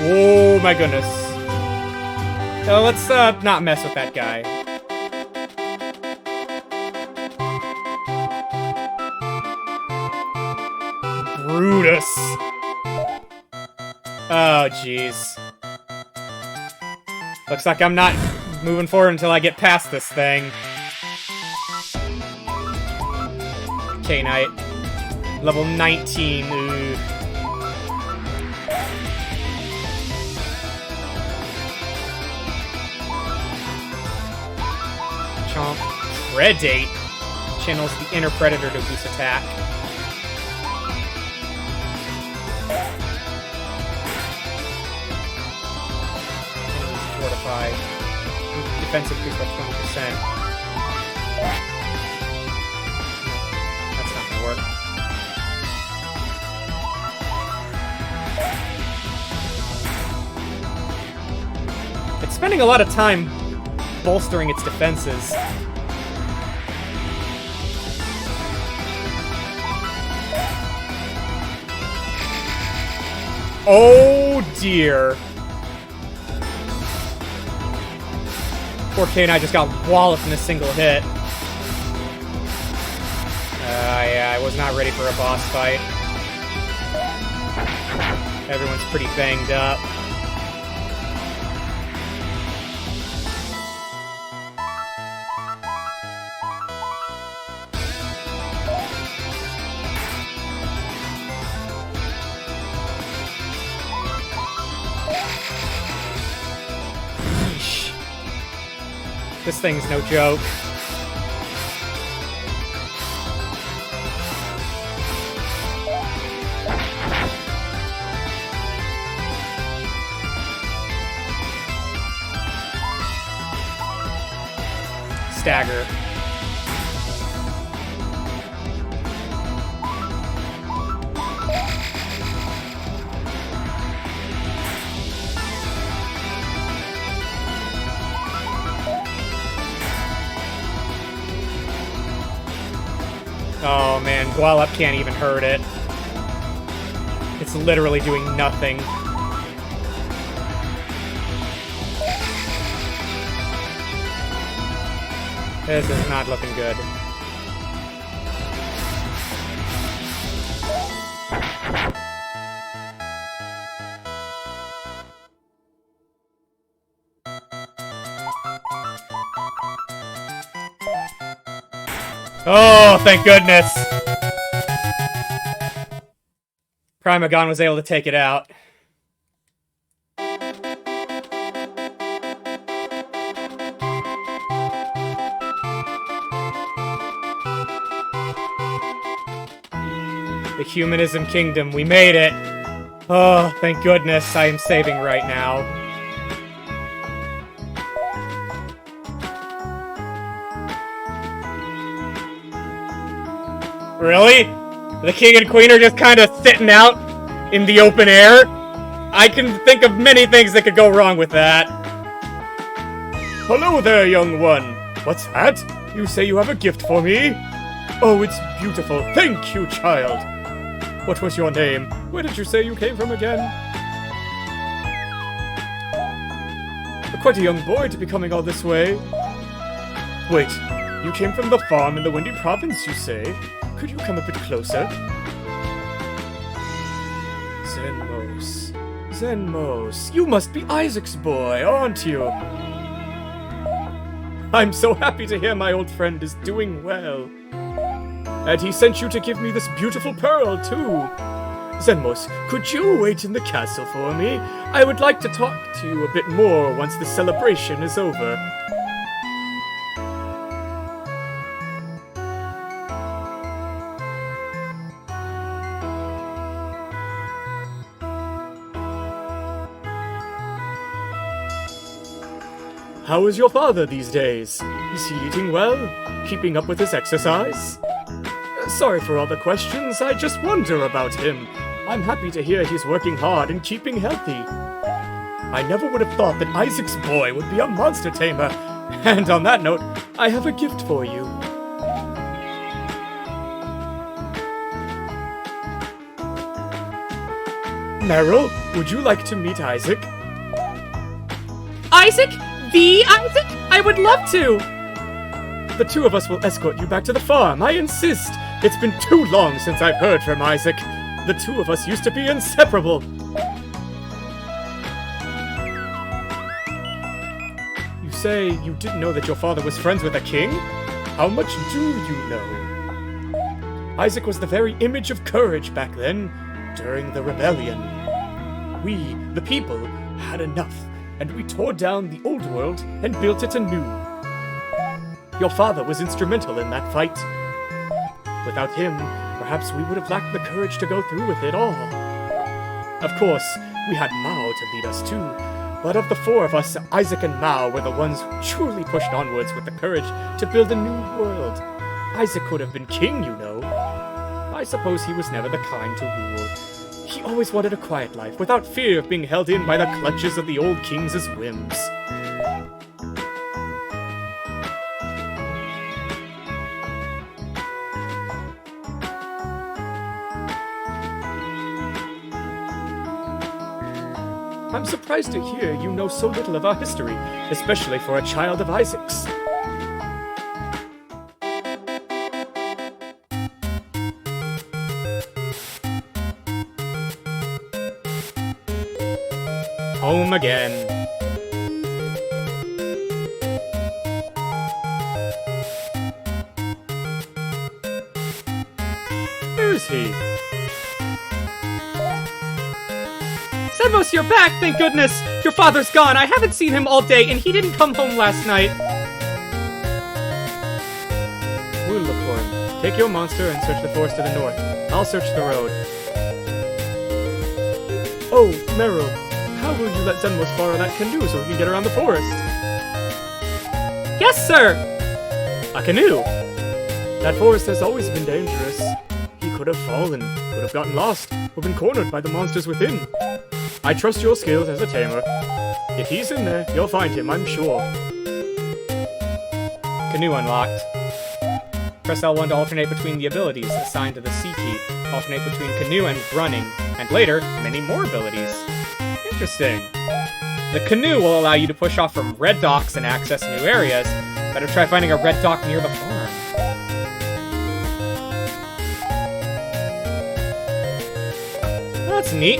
Oh my goodness. So let's not mess with that guy. Brutus. Oh, jeez. Looks like I'm not moving forward until I get past this thing. K-Knight. Level 19. Ooh. Chomp. Predate. Channels the inner predator to boost attack. Fortify. Defense increase by 20%. That's not gonna work. It's spending a lot of time bolstering its defenses. Oh dear. Poor K-Knight just got walloped in a single hit. Yeah, I was not ready for a boss fight. Everyone's pretty banged up. This thing's no joke. Stagger. Oh man, Gualup can't even hurt it. It's literally doing nothing. This is not looking good. Oh, thank goodness! Primagon was able to take it out. The Humanism Kingdom, we made it! Oh, thank goodness, I am saving right now. Really? The king and queen are just kind of sitting out in the open air? I can think of many things that could go wrong with that. Hello there, young one. What's that? You say you have a gift for me? Oh, it's beautiful. Thank you, child. What was your name? Where did you say you came from again? Quite a young boy to be coming all this way. Wait, you came from the farm in the Windy Province, you say? Could you come a bit closer? Zenmos. Zenmos. You must be Isaac's boy, aren't you? I'm so happy to hear my old friend is doing well. And he sent you to give me this beautiful pearl, too. Zenmos, could you wait in the castle for me? I would like to talk to you a bit more once the celebration is over. How is your father these days? Is he eating well? Keeping up with his exercise? Sorry for all the questions, I just wonder about him. I'm happy to hear he's working hard and keeping healthy. I never would have thought that Isaac's boy would be a monster tamer. And on that note, I have a gift for you. Meryl, would you like to meet Isaac? Isaac? The Isaac? I would love to! The two of us will escort you back to the farm, I insist. It's been too long since I've heard from Isaac. The two of us used to be inseparable. You say you didn't know that your father was friends with a king? How much do you know? Isaac was the very image of courage back then, during the rebellion. We, the people, had enough, and we tore down the old world and built it anew. Your father was instrumental in that fight. Without him, perhaps we would have lacked the courage to go through with it all. Of course, we had Mao to lead us too, but of the four of us, Isaac and Mao were the ones who truly pushed onwards with the courage to build a new world. Isaac could have been king, you know. I suppose he was never the kind to rule. He always wanted a quiet life, without fear of being held in by the clutches of the old king's whims. I'm surprised to hear you know so little of our history, especially for a child of Isaac's. Home again. Where is he? Zenmos, you're back, thank goodness! Your father's gone, I haven't seen him all day, and he didn't come home last night. We'll look for him. Take your monster and search the forest to the north. I'll search the road. Oh, Meryl, how will you let Zenmos borrow that canoe so he can get around the forest? Yes, sir! A canoe? That forest has always been dangerous. He could have fallen, could have gotten lost, or been cornered by the monsters within. I trust your skills as a tamer. If he's in there, you'll find him, I'm sure. Canoe unlocked. Press L1 to alternate between the abilities assigned to the C key. Alternate between canoe and running, and later, many more abilities. Interesting. The canoe will allow you to push off from red docks and access new areas. Better try finding a red dock near the farm. That's neat.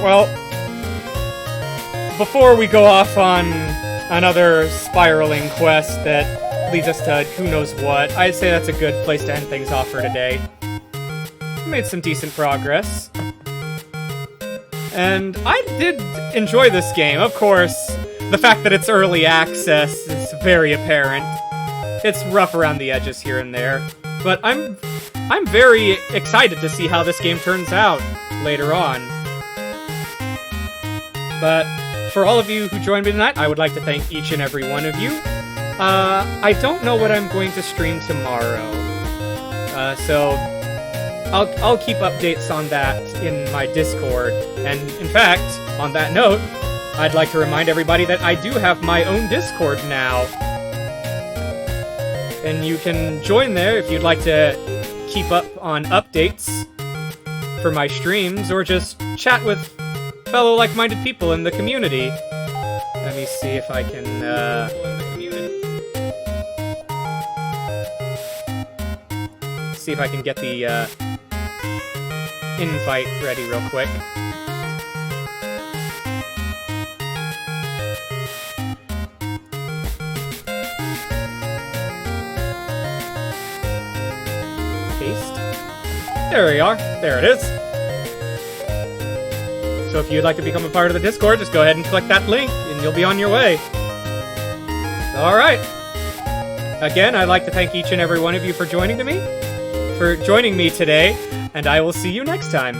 Well, before we go off on another spiraling quest that leads us to who knows what, I'd say that's a good place to end things off for today. We made some decent progress. And I did enjoy this game. Of course, the fact that it's early access is very apparent. It's rough around the edges here and there, but I'm very excited to see how this game turns out later on. But for all of you who joined me tonight, I would like to thank each and every one of you. I don't know what I'm going to stream tomorrow, so I'll keep updates on that in my Discord. And in fact, on that note, I'd like to remind everybody that I do have my own Discord now. And you can join there if you'd like to keep up on updates for my streams, or just chat with fellow like-minded people in the community. Let me see if I can, see if I can get the, invite ready real quick. Paste. There we are. There it is. So if you'd like to become a part of the Discord, just go ahead and click that link, and you'll be on your way. Alright. Again, I'd like to thank each and every one of you for joining me today, and I will see you next time.